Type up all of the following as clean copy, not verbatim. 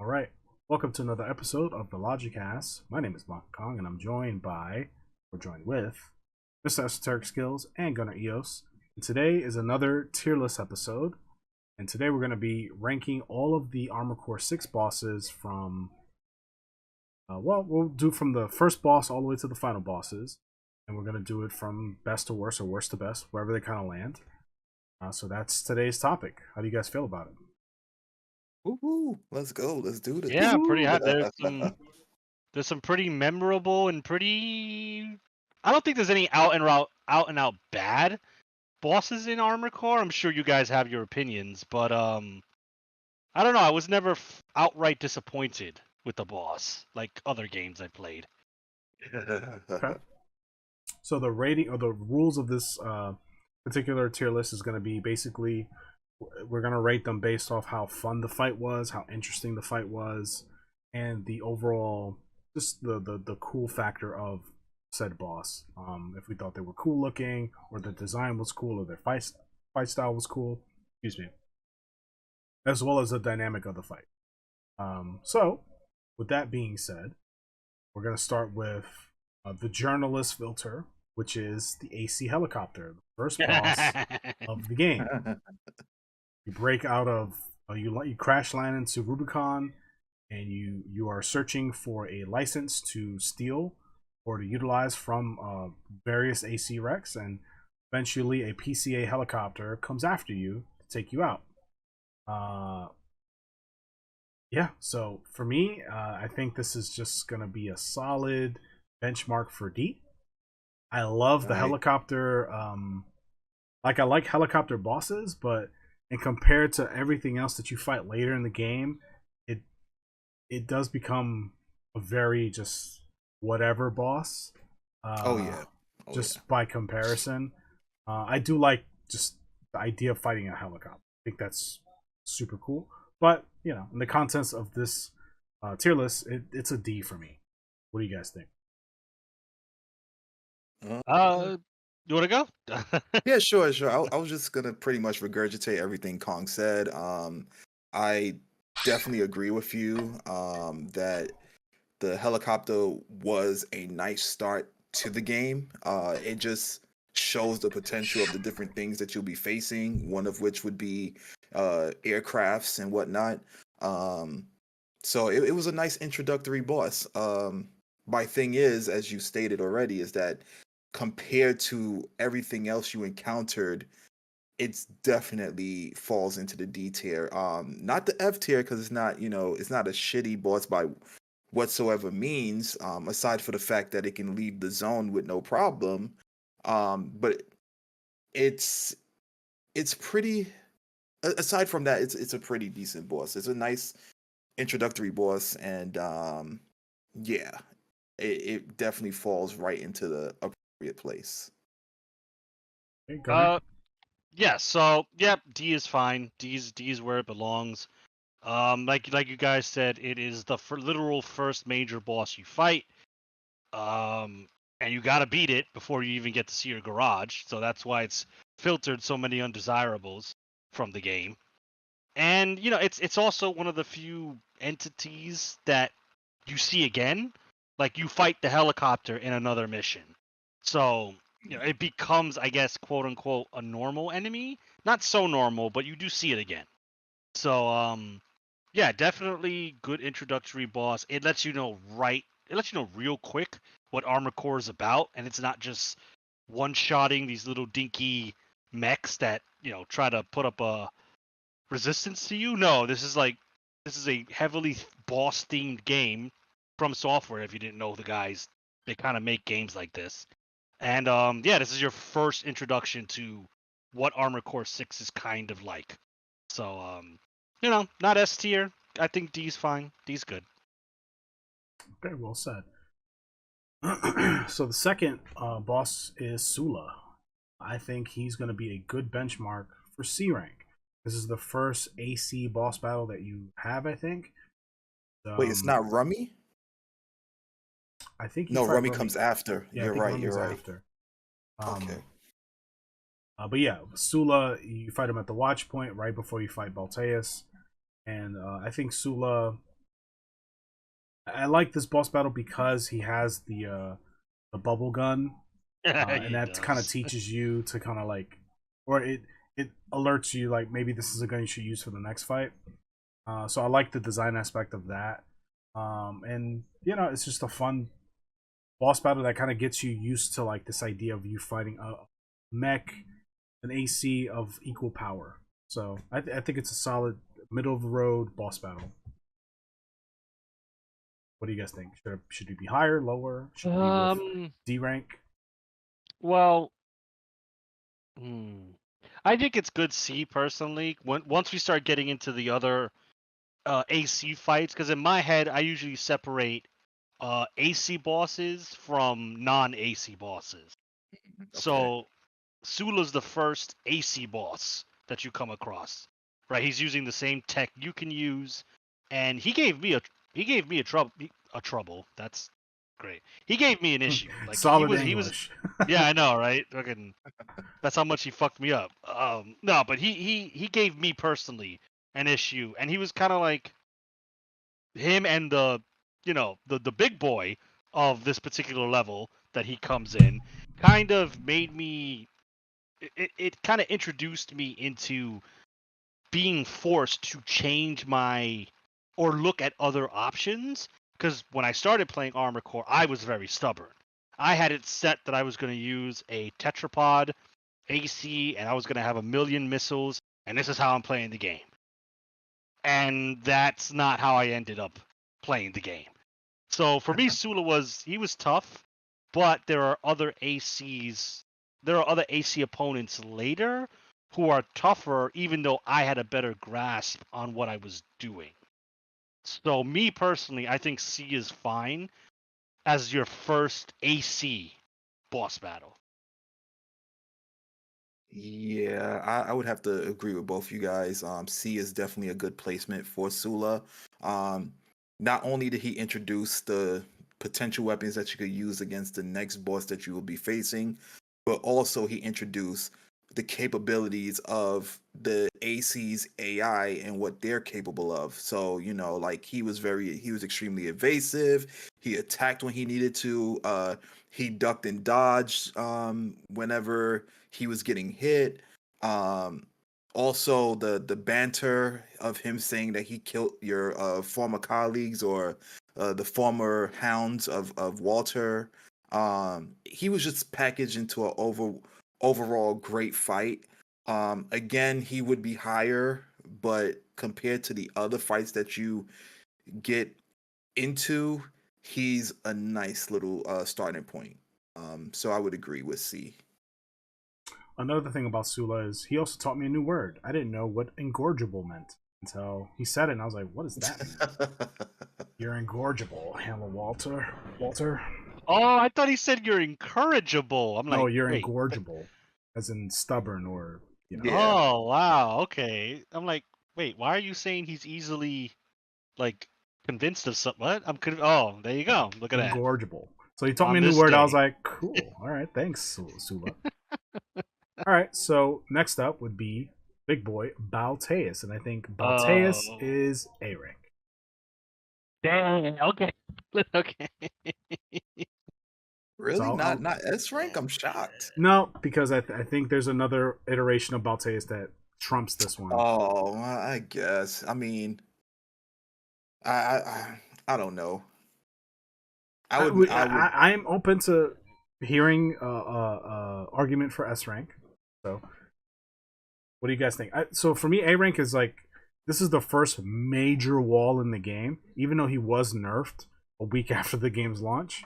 All right. Welcome to another episode of the LogiCast. My name is BlankaKong, and I'm joined with Mr.Esoteric Skills and Gunner Eos. And today is another tier list episode. And today we're going to be ranking all of the Armor Core 6 bosses from, we'll do from the first boss all the way to the final bosses. And we're going to do it from best to worst or worst to best, wherever they kind of land. So that's today's topic. How do you guys feel about it? Woohoo! Let's go. Let's do this. Yeah, pretty Woohoo! hot. There's some pretty memorable and pretty. I don't think there's any out and out bad bosses in Armor Core. I'm sure you guys have your opinions, but I don't know. I was never outright disappointed with the boss like other games I played. Okay. So the rating or the rules of this particular tier list is going to be basically we're going to rate them based off how fun the fight was, how interesting the fight was, and the overall just the cool factor of said boss. If we thought they were cool looking, or the design was cool, or their fight style was cool. Excuse me. As well as the dynamic of the fight. So, with that being said, we're going to start with the journalist filter, which is the AC helicopter, the first boss of the game. You break out of you crash land into Rubicon, and you are searching for a license to steal or to utilize from various AC wrecks, and eventually a PCA helicopter comes after you to take you out. Yeah, so for me, I think this is just gonna be a solid benchmark for D. I love the Right. helicopter. I like helicopter bosses, but and compared to everything else that you fight later in the game, it it does become a very just whatever boss. Oh yeah. Oh Just yeah. by comparison, I do like just the idea of fighting a helicopter. I think that's super cool. But in the contents of this tier list, it's a D for me. What do you guys think? Uh, You want to go? yeah, sure, sure. I was just gonna pretty much regurgitate everything Kong said. I definitely agree with you. That the helicopter was a nice start to the game. It just shows the potential of the different things that you'll be facing. One of which would be aircrafts and whatnot. Um, So it was a nice introductory boss. My thing is, as you stated already, is that compared to everything else you encountered, it's definitely falls into the D tier. Not the F tier because it's not, it's not a shitty boss by whatsoever means. Aside for the fact that it can leave the zone with no problem. But it's it's pretty. Aside from that, it's a pretty decent boss. It's a nice introductory boss, and yeah, it definitely falls right into the appropriate place. Hey, Gunner. uh, yeah. So yep, D is fine. D is where it belongs. Like you guys said, it is the literal first major boss you fight. And you gotta beat it before you even get to see your garage. So that's why it's filtered so many undesirables from the game. And it's also one of the few entities that you see again. Like you fight the helicopter in another mission. So it becomes, I guess, quote unquote, a normal enemy. Not so normal, but you do see it again. So yeah, definitely good introductory boss. It lets you know real quick what Armor Core is about, and it's not just one-shotting these little dinky mechs that try to put up a resistance to you. No, this is a heavily boss-themed game from Software. If you didn't know the guys, they kind of make games like this, and yeah, this is your first introduction to what Armor Core 6 is kind of like. So not S tier. I think D's fine. D's good. Okay, well said. So the second boss is Sula. I think he's going to be a good benchmark for C rank. This is the first AC boss battle that you have, I think. Wait, it's not Rummy? I think you No, fight Rummy Rummy. comes after. Yeah, I You're think right. You're Rummy's right. after. Okay. But yeah, Sula, you fight him at the watch point right before you fight Balteus. And I think Sula I like this boss battle because he has the bubble gun, and He that kind of does. teaches you to kind of like, or it alerts you like maybe this is a gun you should use for the next fight. So I like the design aspect of that, and it's just a fun boss battle that kind of gets you used to like this idea of you fighting a mech, an AC of equal power. So I think it's a solid middle of the road boss battle. What do you guys think? Should it be higher, lower? Should it be with D rank? Well, I think it's good C personally. Once we start getting into the other AC fights, because in my head I usually separate AC bosses from non-AC bosses. Okay. So Sula's the first AC boss that you come across, right? He's using the same tech you can use, and he gave me a trouble. That's great. He gave me an issue. Like Solid he was. English. Yeah, I know, right? Fucking. That's how much he fucked me up. No, but he gave me personally an issue, and he was kind of like him and the big boy of this particular level that he comes in kind of made me it kind of introduced me into being forced to change my or look at other options, because when I started playing Armor Core I was very stubborn. I had it set that I was going to use a tetrapod AC and I was going to have a million missiles, and this is how I'm playing the game. And that's not how I ended up playing the game. So for me, Sula was tough, but there are other AC opponents later who are tougher, even though I had a better grasp on what I was doing. So me personally, I think C is fine as your first AC boss battle. Yeah, I would have to agree with both you guys. C is definitely a good placement for Sula. Um, Not only did he introduce the potential weapons that you could use against the next boss that you will be facing, but also he introduced the capabilities of the AC's AI and what they're capable of. So, like he was extremely evasive. He attacked when he needed to. He ducked and dodged whenever he was getting hit. Um, Also, the banter of him saying that he killed your former colleagues or the former hounds of Walter. He was just packaged into an overall great fight. Again, he would be higher, but compared to the other fights that you get into, he's a nice little starting point. So I would agree with C. Another thing about Sula is he also taught me a new word. I didn't know what engorgeable meant until he said it, and I was like, "What does that mean?" You're engorgeable, Hammer Walter. Walter. Oh, I thought he said you're incorrigible. I'm No, like, you're wait. engorgeable, as in stubborn or Yeah. Oh, wow. Okay. I'm like, wait, why are you saying he's easily like convinced of something? What? Oh, there you go. Look at that. engorgeable. So he taught me On a new this word. I was day. like, "Cool. All right, thanks, Sula." All right, so next up would be Big Boy Balteus, and I think Balteus Oh. is A rank. Dang. Okay. Okay. Really? So Not S rank? I'm shocked. no, because I think there's another iteration of Balteus that trumps this one. Oh, I guess. I mean, I don't know. I would. I am open to hearing argument for S rank. So, what do you guys think? So for me, A rank is like this is the first major wall in the game, even though he was nerfed a week after the game's launch.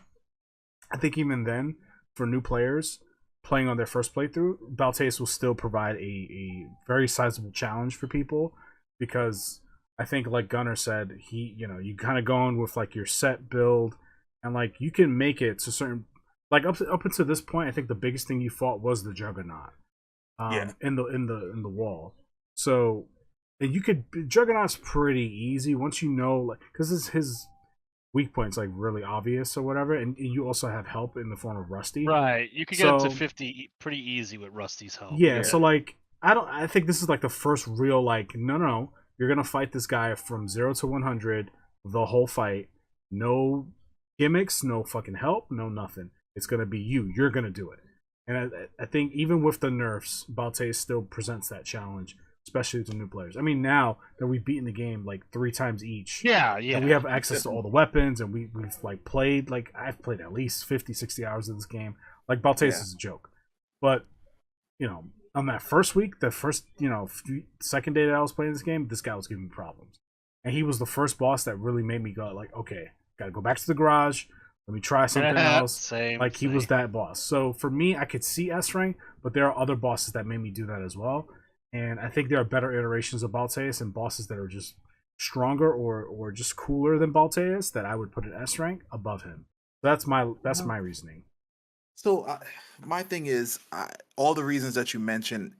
I think even then, for new players playing on their first playthrough, Balteus will still provide a very sizable challenge for people because I think, like Gunnar said, you kind of going with like your set build and like you can make it to certain like up until this point. I think the biggest thing you fought was the Juggernaut, Yeah. in the wall. So and you could Juggernaut's pretty easy once you know like because his weak points like really obvious or whatever, and you also have help in the form of Rusty. Right. You could get up to 50 pretty easy with Rusty's help. Yeah, so like I think this is like the first real like no, you're gonna fight this guy from 0 to 100 the whole fight, No gimmicks, no fucking help, no nothing. It's gonna be you. You're gonna do it. And I think even with the nerfs, Baltaeus still presents that challenge, especially to new players. I mean, now that we've beaten the game like 3 times each, Yeah, and we have access to all the weapons, and we've like played, like I've played at least 50, 60 hours of this game. Like Baltaeus is a joke. But, you know, on that first week, the first, second day that I was playing this game, this guy was giving me problems. And he was the first boss that really made me go like, okay, gotta go back to the garage. Let me try something else. Same. He was that boss. So for me, I could see S rank, but there are other bosses that made me do that as well. And I think there are better iterations of Baltaeus and bosses that are just stronger or just cooler than Baltaeus that I would put an S rank above him. That's my reasoning. So my thing is, all the reasons that you mentioned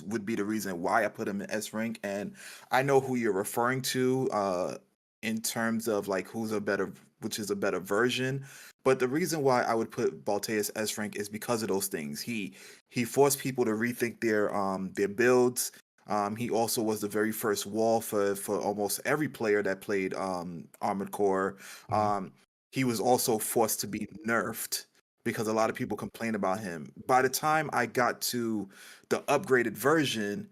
would be the reason why I put him in S rank, and I know who you're referring to in terms of like which is a better version. But the reason why I would put Baltaeus S rank is because of those things. He forced people to rethink their builds. He also was the very first wall for almost every player that played Armored Core. He was also forced to be nerfed because a lot of people complain about him. By the time I got to the upgraded version,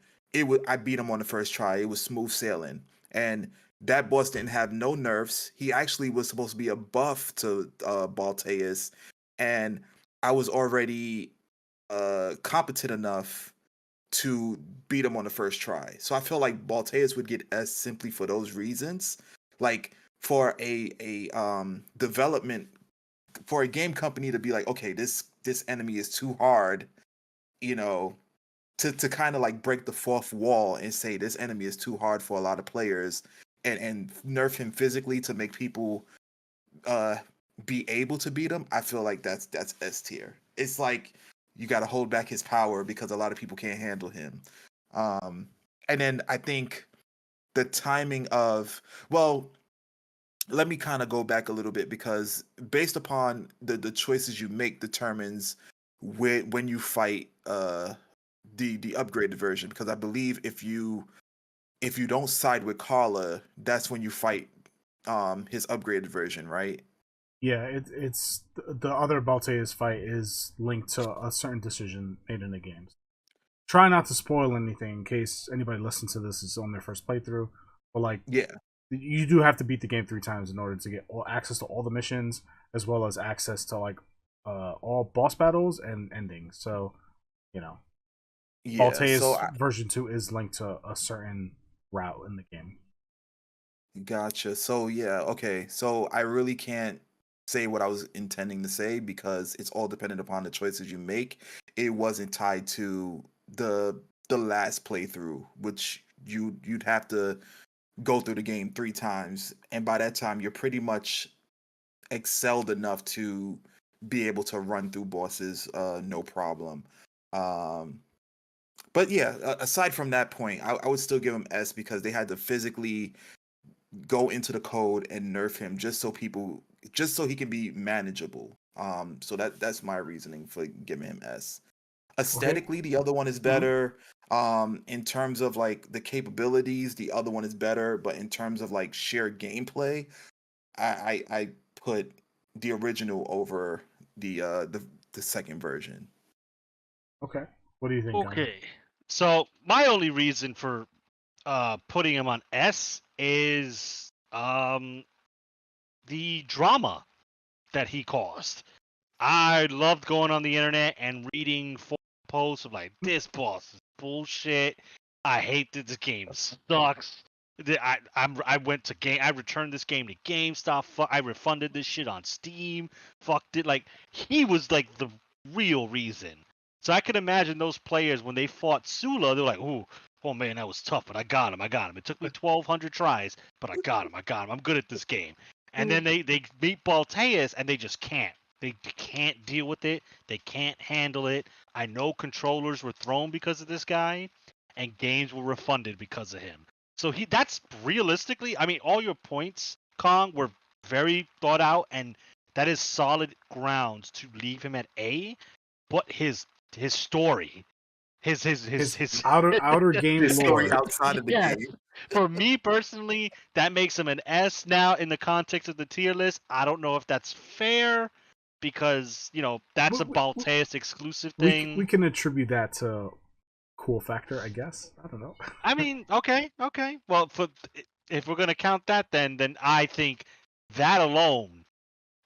I beat him on the first try. It was smooth sailing, and that boss didn't have no nerfs. He actually was supposed to be a buff to Baltaeus, and I was already competent enough to beat him on the first try. So I feel like Baltaeus would get S simply for those reasons. Like for a development, for a game company to be like, okay, this enemy is too hard, to kind of like break the fourth wall and say this enemy is too hard for a lot of players, and nerf him physically to make people be able to beat him. I feel like that's S tier. It's like you got to hold back his power because a lot of people can't handle him. And then I think the timing of, well, let me kind of go back a little bit, because based upon the choices you make determines when you fight the upgraded version. Because I believe if you don't side with Carla, that's when you fight his upgraded version, right? Yeah, it's the other Baltaeus fight is linked to a certain decision made in the game. Try not to spoil anything in case anybody listens to this is on their first playthrough. But like, yeah, you do have to beat the game 3 times in order to get access to all the missions, as well as access to like all boss battles and endings. So, yeah. Baltaeus version 2 is linked to a certain route in the game. Gotcha. So yeah, okay. So I really can't say what I was intending to say because it's all dependent upon the choices you make. It wasn't tied to the last playthrough, which you'd have to go through the game 3 times, and by that time you're pretty much excelled enough to be able to run through bosses no problem. But yeah, aside from that point, I would still give him S because they had to physically go into the code and nerf him just so he can be manageable. So that's my reasoning for giving him S. Aesthetically, the other one is better. In terms of like the capabilities, the other one is better. But in terms of like sheer gameplay, I put the original over the second version. Okay. What do you think? Okay. So my only reason for putting him on S is the drama that he caused. I loved going on the internet and reading posts of like, this boss is bullshit. I hate that this game sucks. I went to game. I returned this game to GameStop. I refunded this shit on Steam. Fucked it. Like, he was like the real reason. So I can imagine those players when they fought Sula, they're like, oh man, that was tough, but I got him. It took me 1,200 tries, but I got him. I'm good at this game. And then they meet Baltaeus and they just can't. They can't deal with it. They can't handle it. I know controllers were thrown because of this guy, and games were refunded because of him. So that's realistically, I mean, all your points, Kong, were very thought out, and that is solid grounds to leave him at A. But his story his outer game His story lore. outside of the Yes. game. For me personally, that makes him an S now in the context of the tier list. I don't know if that's fair because, that's a We- Balteus exclusive We thing. we can attribute that to cool factor, I guess. I don't know. I mean, okay. Well, if we're gonna count that, then I think that alone,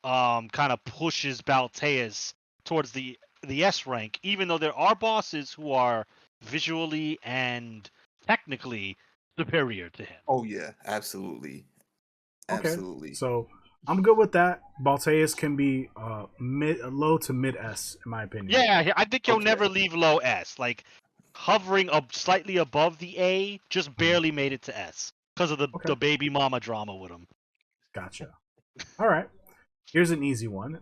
kind of pushes Balteus towards the S rank. Even though there are bosses who are visually and technically superior to him. Oh yeah, absolutely, Okay, absolutely. so I'm good with that. Balteus can be low to mid S in my opinion. Yeah, I think he'll Okay. never leave low S. Like hovering up slightly above the A, just barely made it to S because of Okay. the baby mama drama with him. Gotcha. All right. Here's an easy one.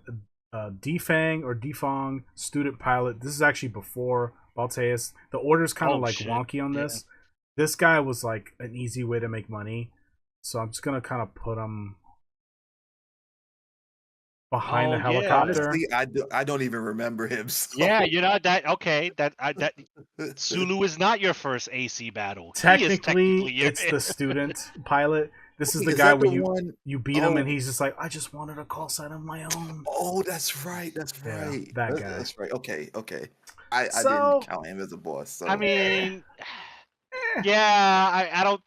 Defang or Defong, student pilot. This is actually before Balteus. The order's kind of Oh, like shit. wonky on Yeah. this. This guy was like an easy way to make money. So I'm just going to kind of put him behind Oh, the yeah. helicopter. Honestly, I don't even remember him. So. Yeah, that okay. That Sulu is not your first AC battle. He is Technically, your it's the student pilot. This is the Is guy that where the one? you beat him Oh. and he's just like, I just wanted a call sign of my own. Oh, that's right. That's Yeah, right. that guy. That's right. Okay. I So- didn't count him as a boss. So. I mean, yeah, I don't.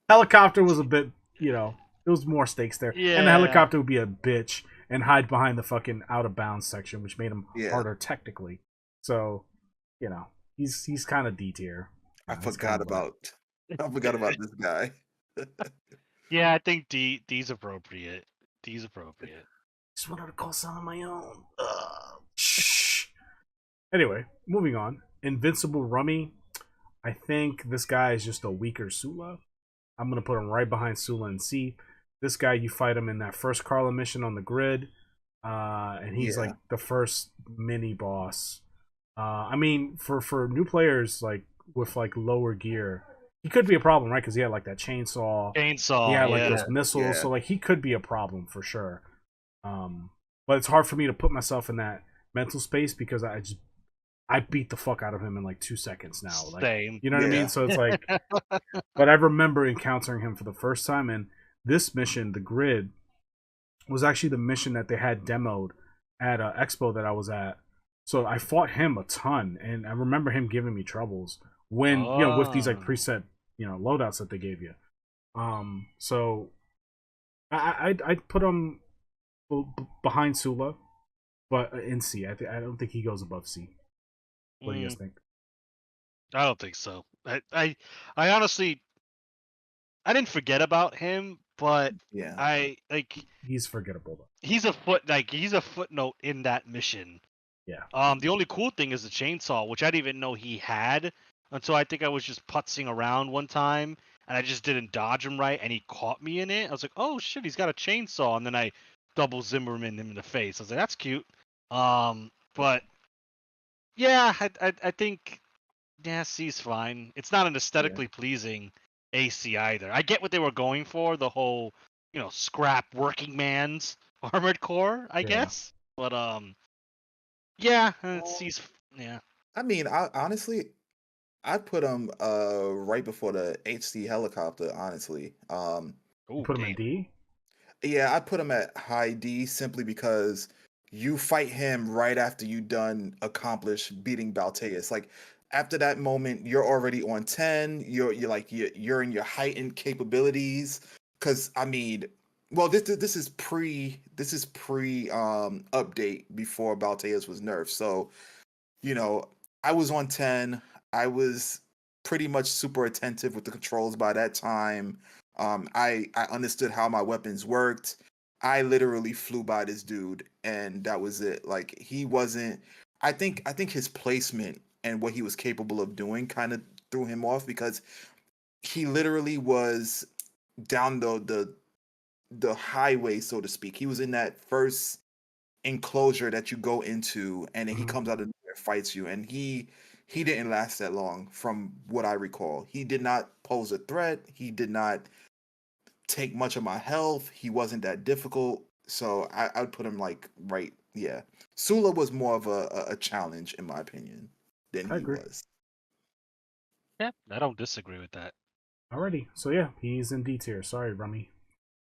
Helicopter was a bit, there was more stakes there. Yeah. And the helicopter would be a bitch and hide behind the fucking out of bounds section, which made him Yeah. harder technically. So, he's kind of D tier. I He's forgot kinda about this guy. Yeah, I think D's appropriate. D's appropriate. Just wanted to call sign on my own. Shh. Anyway, moving on. Invincible Rummy. I think this guy is just a weaker Sula. I'm going to put him right behind Sula and C. This guy, you fight him in that first Carla mission on the grid. And he's Yeah. like the first mini boss. I mean, for new players, like with like lower gear, he could be a problem, right? Because he had like that chainsaw. He had like those missiles. Yeah. So like he could be a problem for sure. But it's hard for me to put myself in that mental space because I beat the fuck out of him in like 2 seconds now. Like, Same. you know what I mean? So it's like, but I remember encountering him for the first time, and this mission, the grid, was actually the mission that they had demoed at an expo that I was at. So I fought him a ton, and I remember him giving me troubles when with these like preset loadouts that they gave you. So I'd put him behind Sula, but in C. I don't think he goes above C. What do you guys think? I don't think so. I honestly, I didn't forget about him, but Yeah. I like He's forgettable though. he's a footnote in that mission. Yeah. The only cool thing is the chainsaw, which I didn't even know he had until I think I was just putzing around one time and I just didn't dodge him right and he caught me in it. I was like, oh shit, he's got a chainsaw, and then I double Zimmerman him in the face. I was like, that's cute. But yeah, I think C's fine. It's not an aesthetically pleasing AC either. I get what they were going for, the whole, scrap working man's armored core, I guess. But yeah, C's yeah. I mean, honestly, I put him right before the HC helicopter. Honestly, Ooh, Put him in D. yeah, I put him at high D simply because you fight him right after you done accomplish beating Balteus. Like after that moment, you're already on 10. You're in your heightened capabilities. Cause I mean, well, this is pre update before Balteus was nerfed. So, I was on 10. I was pretty much super attentive with the controls by that time. I understood how my weapons worked. I literally flew by this dude, and that was it. Like he wasn't. I think his placement and what he was capable of doing kind of threw him off because he literally was down the highway, so to speak. He was in that first enclosure that you go into, and then he comes out of nowhere, fights you, and he didn't last that long from what I recall. He did not pose a threat. He did not take much of my health. He wasn't that difficult. So I'd put him like right. Yeah. Sula was more of a challenge in my opinion than I he agree. was. Yeah, I don't disagree with that. Alrighty, so yeah, he's in D tier. Sorry, Rummy.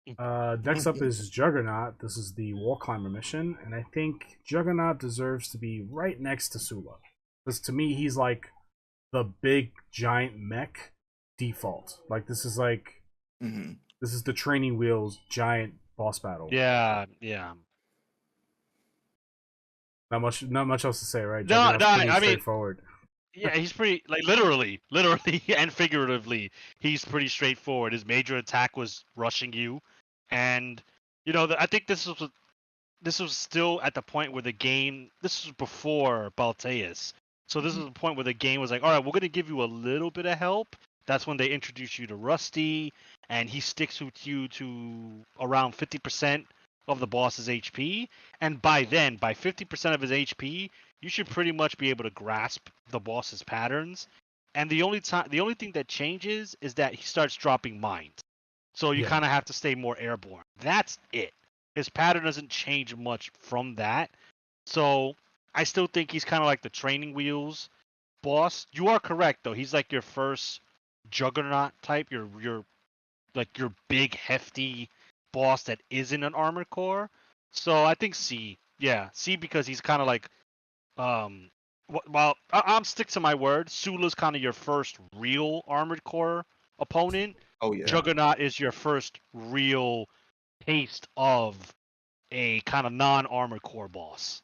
Next up is Juggernaut. This is the Wall Climber mission, and I think Juggernaut deserves to be right next to Sula. Because to me, he's like the big giant mech default. Like this is like this is the training wheels giant boss battle. Yeah, yeah. Not much else to say, right? No, Juggernaut's pretty I mean, straightforward. yeah, he's pretty like literally and figuratively, he's pretty straightforward. His major attack was rushing you, and I think this was still at the point where the game. This was before Balteus, so this was the point where the game was like, all right, we're gonna give you a little bit of help. That's when they introduce you to Rusty, and he sticks with you to around 50% of the boss's HP. And by then, by 50% of his HP, you should pretty much be able to grasp the boss's patterns. And the only thing that changes is that he starts dropping mines. So you kind of have to stay more airborne. That's it. His pattern doesn't change much from that. So I still think he's kind of like the training wheels boss. You are correct though. He's like your first juggernaut type. Your like your big hefty boss that isn't an armored core. So I think C. Yeah, C because he's kind of like well, I'm stick to my word. Sula's kind of your first real armored core opponent. Oh yeah. Juggernaut is your first real taste of a kind of non-armored core boss.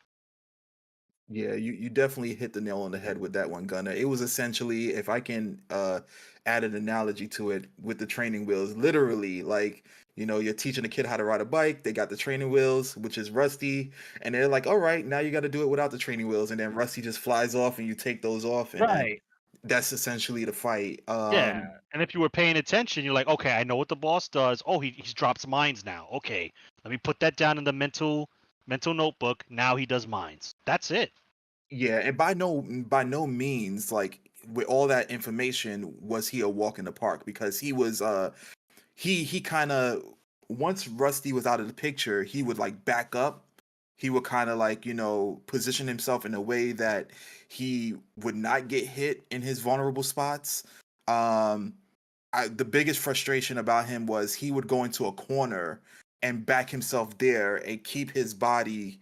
Yeah, you definitely hit the nail on the head with that one, Gunner. It was essentially, if I can add an analogy to it with the training wheels, literally like, you're teaching a kid how to ride a bike, they got the training wheels, which is Rusty, and they're like, all right, now you got to do it without the training wheels, and then Rusty just flies off and you take those off, and then Right. that's essentially the fight. Yeah. And if you were paying attention, you're like, okay, I know what the boss does. Oh, he drops mines now. Okay, let me put that down in the mental notebook. Now he does mines. That's it. Yeah, and by no means, like, with all that information, was he a walk in the park, because he was he kind of, once Rusty was out of the picture, he would like back up. He would kind of like, position himself in a way that he would not get hit in his vulnerable spots. Um the biggest frustration about him was he would go into a corner and back himself there and keep his vulnerable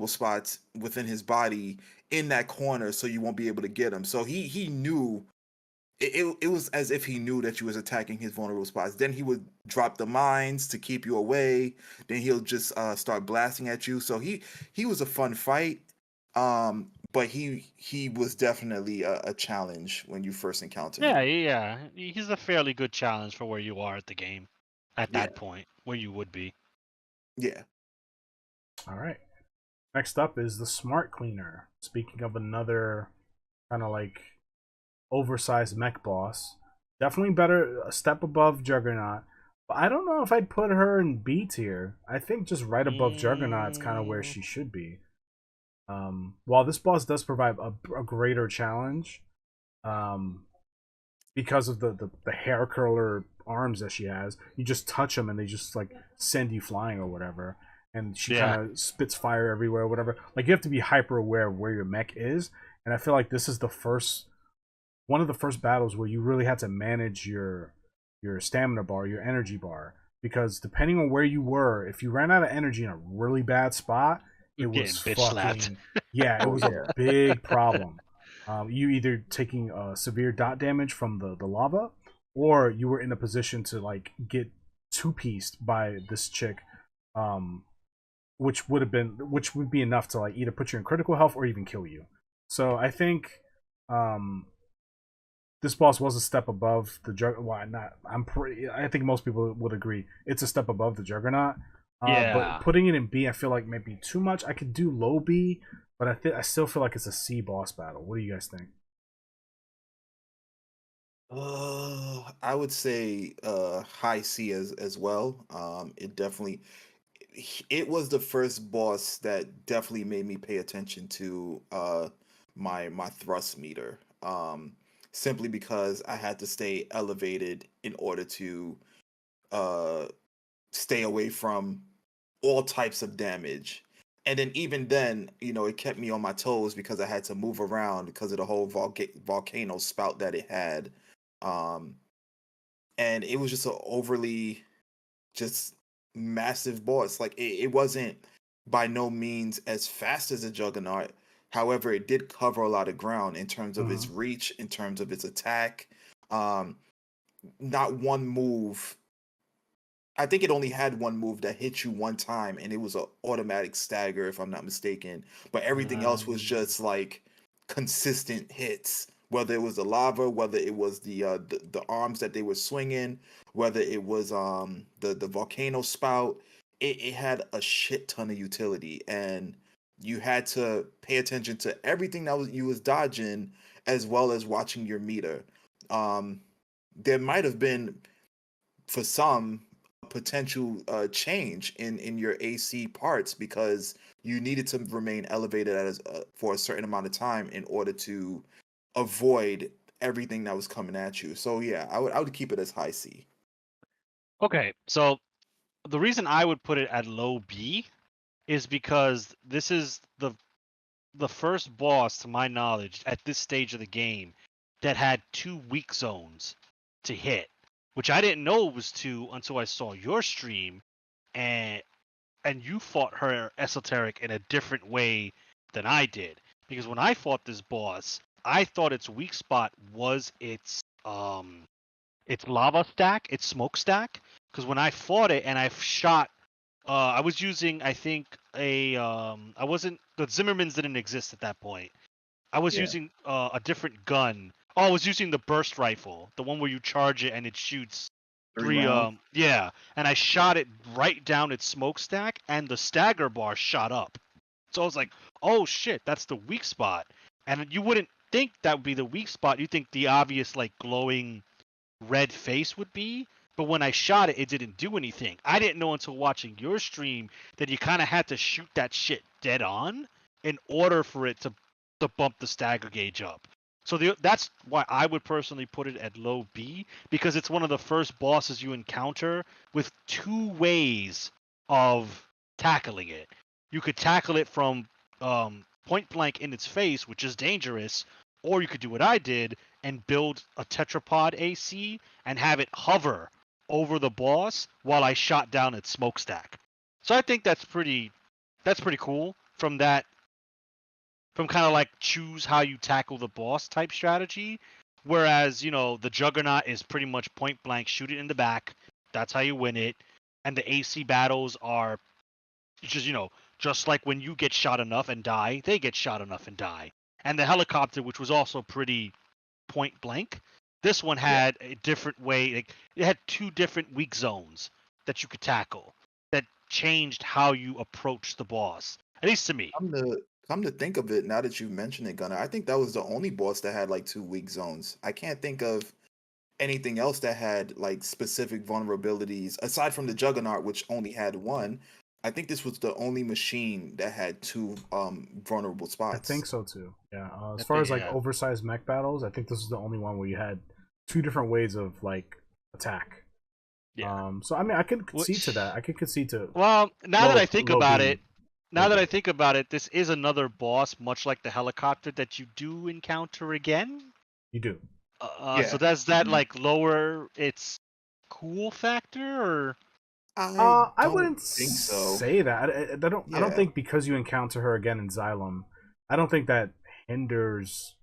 spots within his body in that corner, so you won't be able to get him. So he knew it was as if he knew that you was attacking his vulnerable spots. Then he would drop the mines to keep you away. Then he'll just start blasting at you. So he was a fun fight. But he was definitely a challenge when you first encountered Yeah, him. yeah. He's a fairly good challenge for where you are at the game, at Yeah, that point, where you would be. yeah. All right. Next up is the Smart Cleaner. Speaking of another kind of like oversized mech boss, definitely better, a step above Juggernaut. But I don't know if I'd put her in B tier. I think just right above Juggernaut's kind of where she should be. While this boss does provide a greater challenge, um, because of the hair curler arms that she has, you just touch them and they just like send you flying or whatever. And she kind of spits fire everywhere or whatever. Like you have to be hyper aware of where your mech is. And I feel like this is one of the first battles where you really had to manage your stamina bar, your energy bar, because depending on where you were, if you ran out of energy in a really bad spot, it was fucking yeah, it was a big problem. You either taking severe dot damage from the lava, or you were in a position to like get two-pieced by this chick, which would be enough to like either put you in critical health or even kill you. So I think this boss was a step above the Juggernaut. Why not? I think most people would agree it's a step above the Juggernaut. But putting it in B, I feel like maybe too much. I could do low B, but I still feel like it's a C boss battle. What do you guys think? I would say high C as well. It was the first boss that definitely made me pay attention to my thrust meter. Simply because I had to stay elevated in order to uh stay away from all types of damage. And then even then, it kept me on my toes because I had to move around because of the whole volcano spout that it had. Um, and it was just an overly just massive boss. Like it wasn't by no means as fast as a Juggernaut. However, it did cover a lot of ground in terms of its Mhm. reach, in terms of its attack. Um, Not one move. I think it only had one move that hit you one time, and it was an automatic stagger, if I'm not mistaken. But everything else was Um, just like consistent hits. Whether it was the lava, whether it was the arms that they were swinging, whether it was the volcano spout, it had a shit ton of utility, and you had to pay attention to everything that was you was dodging, as well as watching your meter. Um, there might have been for some a potential change in your AC parts because you needed to remain elevated for a certain amount of time in order to avoid everything that was coming at you. So yeah, I would keep it as high C. Okay, so the reason I would put it at low B is because this is the first boss, to my knowledge, at this stage of the game that had two weak zones to hit, which I didn't know it was two until I saw your stream, and you fought her esoteric in a different way than I did. Because when I fought this boss, I thought its weak spot was its lava stack, its smoke stack. Because when I fought it and I shot, I was using, I think, I wasn't, the Zimmermans didn't exist at that point. I was Yeah. using a different gun. Oh, I was using the burst rifle, the one where you charge it and it shoots Three three. rounds. Yeah, and I Yeah. shot it right down its smokestack, and the stagger bar shot up. So I was like, "Oh shit, that's the weak spot." And you wouldn't think that would be the weak spot. You think the obvious like glowing red face would be. But when I shot it, it didn't do anything. I didn't know until watching your stream that you kind of had to shoot that shit dead on in order for it to bump the stagger gauge up. So that's why I would personally put it at low B, because it's one of the first bosses you encounter with two ways of tackling it. You could tackle it from point blank in its face, which is dangerous, or you could do what I did and build a tetrapod AC and have it hover over the boss while I shot down its smokestack. So I think that's pretty cool from kind of like choose how you tackle the boss type strategy. Whereas, the Juggernaut is pretty much point blank, shoot it in the back. That's how you win it. And the AC battles are just, just like when you get shot enough and die, they get shot enough and die. And the helicopter, which was also pretty point blank. This one Yeah. had a different way. Like, it had two different weak zones that you could tackle that changed how you approach the boss. At least to me. Come to think of it, now that you've mentioned it, Gunnar, I think that was the only boss that had like two weak zones. I can't think of anything else that had like specific vulnerabilities aside from the Juggernaut, which only had one. I think this was the only machine that had two vulnerable I spots. think so too. Yeah. I As far think as like yeah, oversized mech battles, I think this is the only one where you had two different ways of like attack. yeah. So I mean, I can concede to Which, that. I can concede to well, now that I think low about B, it, now low that I B. think about it, this is another boss, much like the helicopter, that you do encounter again. You do. So Yeah. does that Mhm. like lower its cool factor, or I I don't wouldn't think so. say that. I don't. I don't Yeah. think because you encounter her again in Xylem, I don't think that hinders.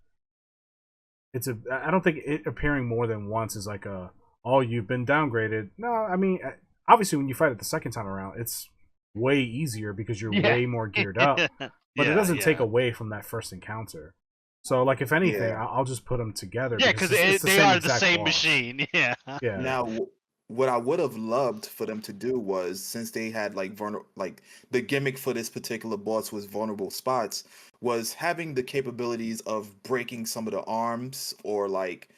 It's a. I don't think it appearing more than once is like a. Oh, you've been downgraded. No, I mean, obviously when you fight it the second time around, it's way easier because you're yeah, way more geared up. But it yeah, doesn't take yeah. away from that first encounter. So, like, if anything, Yeah. I'll just put them together Yeah, because because it's the they same are the exact same boss. machine. Yeah. Yeah, Now, what I would have loved for them to do was, since they had like like the gimmick for this particular boss was vulnerable spots, was having the capabilities of breaking some of the arms or like,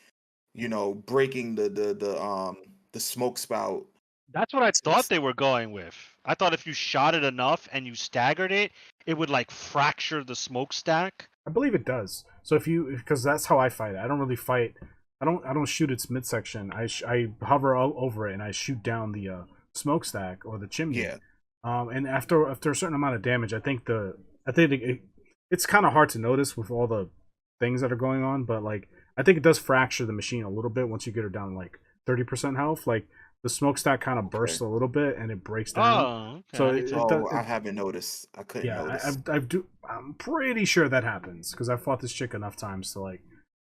breaking the smoke spout. That's what I thought It's- they were going with. I thought if you shot it enough and you staggered it, it would like fracture the smokestack. I believe it does. So if you, because that's how I fight it. I don't really fight. I don't shoot its midsection. I hover all over it and I shoot down the smokestack or the chimney. yeah. And after a certain amount of damage, I think it's kind of hard to notice with all the things that are going on, but like I think it does fracture the machine a little bit once you get her down like 30% health. Like the smokestack kind of bursts a little bit and it breaks down. Oh, okay. So I need to- I haven't noticed. I couldn't yeah, notice. I'm pretty sure that happens because I've fought this chick enough times to like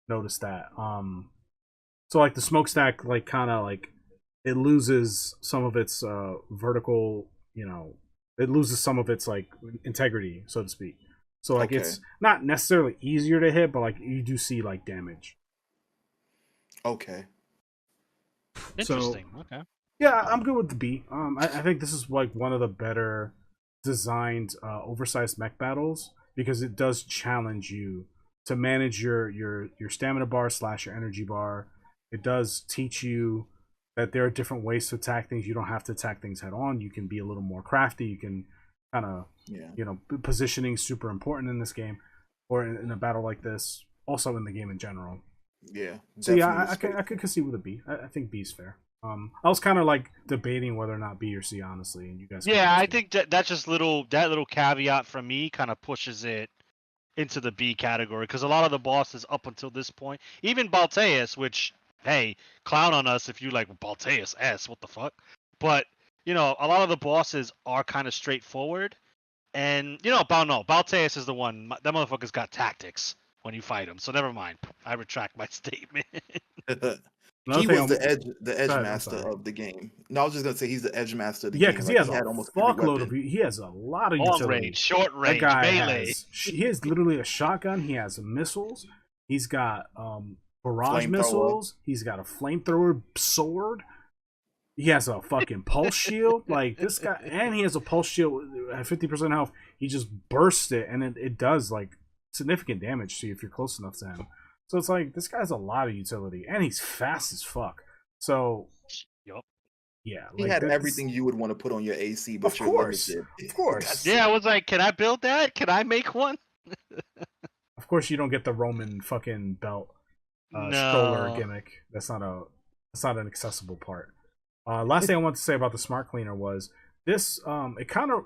notice that. So like the smokestack, like kind of like it loses some of its vertical, it loses some of its like integrity, so to speak. So like Okay. it's not necessarily easier to hit, but like you do see like damage. Okay. Interesting. Okay. Yeah, I'm good with the B. I think this is like one of the better designed oversized mech battles because it does challenge you to manage your stamina bar / your energy bar. It does teach you that there are different ways to attack things. You don't have to attack things head on. You can be a little more crafty. You can kind of, positioning super important in this game or in a battle like this. Also in the game in general. Yeah. So yeah, I could concede with a B. I think B is fair. I was kind of like debating whether or not B or C, honestly, and you guys. Yeah, I think that's just that little caveat from me kind of pushes it into the B category because a lot of the bosses up until this point, even Balteus, which hey, clown on us if you like Balteus S, what the fuck? But a lot of the bosses are kind of straightforward, and Balteus is the one. That motherfucker's got tactics when you fight him. So never mind. I retract my statement. He was the edge ahead, master of the game. No, I was just gonna say he's the edge master of the yeah, game. because Like, he has had a almost every fuckload weapon. of. He has a lot of Long utility. range, short range, that guy melee. he has literally a shotgun. He has missiles. He's got barrage Flamethrower. missiles. He's got a flamethrower sword. He has a fucking pulse shield. Like this guy, and he has a pulse shield at 50% health. He just bursts it, and it does like significant damage to you if you're close enough to him. So it's like this guy has a lot of utility, and he's fast as fuck. So, Yup. yeah, He had everything you would want to put on your AC, but you're limited. Of course. Yeah, I was like, can I build that? Can I make one? Of course, you don't get the Roman fucking belt stroller gimmick. That's not an accessible part. Last thing I want to say about the smart cleaner was this. I kind of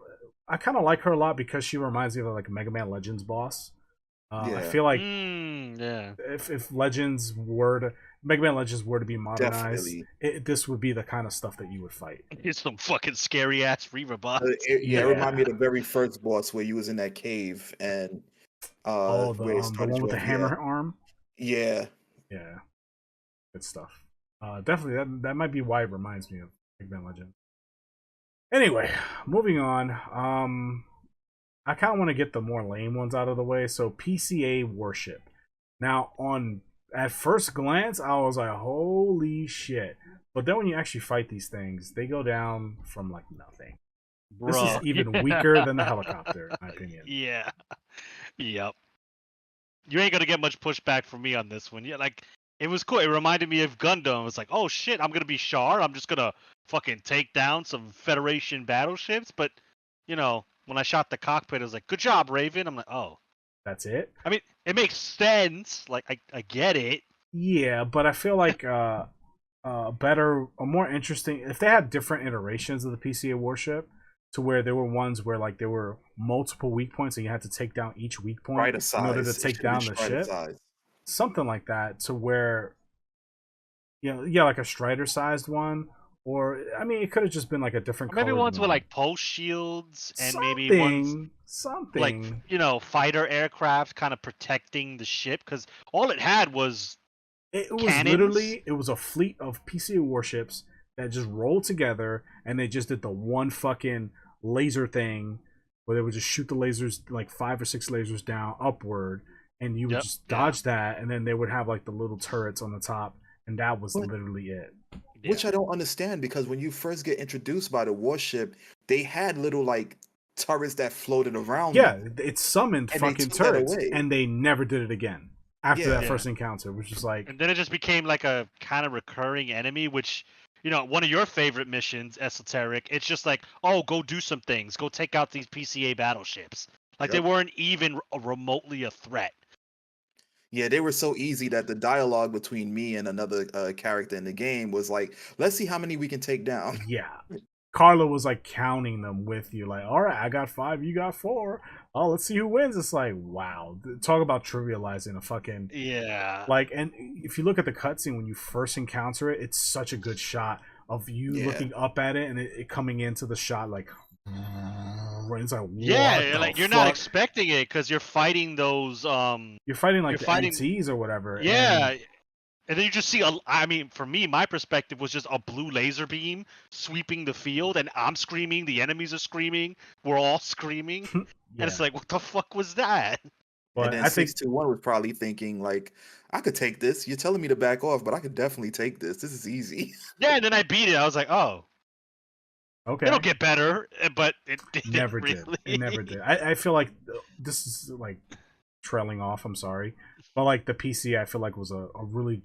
like her a lot because she reminds me of like a Mega Man Legends boss. I feel like if Mega Man Legends were to be modernized, this would be the kind of stuff that you would fight. It's some fucking scary ass Reaver boss. It reminded me of the very first boss where you was in that cave and the one with the hammer arm. Yeah, good stuff. Definitely that might be why it reminds me of Mega Man Legends. Anyway, moving on. I kind of want to get the more lame ones out of the way. So PCA Warship. Now, at first glance, I was like, holy shit. But then when you actually fight these things, they go down from like nothing. Bro, this is even weaker than the helicopter, in my opinion. Yeah. Yep. You ain't gonna get much pushback from me on this one. Yeah, like it was cool. It reminded me of Gundam. It was like, oh shit, I'm gonna be Char. I'm just gonna fucking take down some Federation battleships. But when I shot the cockpit, it was like, good job, Raven. I'm like, oh. That's it? I mean, it makes sense. Like, I get it. Yeah, but I feel like a more interesting... If they had different iterations of the PCA warship, to where there were ones where like there were multiple weak points and you had to take down each weak point in order to take down the ship. Something like that, to where... like a Strider-sized one. Or, I mean, it could have just been like a different color. Maybe ones with like pulse shields and maybe ones like fighter aircraft kind of protecting the ship, because all it had was literally it was a fleet of PCA warships that just rolled together, and they just did the one fucking laser thing where they would just shoot the lasers, like 5 or 6 lasers down upward, and you would just dodge that, and then they would have like the little turrets on the top, and that was literally it. Which I don't understand, because when you first get introduced by the warship, they had little like turrets that floated around. Yeah, it summoned fucking turrets, and they never did it again after that first encounter, which is like. And then it just became like a kind of recurring enemy, which one of your favorite missions, Esoteric. It's just like, oh, go do some things, go take out these PCA battleships. Like they weren't even remotely a threat. Yeah, they were so easy that the dialogue between me and another character in the game was like, let's see how many we can take down. Yeah. Carla was like counting them with you, like, all right, I got 5, you got 4. Oh, let's see who wins. It's like, wow, talk about trivializing a fucking Yeah. like. And if you look at the cutscene when you first encounter it, it's such a good shot of you looking up at it and it coming into the shot like. It's like, Yeah, like you're not fuck? expecting it because you're fighting those You're fighting like you're the fighting MTs or whatever. yeah, And and then you just see I mean, for me, my perspective was just a blue laser beam sweeping the field, and I'm screaming, the enemies are screaming, we're all screaming, and yeah, it's like, what the fuck was that? And but then I think 621 was probably thinking like, I could take this. You're telling me to back off, but I could definitely take this. This is easy. Yeah, and then I beat it. I was like, oh, it'll okay, get better, but it didn't never did. It never really. did. I feel like this is like trailing off. I'm sorry, but like the PC, I feel like was a really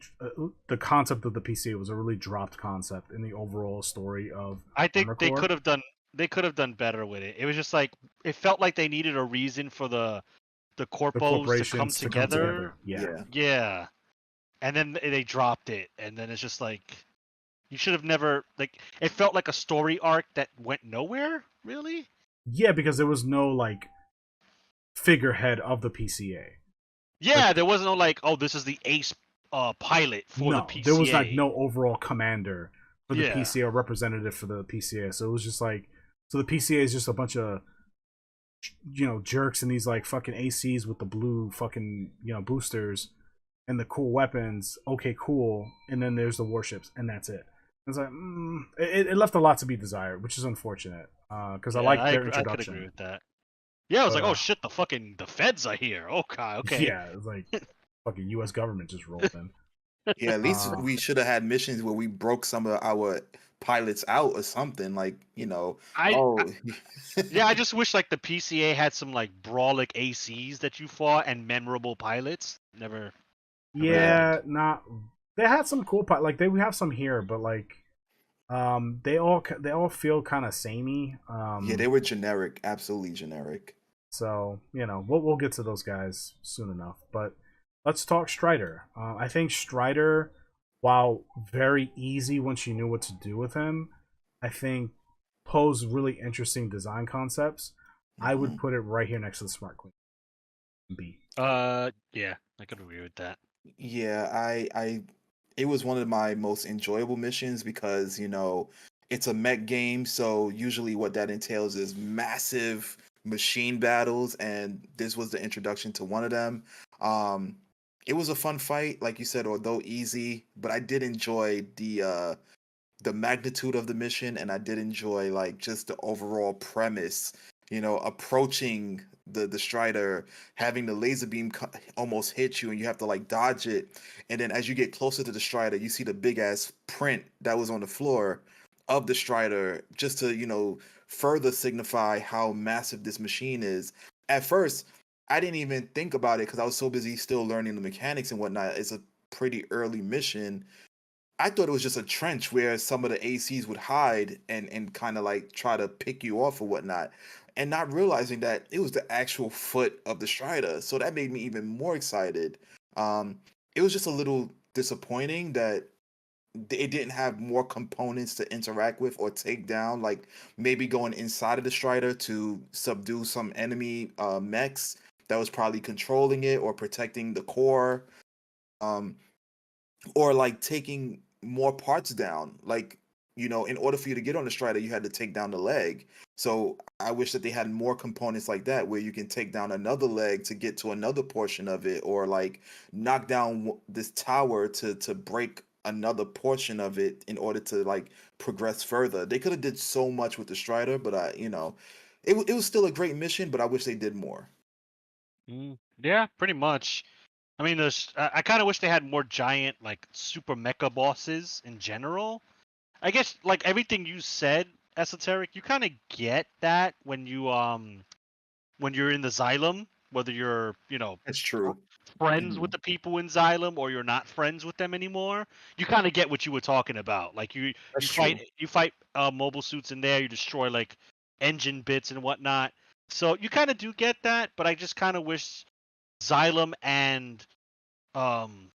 the concept of the PC was a really dropped concept in the overall story of I think Armored they Core. could have done better with it. It was just like it felt like they needed a reason for the The corpos to come corporations to come together. together. Yeah. Yeah. Yeah, and then they dropped it, and then it's just like you should have never like. It felt like a story arc that went nowhere. Really? Yeah, because there was no like figurehead of the PCA. Yeah, Like, there was no like, oh, this is the ace pilot for the no, there was like PCA. no overall commander for the Yeah. PCA or representative for the PCA. So it was just like, so the PCA is just a bunch of jerks in these like fucking ACs with the blue fucking boosters and the cool weapons. Okay, cool. And then there's the warships, and that's it. It's like it left a lot to be desired, which is unfortunate. Because I Yeah, like their I could agree introduction. with that. Yeah, I was But like, oh shit, the feds are here. Okay, okay. yeah, it's like fucking U.S. government just rolled in. Yeah, at least Uh, we should have had missions where we broke some of our pilots out or something. Like, I oh, yeah, I just wish like the PCA had some like brawlic ACs that you fought and memorable pilots. Never yeah, happened. yeah, not. They had some cool like we have some here, but like they all feel kind of samey. yeah, they were generic, absolutely generic. So we'll get to those guys soon enough. But let's talk Strider. I think Strider, while very easy once you knew what to do with him, I think posed really interesting design concepts. I would hmm put it right here next to the Smart Queen B. Yeah, I could agree with that. Yeah, it was one of my most enjoyable missions because, it's a mech game, so usually what that entails is massive machine battles, and this was the introduction to one of them. Um, it was a fun fight, like you said, although easy, but I did enjoy the magnitude of the mission, and I did enjoy like just the overall premise. Approaching the Strider, having the laser beam almost hit you, and you have to like dodge it. And then as you get closer to the Strider, you see the big ass print that was on the floor of the Strider, just to further signify how massive this machine is. At first, I didn't even think about it because I was so busy still learning the mechanics and whatnot. It's a pretty early mission. I thought it was just a trench where some of the ACs would hide and kind of like try to pick you off or whatnot, and not realizing that it was the actual foot of the Strider. So that made me even more excited. Um, it was just a little disappointing that it didn't have more components to interact with or take down, like maybe going inside of the Strider to subdue some enemy mechs that was probably controlling it or protecting the core. Um, or like taking more parts down. Like, in order for you to get on the Strider, you had to take down the leg. So I wish that they had more components like that where you can take down another leg to get to another portion of it, or like knock down this tower to break another portion of it in order to like progress further. They could have did so much with the Strider, but it was still a great mission, but I wish they did more. Yeah, pretty much. I mean, I kind of wish they had more giant, like super mecha bosses in general. I guess like everything you said, Esoteric, you kind of get that when you're in the Xylem, whether you're That's true. friends with Mhm. the people in Xylem or you're not friends with them anymore. You kind of get what you were talking about. Like That's true. you fight mobile suits in there. You destroy like engine bits and whatnot. So you kind of do get that, but I just kind of wish Xylem and um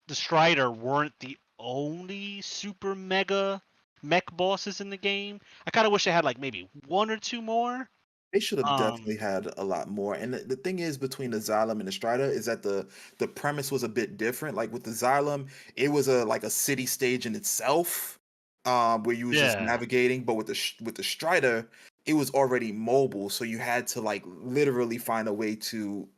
the Strider weren't the only super mega mech bosses in the game. I kind of wish they had like maybe one or two more. They should have definitely had a lot more. And the thing is, between the Xylem and the Strider, is that the premise was a bit different. Like with the Xylem, it was like a city stage in itself, where you was just Yeah, navigating. But with with the Strider, it was already mobile, so you had to like literally find a way to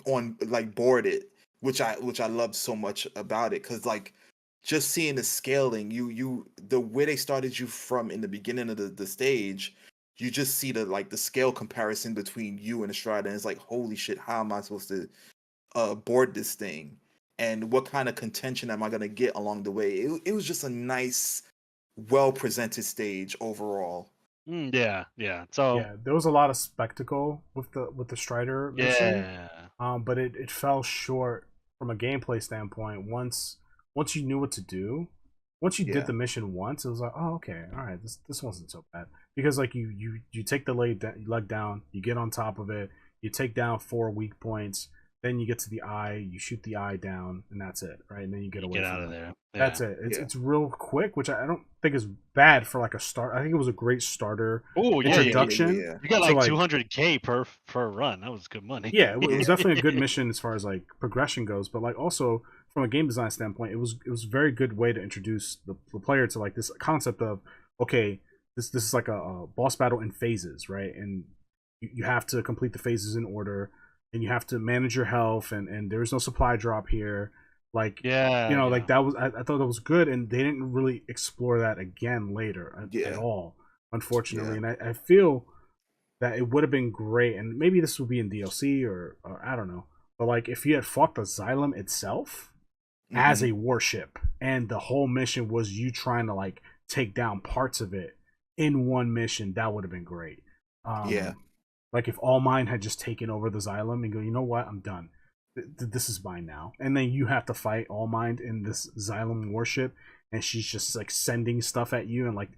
on like board it, which I loved so much about it, because like just seeing the scaling, the way they started you from in the beginning of the stage, you just see the scale comparison between you and the Strider, and it's like, holy shit, how am I supposed to board this thing, and what kind of contention am I gonna get along the way? It was just a nice, well presented stage overall. yeah. So Yeah, there was a lot of spectacle with the Strider mission, yeah, but it fell short from a gameplay standpoint. Once you knew what to do, once you did Yeah, the mission once, it was like, oh, okay, all right, this wasn't so bad, because like you take the leg down, you get on top of it, you take down 4 weak points, then you get to the eye, you shoot the eye down, and that's it, right? And then you get you away get out from of them. there. That's Yeah. it. It's yeah, it's real quick, which I don't think is bad for like a start. I think it was a great starter Oh yeah, introduction yeah, you got to like like 200K per run. That was good money. yeah, it yeah, was definitely a good mission as far as like progression goes, but like also from a game design standpoint, it was a very good way to introduce the player to like this concept of, okay, this is like a boss battle in phases, right? And you have to complete the phases in order, and you have to manage your health, and there's no supply drop here, like, Yeah, like yeah. that was, I thought that was good, and they didn't really explore that again later at yeah, all, unfortunately, yeah. and I feel that it would have been great, and maybe this would be in DLC, or I don't know, but like if you had fought the Xylem itself as Hmm. a warship, and the whole mission was you trying to like take down parts of it in one mission, that would have been great. Yeah, Like if All Mine had just taken over the Xylem and go, you know what, I'm done. This is mine now, and then you have to fight All Mind in this Xylem warship, and she's just like sending stuff at you, and like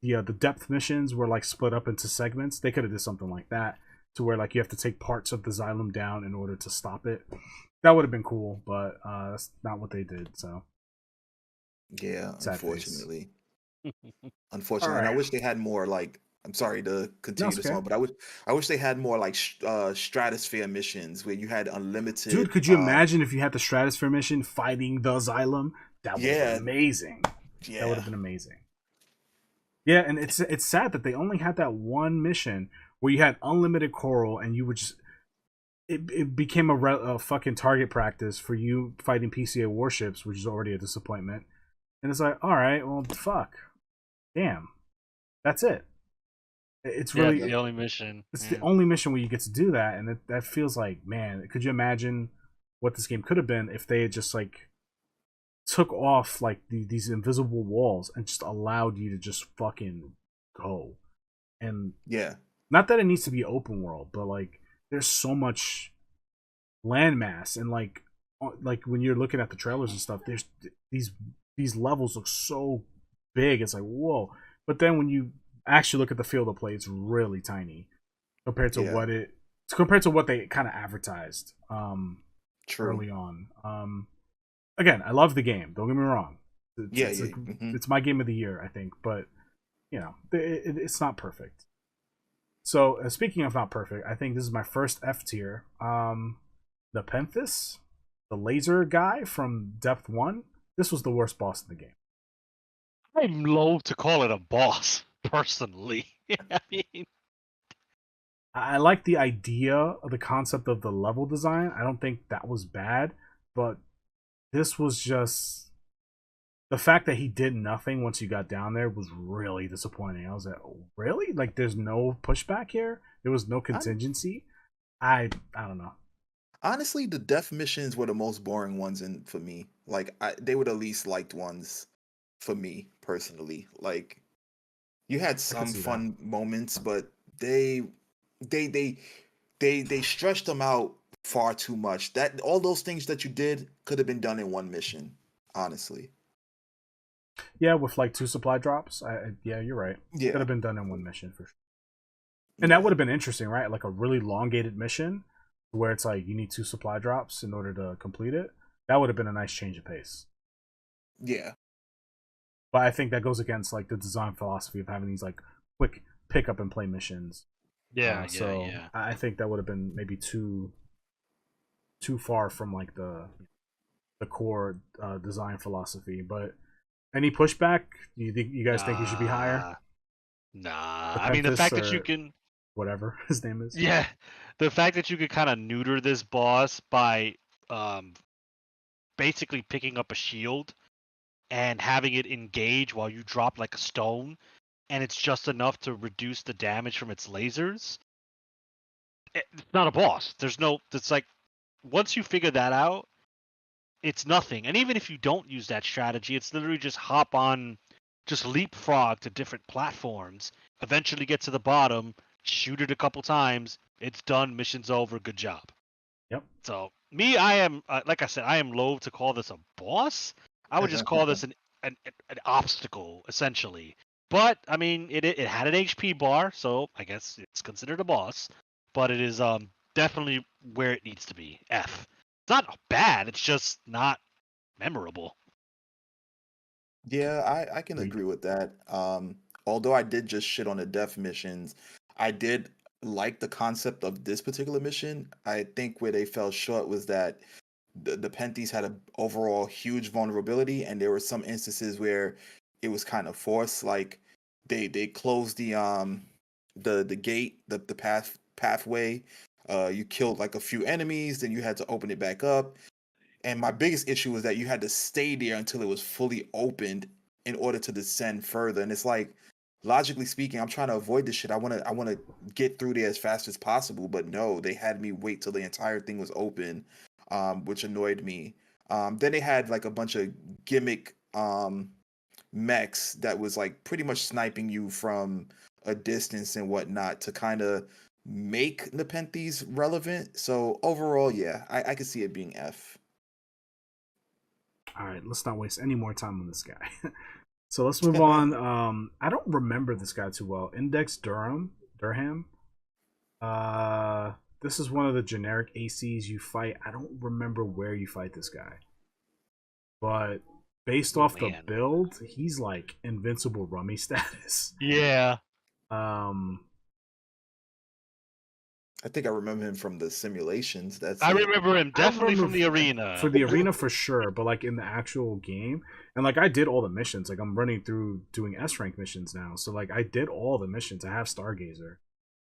the depth missions were like split up into segments. They could have did something like that, to where like you have to take parts of the Xylem down in order to stop it. That would have been cool, but that's not what they did. So yeah. sad face. Unfortunately. All Unfortunately, and I right, wish they had more like. I'm sorry to no, continue it's this okay, on, but I wish they had more like stratosphere missions where you had dude. unlimited. Could you imagine if you had the Stratosphere mission fighting the Xylem? That would have been Yeah, amazing. That would yeah, have been amazing. Yeah, and it's sad that they only had that one mission where you had unlimited coral, and you would just it became a fucking target practice for you fighting PCA warships, which is already a disappointment. And it's like, all right, well, fuck, damn, that's it. It's Yeah, it's yep, the really, only mission. it's the Yeah. only mission where you get to do that, and that feels like, man, could you imagine what this game could have been if they had just like took off like these invisible walls and just allowed you to just fucking go. And yeah, not that it needs to be open world, but like there's so much landmass, and like when you're looking at the trailers and stuff, there's these these levels look so big. It's like, whoa. But then when you actually look at the field of play, it's really tiny compared to yeah. what they kind of advertised True. early on. Again, I love the game. Don't get me wrong. It's Yeah, it's yeah. like Hmm. it's my game of the year, I think. But it's not perfect. So speaking of not perfect, I think this is my first F tier. The Penthus, the laser guy from Depth One. This was the worst boss in the game. I'm loath to call it a boss, personally. I mean, I like the idea of the concept of the level design. I don't think that was bad, but this was just the fact that he did nothing once you got down there was really disappointing. I was like, oh, really? Like, there's no pushback here. There was no I, contingency. I don't know. honestly, the death missions were the most boring ones in for me. Like, they were the least liked ones for me personally. Like, you had I could some see that. fun moments, but they they they stretched them out far too much. That all those things that you did could have been done in one mission, honestly. Yeah, with like 2 supply drops. Yeah, you're right. Could Yeah, have been done in one mission for sure. And that yeah, would have been interesting, right? Like a really elongated mission where it's like you need 2 supply drops in order to complete it. That would have been a nice change of pace. yeah. But I think that goes against like the design philosophy of having these like quick pick up and play missions. So I think that would have been maybe too far from like the core design philosophy. But any pushback? You guys think he should be higher? Nah. The I mean, the fact that you or can, whatever his name is. yeah, the fact that you could kind of neuter this boss by basically picking up a shield and having it engage while you drop like a stone, and it's just enough to reduce the damage from its lasers. It's not a boss. It's like once you figure that out, it's nothing. And even if you don't use that strategy, it's literally just hop on, just leapfrog to different platforms, eventually get to the bottom, shoot it a couple times, it's done, mission's over, good job. Yep. So me, I am like I said, I am loath to call this a boss. I would just call this an obstacle essentially. But I mean, it had an HP bar, so I guess it's considered a boss. But it is definitely where it needs to be. F. It's not bad. It's just not memorable. Yeah, I can agree with that. Although I did just shit on the death missions, I did like the concept of this particular mission. I think where they fell short was that the Penties had an overall huge vulnerability, and there were some instances where it was kind of forced. Like they closed the gate, the pathway. You killed like a few enemies, then you had to open it back up. And my biggest issue was that you had to stay there until it was fully opened in order to descend further. And it's like, logically speaking, I'm trying to avoid this shit. I wanna get through there as fast as possible, but no, they had me wait till the entire thing was open, which annoyed me. Then they had like a bunch of gimmick mechs that was like pretty much sniping you from a distance and whatnot to kind of make Nepenthes relevant. So overall, yeah, I could see it being F. All right, let's not waste any more time on this guy. So let's move on. I don't remember this guy too well. Index Durham. This is one of the generic ACs you fight. I don't remember where you fight this guy, but based off the build, he's like invincible rummy status. Yeah. I think I remember him from the simulations. I remember him definitely from the arena. For the arena for sure, but like in the actual game, and like I did all the missions. Like I'm running through doing S rank missions now, so like I did all the missions. I have Stargazer,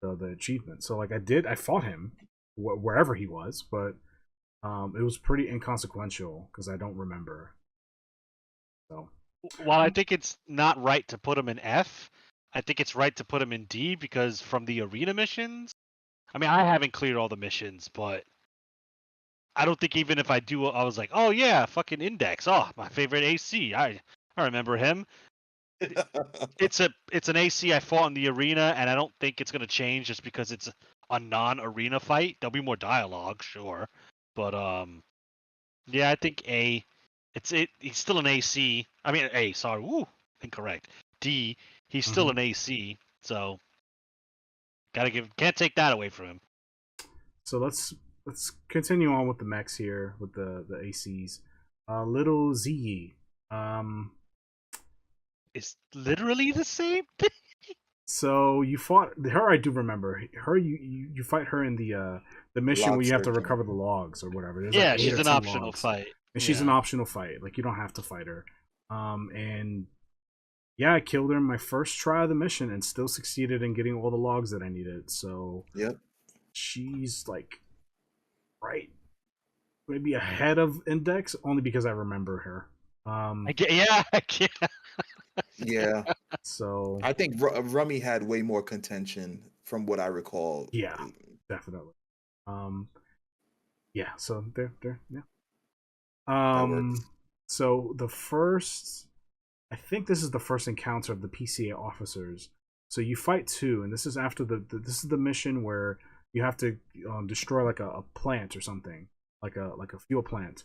the achievement. So like I fought him wherever he was, but it was pretty inconsequential because I don't remember. So while I think it's not right to put him in F, I think it's right to put him in D because from the arena missions, I mean, I haven't cleared all the missions, but I don't think even if I do, I was like, oh yeah, fucking Index. Oh, my favorite AC. I remember him. It's an AC I fought in the arena, and I don't think it's gonna change just because it's a non-arena fight. There'll be more dialogue, sure, but yeah, I think A. He's still an AC. I mean A. Sorry, woo, incorrect. D. He's still an AC, so can't take that away from him. So let's continue on with the mechs here with the ACs. Little Z. It's literally the same thing. So you fought her. I do remember her. You fight her in the mission Log where you have to searching. recover the logs or whatever. There's Yeah, like 8 she's or an 10 optional logs. fight. And she's an optional fight. Like you don't have to fight her. And yeah, I killed her in my first try of the mission and still succeeded in getting all the logs that I needed. So Yep. She's like right, maybe ahead of Index only because I remember her. I get. Yeah. So I think Rummy had way more contention from what I recall. Yeah, definitely. Yeah. So there. Yeah. So the first, I think this is the first encounter of the PCA officers. So you fight 2, and this is after this is the mission where you have to destroy like a plant or something, like a fuel plant.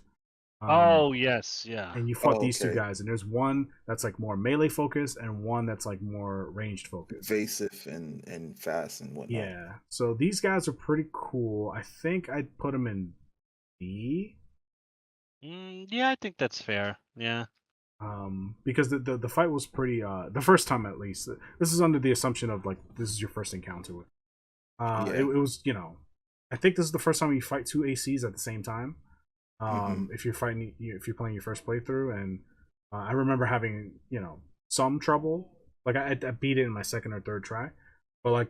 Oh yes, yeah. And you fought these 2 guys, and there's one that's like more melee focused, and one that's like more ranged focused, evasive and fast and whatnot. Yeah. So these guys are pretty cool. I think I'd put them in B. Yeah, I think that's fair. Yeah. because the fight was pretty the first time at least. This is under the assumption of like this is your first encounter with. It was I think this is the first time you fight two ACs at the same time. If you're playing your first playthrough, and I remember having some trouble. Like I beat it in my second or third try, but like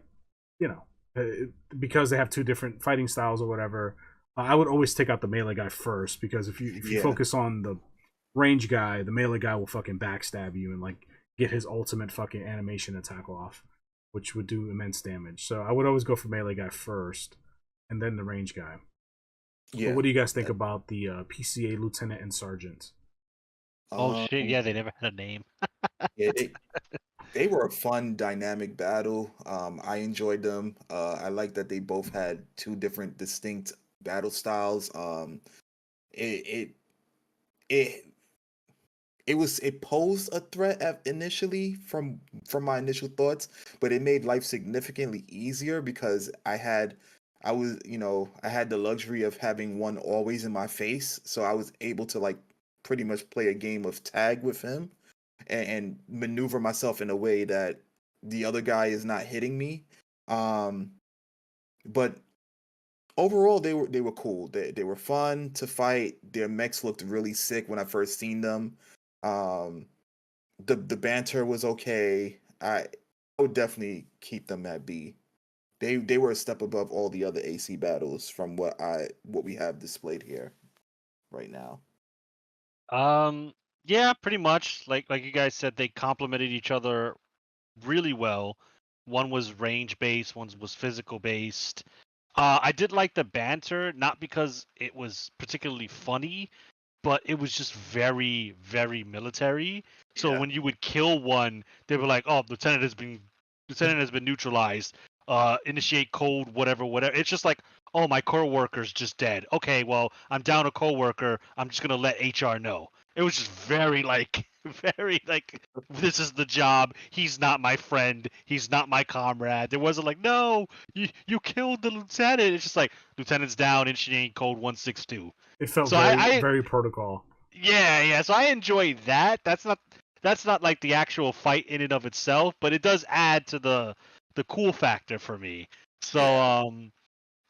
because they have two different fighting styles or whatever, I would always take out the melee guy first, because if you focus on the range guy, the melee guy will fucking backstab you and like get his ultimate fucking animation attack off, which would do immense damage. So I would always go for melee guy first, and then the range guy. Yeah. But what do you guys think about the PCA lieutenant and sergeant? Oh shit! Yeah, they never had a name. Yeah, they were a fun, dynamic battle. I enjoyed them. I like that they both had two different, distinct battle styles. It posed a threat initially from my initial thoughts, but it made life significantly easier because I had the luxury of having one always in my face, so I was able to like pretty much play a game of tag with him and maneuver myself in a way that the other guy is not hitting me. But overall, they were cool. They were fun to fight. Their mechs looked really sick when I first seen them. The banter was okay. I would definitely keep them at B. They were a step above all the other AC battles from what we have displayed here right now. Yeah, pretty much. Like you guys said, they complemented each other really well. One was range based, one was physical based. I did like the banter, not because it was particularly funny, but it was just very, very military. So when you would kill one, they were like, "Oh, lieutenant has been neutralized. Initiate code, whatever, whatever." It's just like, "Oh, my coworker's just dead. Okay, well, I'm down a coworker. I'm just gonna let HR know." It was just very like, very like, this is the job. He's not my friend. He's not my comrade. There wasn't like, "No, you killed the lieutenant." It's just like, lieutenant's down. Initiate code 162. It felt So very protocol. Yeah. So I enjoy that. That's not like the actual fight in and of itself, but it does add to the cool factor for me. So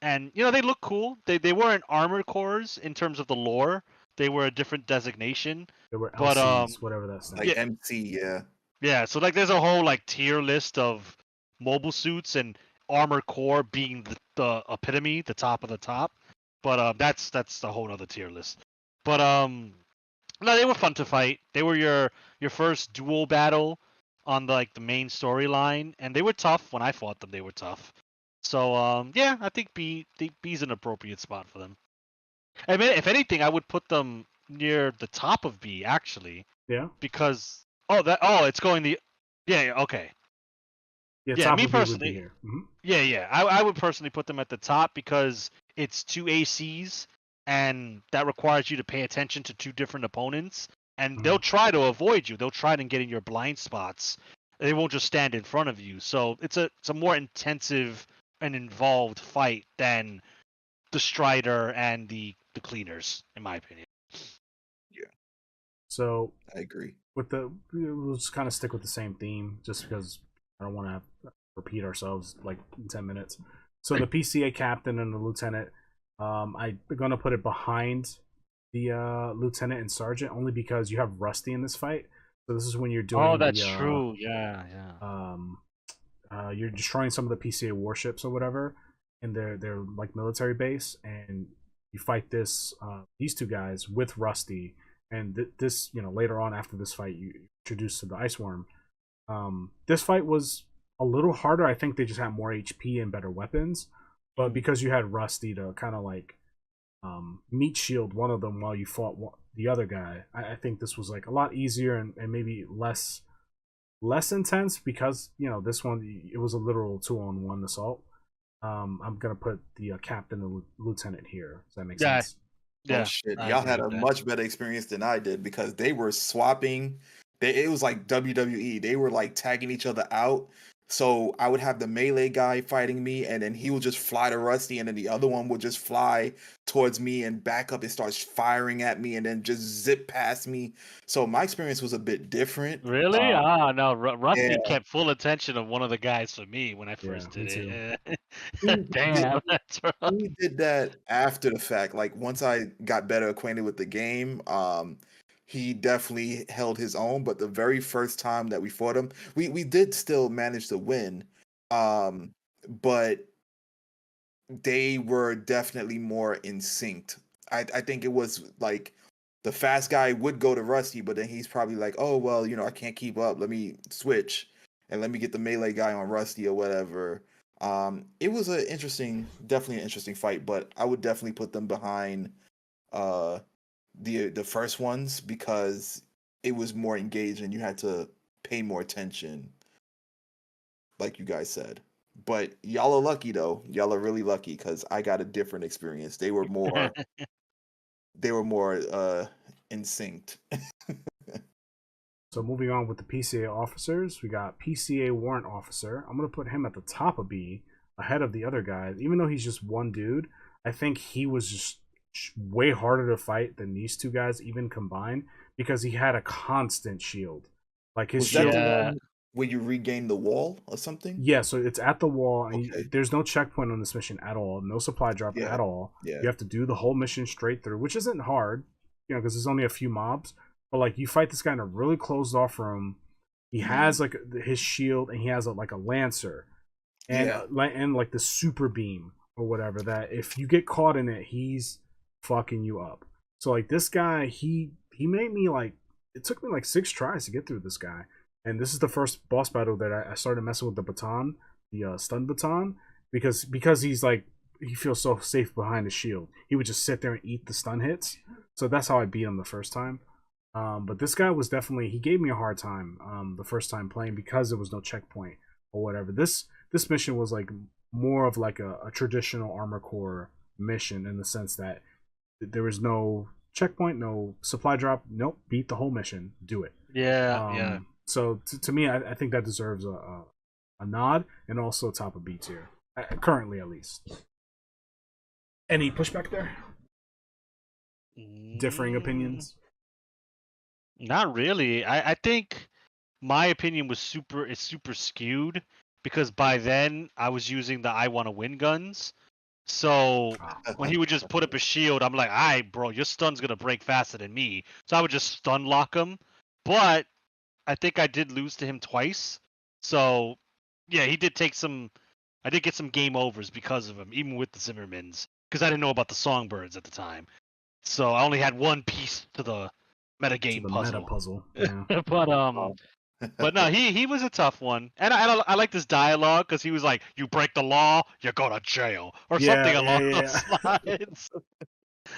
and they look cool. They weren't armored cores in terms of the lore. They were a different designation. They were LCs, but whatever that's like MC, yeah. Yeah, so like there's a whole like tier list of mobile suits, and armored core being the epitome, the top of the top. But that's a whole other tier list. But no, they were fun to fight. They were your first dual battle on the main storyline, and they were tough. When I fought them, they were tough. So yeah, I think B's an appropriate spot for them. I mean, if anything, I would put them near the top of B actually. Yeah. Because it's going the okay. Yeah, me personally. Here. Mm-hmm. Yeah. I would personally put them at the top because it's two ACs, and that requires you to pay attention to two different opponents, and they'll try to avoid you. They'll try to get in your blind spots. They won't just stand in front of you. So it's a more intensive and involved fight than the Strider and the cleaners, in my opinion. Yeah. So I agree. We'll just kind of stick with the same theme, just because I don't want to repeat ourselves like in 10 minutes. So the PCA captain and the lieutenant, I'm gonna put it behind the lieutenant and sergeant, only because you have Rusty in this fight. So this is when you're doing. Oh, that's true. Yeah. You're destroying some of the PCA warships or whatever in their like military base, and you fight these two guys with Rusty. And this, later on after this fight, you introduce to the Ice Worm. This fight was a little harder. I think they just had more HP and better weapons, but because you had Rusty to kind of like meat shield one of them while you fought the other guy, I think this was like a lot easier and maybe less intense, because this one, it was a literal 2-on-1 assault. I'm gonna put the captain and lieutenant here. Does that make sense? Yeah. Oh shit! Y'all had a much better experience than I did, because they were swapping. It was like WWE. They were like tagging each other out. So I would have the melee guy fighting me, and then he would just fly to Rusty, and then the other one would just fly towards me and back up and starts firing at me, and then just zip past me. So my experience was a bit different. Really? Ah, no. Yeah, Rusty kept full attention of one of the guys for me when I Yeah, first me did too. it. he did, Damn, that's rough. he did that after the fact. Like once I got better acquainted with the game, he definitely held his own. But the very first time that we fought him, we did still manage to win. Um, but they were definitely more in sync. I think it was like the fast guy would go to Rusty, but then he's probably like, oh well, I can't keep up. Let me switch and let me get the melee guy on Rusty or whatever. It was definitely an interesting fight, but I would definitely put them behind uh the first ones because it was more engaged and you had to pay more attention, like you guys said. But y'all are lucky though. Y'all are really lucky because I got a different experience. They were more in sync. So moving on with the PCA officers, we got PCA warrant officer. I'm gonna put him at the top of B, ahead of the other guys. Even though he's just one dude, I think he was just way harder to fight than these two guys even combined because he had a constant shield. Like his Was that shield. the Yeah. one where you regain the wall or something? Yeah, so it's at the wall. And Okay. there's no checkpoint on this mission at all. No supply drop Yeah. at all. Yeah. You have to do the whole mission straight through, which isn't hard, because there's only a few mobs. But like you fight this guy in a really closed off room. He has like his shield, and he has like a lancer, and Yeah. and like the super beam or whatever. That if you get caught in it, he's fucking you up. So like this guy, he made me like it took me like 6 tries to get through this guy. And this is the first boss battle that I started messing with the baton, the stun baton, because he's like he feels so safe behind his shield. He would just sit there and eat the stun hits. So that's how I beat him the first time. But this guy was definitely he gave me a hard time the first time playing because there was no checkpoint or whatever. This mission was like more of like a traditional Armor Core mission in the sense that there was no checkpoint, no supply drop. Nope, beat the whole mission, do it. Yeah. So to me, I think that deserves a nod and also top of B tier, currently at least. Any pushback there? Differing opinions? Not really. I think my opinion was super skewed because by then I was using the I want to win guns. So when he would just put up a shield, I'm like, "All right, bro, your stun's gonna break faster than me." So I would just stun lock him. But I think I did lose to him twice. So yeah, he did take some. I did get some game overs because of him, even with the Zimmermans, because I didn't know about the Songbirds at the time. So I only had one piece to the To metagame the meta puzzle. puzzle. Yeah. But no, he was a tough one, and I like this dialogue because he was like, "You break the law, you go to jail," or something along those lines.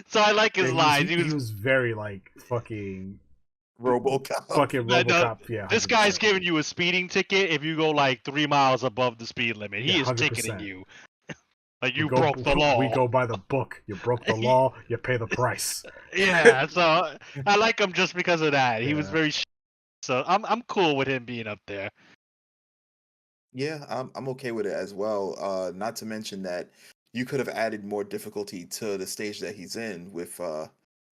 So I like his lines. He was very like fucking RoboCop. No, RoboCop. Yeah, this guy's 100%. giving you a speeding ticket if you go like 3 miles above the speed limit. Yeah, He is ticketing 100%. you. Like you broke the We law. go by the book. You broke the law. You pay the price. Yeah, so I like him just because of that. He was Yeah. very. So I'm cool with him being up there. Yeah, I'm okay with it as well. Not to mention that you could have added more difficulty to the stage that he's in with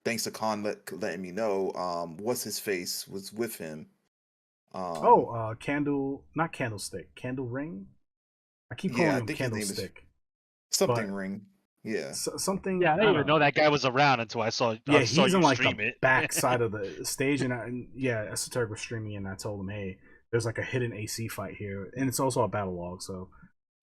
thanks to letting me know what's his face was with him. Not candlestick, candle ring. I keep calling Yeah, I him think his name is candlestick, something but ring. Yeah. something. Yeah, I I didn't don't even know that guy was around until I saw Yeah, saw he's you on like the stream it. back side of the stage, and yeah, Esoteric was streaming, and I told him, hey, there's like a hidden AC fight here, and it's also a battle log. So,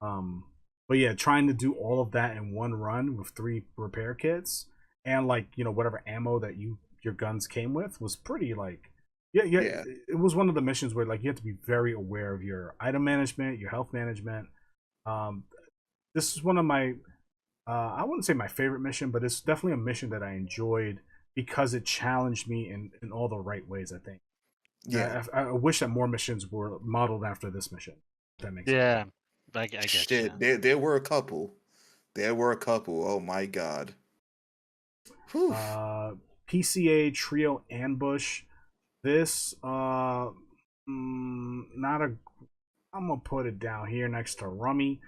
but yeah, trying to do all of that in one run with 3 repair kits and like whatever ammo that your guns came with was pretty like yeah. It was one of the missions where like you have to be very aware of your item management, your health management. This is one of my I wouldn't say my favorite mission, but it's definitely a mission that I enjoyed because it challenged me in all the right ways, I think. Yeah. I wish that more missions were modeled after this mission. If that makes sense. Yeah, I get Shit, you. there were a couple. There were a couple. Oh my god. Whew. PCA Trio Ambush. This not a I'm gonna put it down here next to Rummy.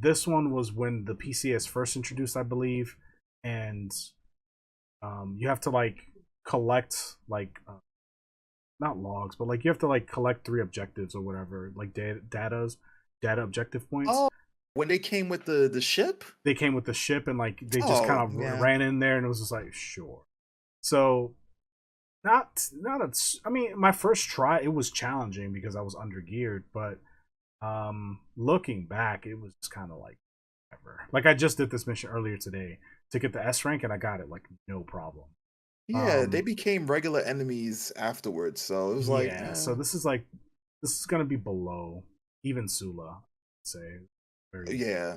This one was when the PCS first introduced, I believe, and you have to like collect like not logs, but like you have to like collect 3 objectives or whatever, like data objective points. Oh, when they came with the ship? They came with the ship and like they just kind Oh, of yeah. ran in there and it was just like sure. So not a. I mean, my first try it was challenging because I was under geared, but looking back, it was just kind of like whatever. Like I just did this mission earlier today to get the S rank and I got it like no problem. Yeah, they became regular enemies afterwards, so it was like, yeah. So this is gonna be below even Sula. I'd say very yeah.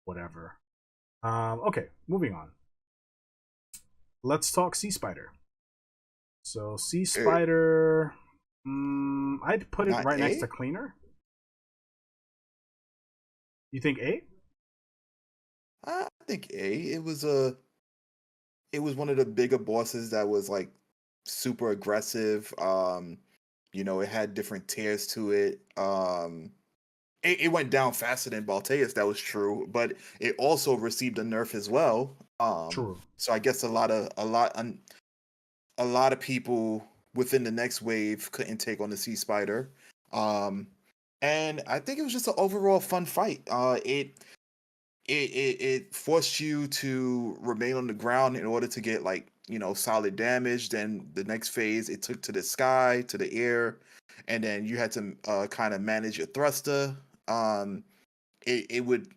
whatever. Okay, moving on. Let's talk Sea Spider. So Sea Spider, I'd put it Not right A? next to Cleaner. You think A? I think A. It was one of the bigger bosses that was like super aggressive. You know, it had different tiers to it. It went down faster than Balteus, that was true, but it also received a nerf as well. True. So I guess a lot of people within the next wave couldn't take on the Sea Spider. And I think it was just an overall fun fight. It forced you to remain on the ground in order to get like, you know, solid damage. Then the next phase it took to the sky, to the air, and then you had to kind of manage your thruster. It would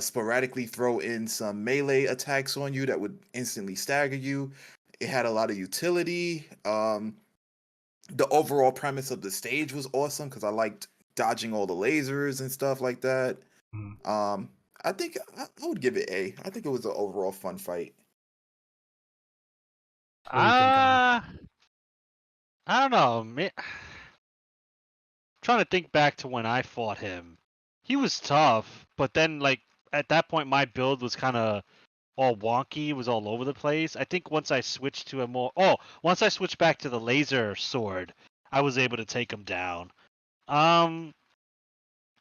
sporadically throw in some melee attacks on you that would instantly stagger you. It had a lot of utility. The overall premise of the stage was awesome because I liked dodging all the lasers and stuff like that. Mhm. I think I would give it A. I think it was an overall fun fight. What do you think, I don't know. Trying to think back to when I fought him. He was tough, but then like at that point my build was kind of all wonky. It was all over the place. I think once I switched to a more once I switched back to the laser sword, I was able to take him down.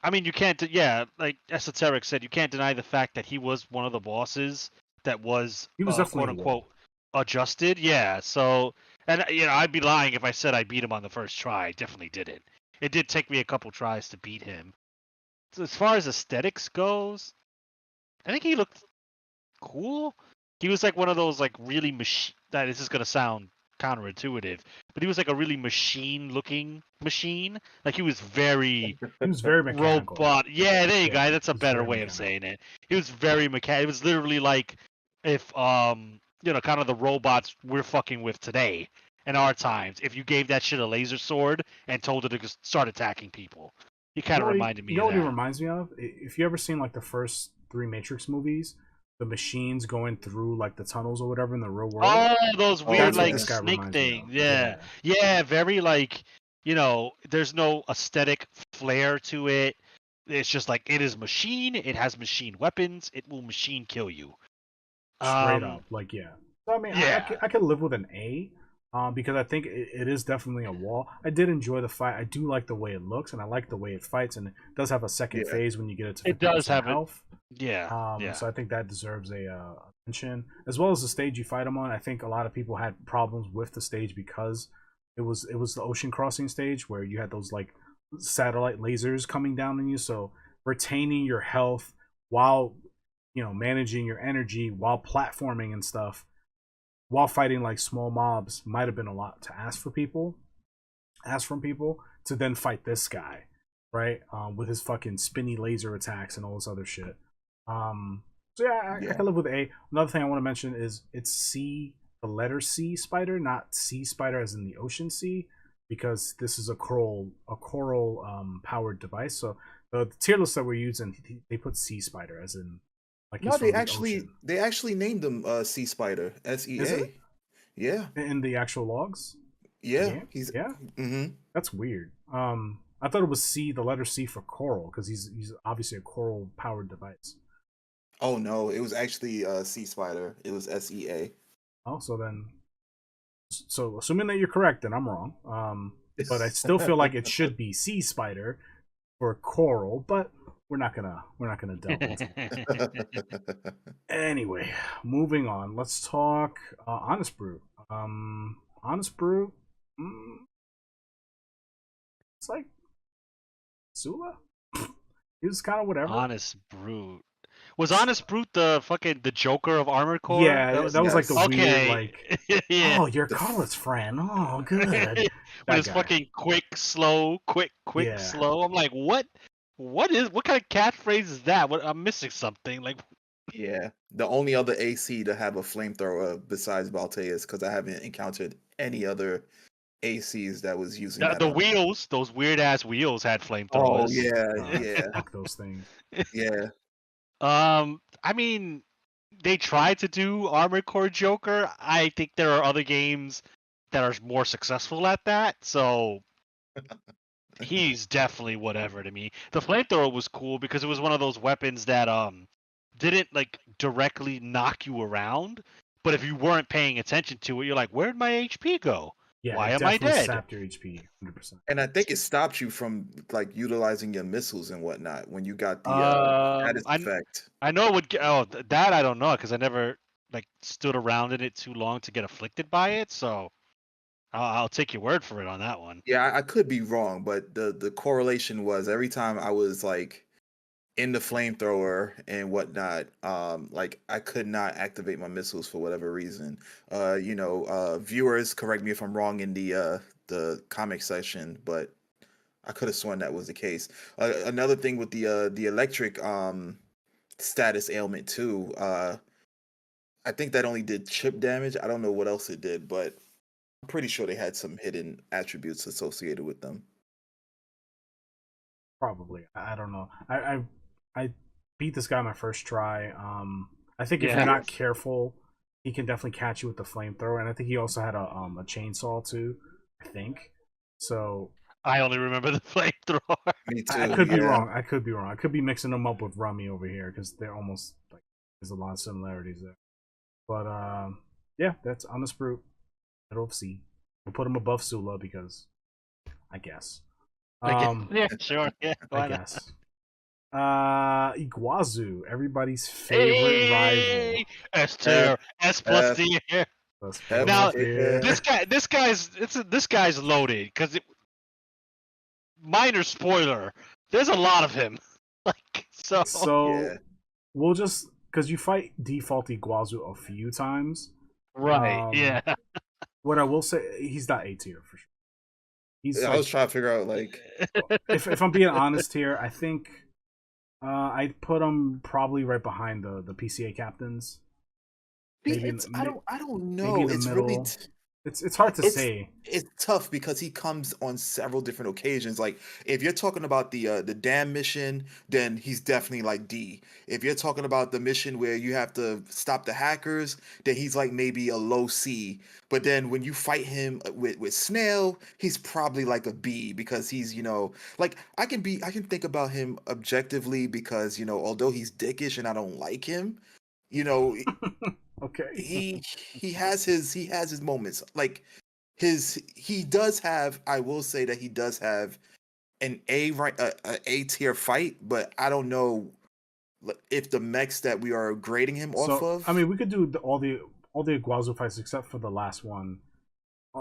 I mean, you can't. Yeah, like Esoteric said, you can't deny the fact that he was one of the bosses that was, He was quote definitely a unquote, wall. adjusted. Yeah. So, and I'd be lying if I said I beat him on the first try. I definitely didn't. It did take me a couple tries to beat him. So as far as aesthetics goes, I think he looked cool. He was like one of those like really that this is gonna sound counterintuitive, but he was like a really machine-looking machine. Like he was very He was very mechanical. robot. Yeah, there you Yeah, go. That's a he was better very way of mechanical. saying it. He was very mechanical. It was literally like if kind of the robots we're fucking with today in our times. If you gave that shit a laser sword and told it to just start attacking people, he kind of reminded You me know of what he that. reminds me of? If you ever seen like the first 3 Matrix movies, the machines going through like the tunnels or whatever in the real world. Oh, those Oh weird That's what like this yeah. guy snake reminds me of. things. Yeah. Yeah. Yeah, very like, there's no aesthetic flair to it. It's just like it is machine, it has machine weapons, it will machine kill you. Straight up, like yeah. So I mean, Yeah. I could live with an A, because I think it is definitely a wall. I did enjoy the fight. I do like the way it looks, and I like the way it fights, and it does have a second Yeah. phase when you get it to It 50% does have it. health. Yeah. Yeah. So I think that deserves a mention, as well as the stage you fight him on. I think a lot of people had problems with the stage because it was the ocean crossing stage where you had those like satellite lasers coming down on you. So retaining your health while managing your energy while platforming and stuff while fighting like small mobs might have been a lot to ask from people to then fight this guy, right? With his fucking spinny laser attacks and all this other shit. So yeah, I Yeah. can live with A. Another thing I want to mention is it's the letter C spider, not sea spider as in the ocean sea, because this is a coral powered device. So the tier list that we're using, they put sea spider as in like he's No, from the ocean. they actually named him Sea Spider, Is it SEA. Yeah. in the actual logs? The Yeah. game? He's Yeah, mm-hmm. that's weird. I thought it was C, the letter C for coral, because he's obviously a coral powered device. Oh no, it was actually Sea Spider. It was SEA. Oh, so assuming that you're correct, then I'm wrong. But I still feel like it should be Sea Spider for Coral, but we're not gonna delve into it. Anyway, moving on. Let's talk Honest Brew. Honest Brew, it's like Sula. He was kind of whatever. Honest Brute. Was Honest Brute the Joker of Armored Core? Yeah, that was like the weird, like, yeah. oh, your Carlot's friend. Oh, good. With his fucking quick, slow. Yeah. Slow. I'm like, what kind of catchphrase is that? What, I'm missing something. Like, Yeah, the only other AC to have a flamethrower besides Balteus, because I haven't encountered any other ACs that was using that. the wheels, those weird ass wheels had flamethrowers. Oh yeah, yeah. Fuck those things. Yeah. I mean, they tried to do Armored Core Joker. I think there are other games that are more successful at that. So he's definitely whatever to me. The flamethrower was cool because it was one of those weapons that didn't like directly knock you around, but if you weren't paying attention to it, you're like, where'd my HP go? Yeah, why it am I definitely dead? sapped your HP, 100%. And I think it stopped you from like utilizing your missiles and whatnot when you got the status effect. I know it would. That I don't know because I never like stood around in it too long to get afflicted by it. So I'll take your word for it on that one. Yeah, I could be wrong, but the correlation was every time I was like in the flamethrower and whatnot, like I could not activate my missiles for whatever reason. Viewers, correct me if I'm wrong in the comic section, but I could have sworn that was the case. Another thing with the electric status ailment too. I think that only did chip damage. I don't know what else it did, but I'm pretty sure they had some hidden attributes associated with them. Probably. I don't know. I beat this guy my first try. I think if you're not careful, he can definitely catch you with the flamethrower, and I think he also had a chainsaw too. I think so. I only remember the flamethrower. Me too. I could be wrong. I could be mixing them up with Rummy over here because they're almost like there's a lot of similarities there. But yeah, that's Honest Brute, middle of C. We'll put him above Sula because I guess. Yeah, sure. Yeah, I guess. Iguazu, everybody's favorite rival. S tier, S plus tier. Now this guy's loaded because minor spoiler, there's a lot of him. Like so we'll just because you fight default Iguazu a few times. Right. Yeah. What I will say, he's not A tier for sure. I was trying to figure out like if I'm being honest here, I think I'd put him probably right behind the PCA captains. Maybe I don't know. It's middle. Really it's hard to say. It's tough because he comes on several different occasions. Like if you're talking about the dam mission, then he's definitely like D. If you're talking about the mission where you have to stop the hackers, then he's like maybe a low C. But then when you fight him with Snail, he's probably like a B because he's like I can think about him objectively because although he's dickish and I don't like him, okay. He has his moments. Like he does have. I will say that he does have an A tier fight, but I don't know if the mechs that we are grading him off of. I mean, we could do all the Iguazu fights except for the last one.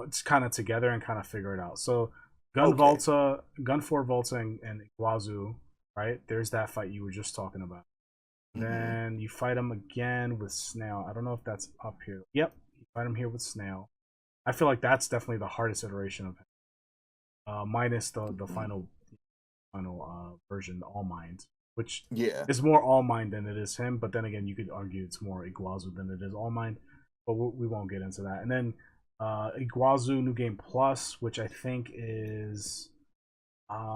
It's kind of together and kind of figure it out. So Gun 4 Volta and Iguazu, right? There's that fight you were just talking about. Then you fight him again with Snail. I don't know if that's up here. Yep, you fight him here with Snail. I feel like that's definitely the hardest iteration of him. Minus the final version, All Mind, which is more All Mind than it is him. But then again, you could argue it's more Iguazu than it is All Mind. But we won't get into that. And then Iguazu New Game Plus, which I think is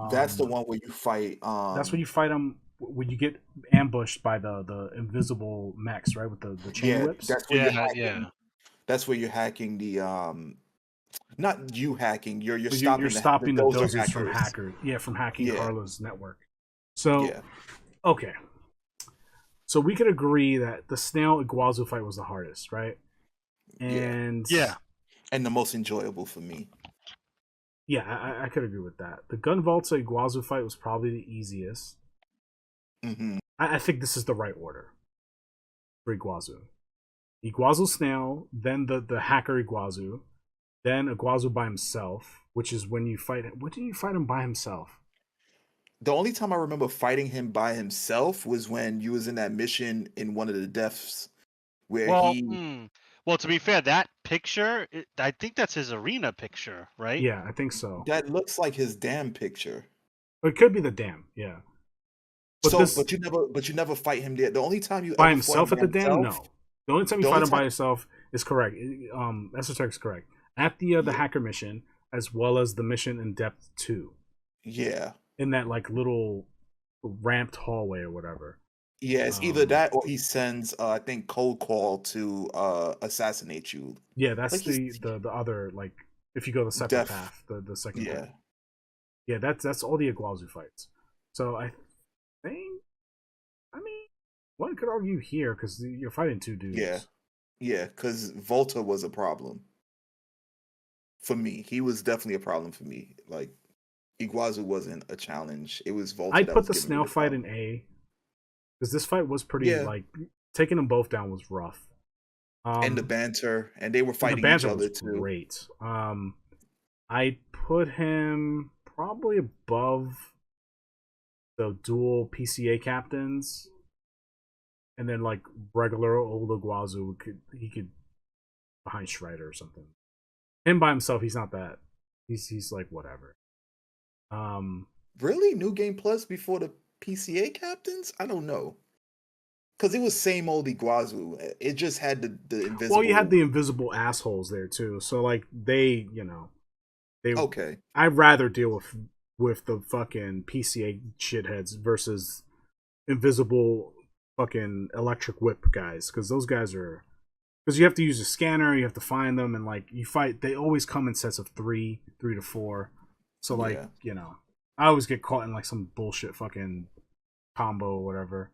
that's the one where you fight. That's when you fight him. When you get ambushed by the invisible mechs, right, with the chain whips. That's where That's where you're hacking the not you hacking. You're stopping the dozers from hackers. Yeah, from hacking Carla's network. So okay. So we could agree that the Snail Iguazu fight was the hardest, right? And and the most enjoyable for me. Yeah, I could agree with that. The Gunvalta Iguazu fight was probably the easiest. Mm-hmm. I think this is the right order for Iguazu. Iguazu Snail, then the hacker Iguazu, then Iguazu by himself, which is when you fight him. When did you fight him by himself? The only time I remember fighting him by himself was when you was in that mission in one of the deaths where Well, he well, to be fair, that picture, I think that's his arena picture, right? Yeah, I think so. that looks like his damn picture. But it could be the dam, yeah. But So, this but you never fight him there. The only time you by ever fought him himself by at the dam, himself, no. The only time you the fight only him by time, yourself is correct. Esoteric is correct. At the yeah, hacker mission, as well as the mission in depth 2. yeah, In that like little ramped hallway or whatever. yeah. It's either Um that or he sends, I think, cold call to assassinate you. yeah, that's Like he's the other, like, if you go the separate def, path, the second path. yeah, Yeah, that's all the Iguazu fights. So I think, I mean, one could argue here because you're fighting two yeah, dudes. yeah. Because Volta was a problem for me. He was definitely a problem for me. Like Iguazu wasn't a challenge. It was Volta I'd that put was the giving me snail the fight problem. in A because this fight was pretty, Yeah, like, taking them both down was rough. and the Um, banter, and they were the fighting each banter was other too. great. I'd put him probably above the dual PCA captains, and then like regular old Iguazu he could behind Shredder or something. Him by himself, he's not that. He's like whatever. Um, Really, New Game Plus before the PCA captains? I don't know, because it was same old Iguazu. It just had the well, you had invisible. the invisible assholes there too, so like they. Okay, I'd rather deal with the fucking PCA shitheads versus invisible fucking electric whip guys, because those guys are, because you have to use a scanner, you have to find them, and like you fight. They always come in sets of three to four. So like yeah. I always get caught in like some bullshit fucking combo or whatever.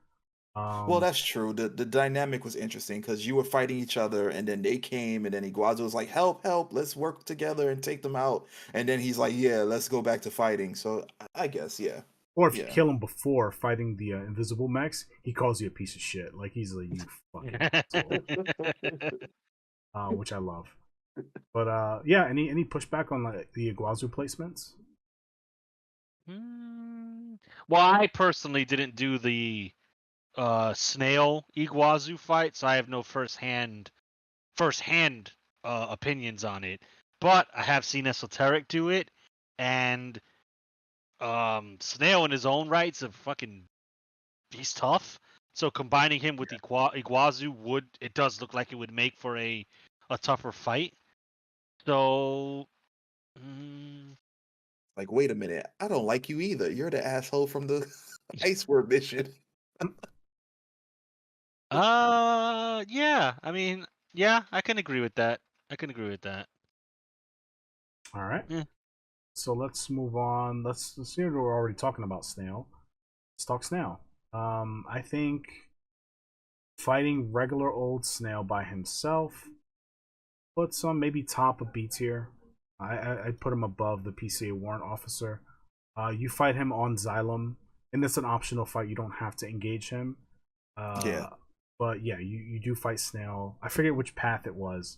Well, Um, that's true. The dynamic was interesting because you were fighting each other, and then they came, and then Iguazu was like, "Help, help! Let's work together and take them out." And then he's like, "Yeah, let's go back to fighting." So I guess, yeah, or if you yeah. kill him before fighting the invisible mechs, he calls you a piece of shit. Like he's like, you fucking asshole, which I love. But yeah, any pushback on like the Iguazu placements? Well, I personally didn't do the snail Iguazu fight, so I have no first hand opinions on it. But I have seen Esoteric do it, and Snail in his own right's he's tough. So combining him with Iguazu does look like it would make for a tougher fight. So Like, wait a minute, I don't like you either. You're the asshole from the Iceberg mission. yeah, I mean, yeah, I can agree with that. I can agree with that. All right. Yeah. So let's move on. Let's see. We're already talking about Snail. Let's talk Snail. I think fighting regular old Snail by himself puts some maybe top of B tier. I'd put him above the PCA warrant officer. You fight him on Xylem, and it's an optional fight. You don't have to engage him. Yeah, But yeah, you do fight Snail. I forget which path it was.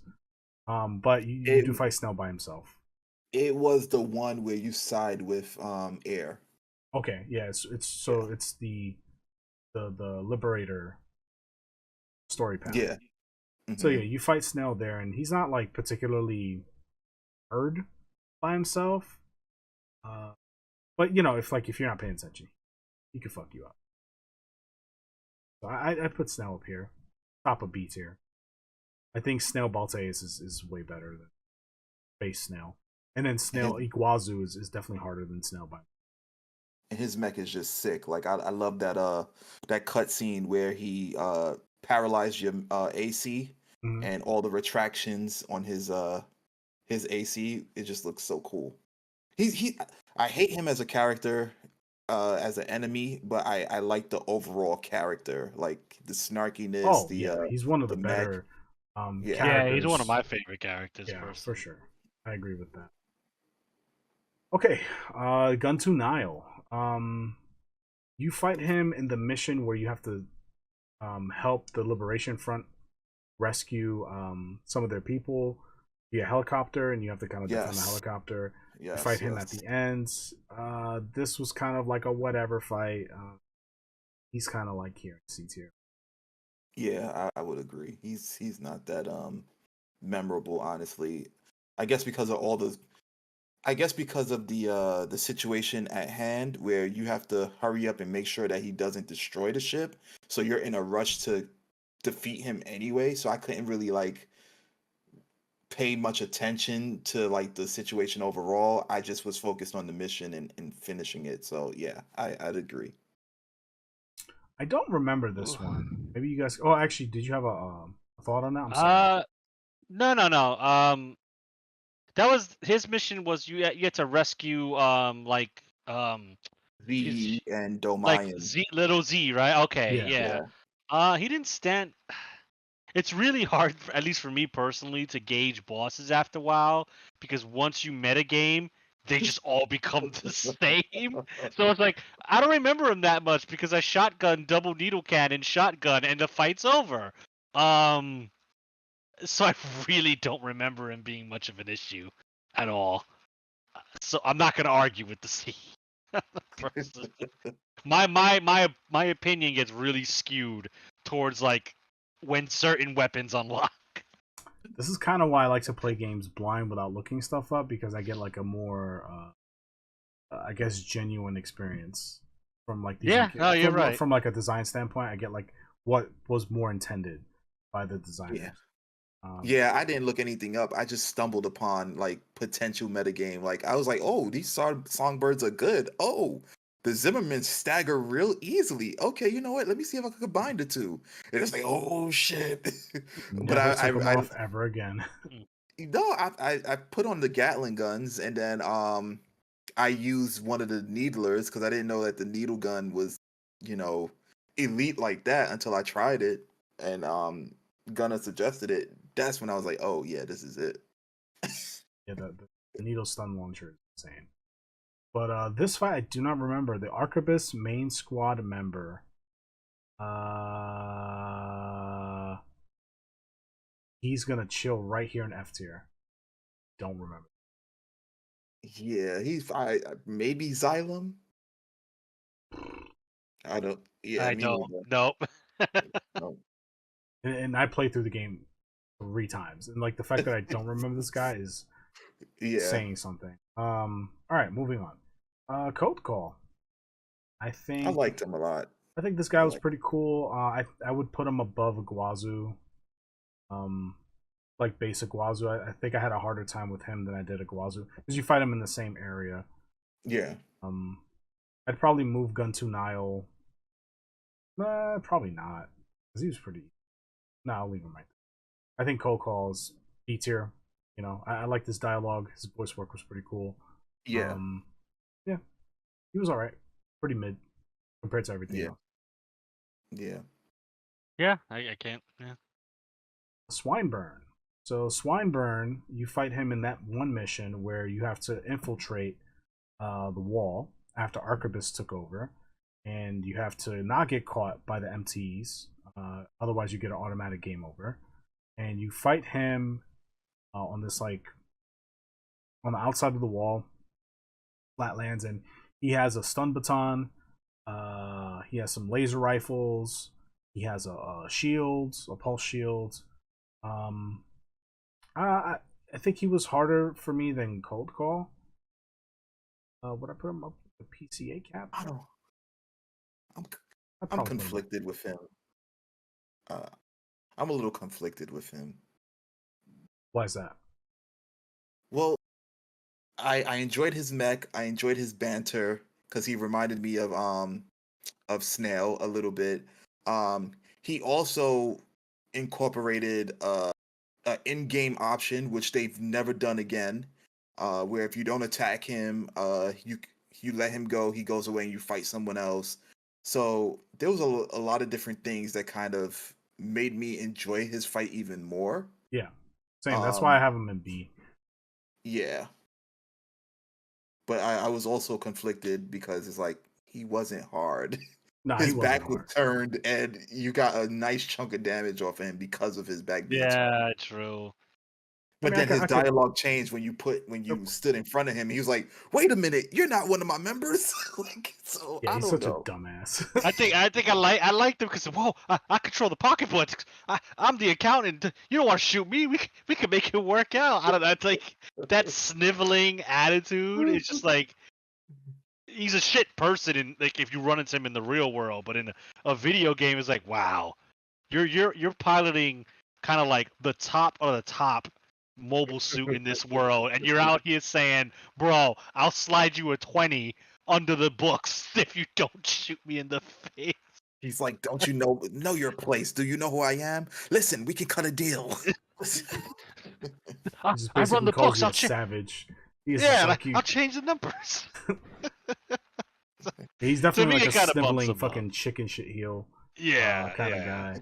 But you it do fight Snail by himself. it was the one where you side with Air. Okay, yeah, Yeah, it's the Liberator story path. yeah. So Hmm. yeah, you fight Snail there, and he's not like particularly hard by himself. Uh, but if you're not paying attention, he could fuck you up. So I put Snail up here, top of B tier. I think Snail Balteus is way better than base Snail, and then Snail His Iguazu is definitely harder than Snail by. his mech is just sick. Like I love that cut scene where he paralyzed your AC Mhm. and all the retractions on his AC. It just looks so cool. He I hate him as a character, as an enemy, but I like the overall character, like the snarkiness, Oh yeah, he's one of the the mech. better Yeah. Yeah, he's one of characters. my favorite characters Yeah, for personally. sure. I agree with that. Okay, Guntu Nile. You fight him in the mission where you have to help the Liberation Front rescue some of their people via helicopter, and you have to kind of defend the Yes. helicopter. You Yes. fight him at the end. This was kind of like a whatever fight. He's kind of like here in C tier. Yeah, I would agree. He's not that memorable, honestly. I guess because of all the I guess because of the situation at hand where you have to hurry up and make sure that he doesn't destroy the ship. So you're in a rush to defeat him anyway. So I couldn't really like pay much attention to like the situation overall. I just was focused on the mission and finishing it. So yeah, I'd agree. I don't remember this one. Maybe you guys. Oh, actually, did you have a thought on that? I'm sorry. No. That was his mission. Was you had to rescue V and like Domayan. little Z, right? Okay, Yeah. yeah. Yeah. He didn't stand. It's really hard, at least for me personally, to gauge bosses after a while because once you metagame, they just all become the same. So it's like I don't remember him that much because I shotgun, double needle cannon, shotgun, and the fight's over. So I really don't remember him being much of an issue at all. So I'm not gonna argue with the C. Versus- my opinion gets really skewed towards like when certain weapons unlock. This is kind of why I like to play games blind without looking stuff up because I get like a more, I guess, genuine experience from like these. Yeah, no, you're right. From like a design standpoint, I get like what was more intended by the designers. Yeah. Yeah, I didn't look anything up. I just stumbled upon like potential metagame. Like I was like, oh, these songbirds are good. Oh, the Zimmermans stagger real easily. Okay, you know what? Let me see if I can combine the two. And it's like, oh shit. But Never took them off ever again. I put on the Gatling guns and then I used one of the needlers because I didn't know that the needle gun was, you know, elite like that until I tried it. And Gunnar suggested it. That's when I was like, oh yeah, this is it. Yeah, the needle stun launcher is insane. But this fight, I do not remember. The Arquebus main squad member. He's gonna chill right here in F tier. Don't remember. Yeah, maybe Xylem. I don't. Yeah, I me don't. neither. Nope. No. And I played through the game 3 times, and like the fact that I don't remember this guy is Yeah, saying something. All right, moving on. Code Call. I I think liked him a lot. I think this guy I was like. pretty cool. I would put him above Iguazu. Um, like basic Iguazu. I think I had a harder time with him than I did Iguazu because you fight him in the same area. Yeah, Um, I'd probably move Guntu Nile. Probably not because he was pretty. No, I'll leave him right there. I think Cole Call's B tier. You know, I like this dialogue. His voice work was pretty cool. yeah, Yeah, he was all right. Pretty mid compared to everything yeah, else. yeah. Yeah, I can't. Yeah. Swineburn. So Swineburn, you fight him in that one mission where you have to infiltrate the wall after Arquebus took over, and you have to not get caught by the MTs. Otherwise, you get an automatic game over. And you fight him on this like on the outside of the wall, flatlands, and he has a stun baton. He has some laser rifles. He has a shield, a pulse shield. Um, I think he was harder for me than Cold Call. Would I put him up with the PCA cap? I don't. I'm I'd I'm probably put him up. conflicted with him. Uh, I'm a little conflicted with him. Why is that? Well, I enjoyed his mech. I enjoyed his banter because he reminded me of Snail a little bit. He also incorporated an in-game option which they've never done again, where if you don't attack him, you let him go, he goes away, and you fight someone else. So there was a lot of different things that kind of made me enjoy his fight even more. Yeah, same. That's why I have him in B. Yeah. but I was also conflicted because it's like he wasn't hard. Nah, he His wasn't back was hard. turned, and you got a nice chunk of damage off of him because of his back being turned. Yeah, true. But I mean, then his I could, dialogue changed when you stood in front of him. He was like, "Wait a minute, you're not one of my members." Like, so yeah, I he's don't such a know. dumbass. I think I like them because whoa, I control the pocketbooks. I'm the accountant. You don't want to shoot me. We can make it work out. I don't know. It's like that sniveling attitude is just like he's a shit person. And like if you run into him in the real world, but in a video game, it's like wow, you're piloting kind of like the top of the top mobile suit in this world, and you're out here saying, bro, I'll slide you a 20 under the books if you don't shoot me in the face. He's like, "Don't you know your place? Do you know who I am? Listen, we can cut a deal." He just I run basically the calls books. you a savage. He's just Yeah, like you. I'll change the numbers. He's To definitely me, like a it kind of bumps sniveling him fucking up. chicken shit heel Yeah, kind of yeah.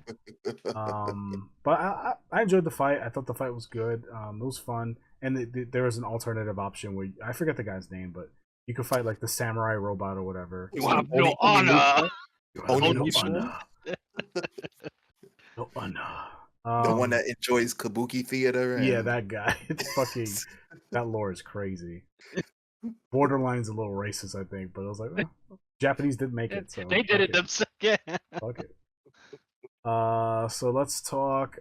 guy. But I enjoyed the fight. I thought the fight was good. It was fun, and there was an alternative option where I forget the guy's name, but you could fight like the samurai robot or whatever. You have no Only honor. You have Only no Musha? honor. No honor. The one that enjoys kabuki theater. And... Yeah, that guy. It's fucking that lore is crazy. Borderline's a little racist, I think, but I was like, Japanese didn't make it, so They did it themselves. Yeah. Fuck it. So let's talk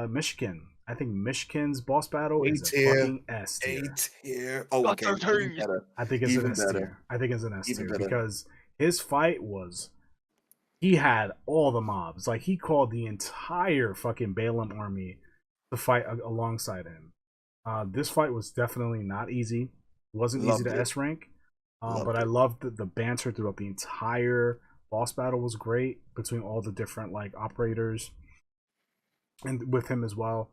Michigan. I think Michigan's boss battle is a fucking S tier. A tier. Oh, okay. Even better. I think it's Even an S better. tier. I think it's an S Even tier better. because his fight was. He had all the mobs. Like he called the entire fucking Balaam army to fight alongside him. This fight was definitely not easy. It wasn't easy to S rank. But I loved the banter throughout the entire boss battle was great between all the different like operators and with him as well.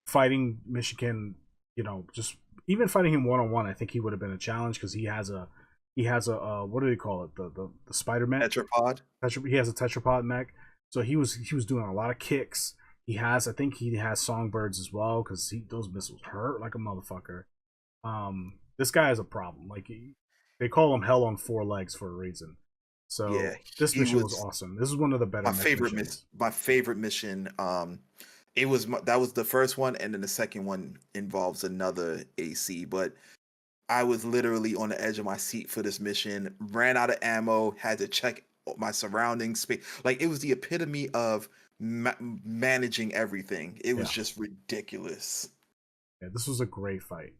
Fighting Michigan, just even fighting him one-on-one, I think he would have been a challenge because he has a what do they call it, the spider mech, Tetrapod. He has a tetrapod mech, so he was doing a lot of kicks. I think he has songbirds as well because those missiles hurt like a motherfucker. This guy has a problem. Like they call him Hell on 4 legs for a reason. So yeah, this mission was awesome. This is one of the better. My favorite mission. That was the first one, and then the second one involves another AC. But I was literally on the edge of my seat for this mission. Ran out of ammo. Had to check my surroundings. Like it was the epitome of managing everything. It was just ridiculous. Yeah, this was a great fight.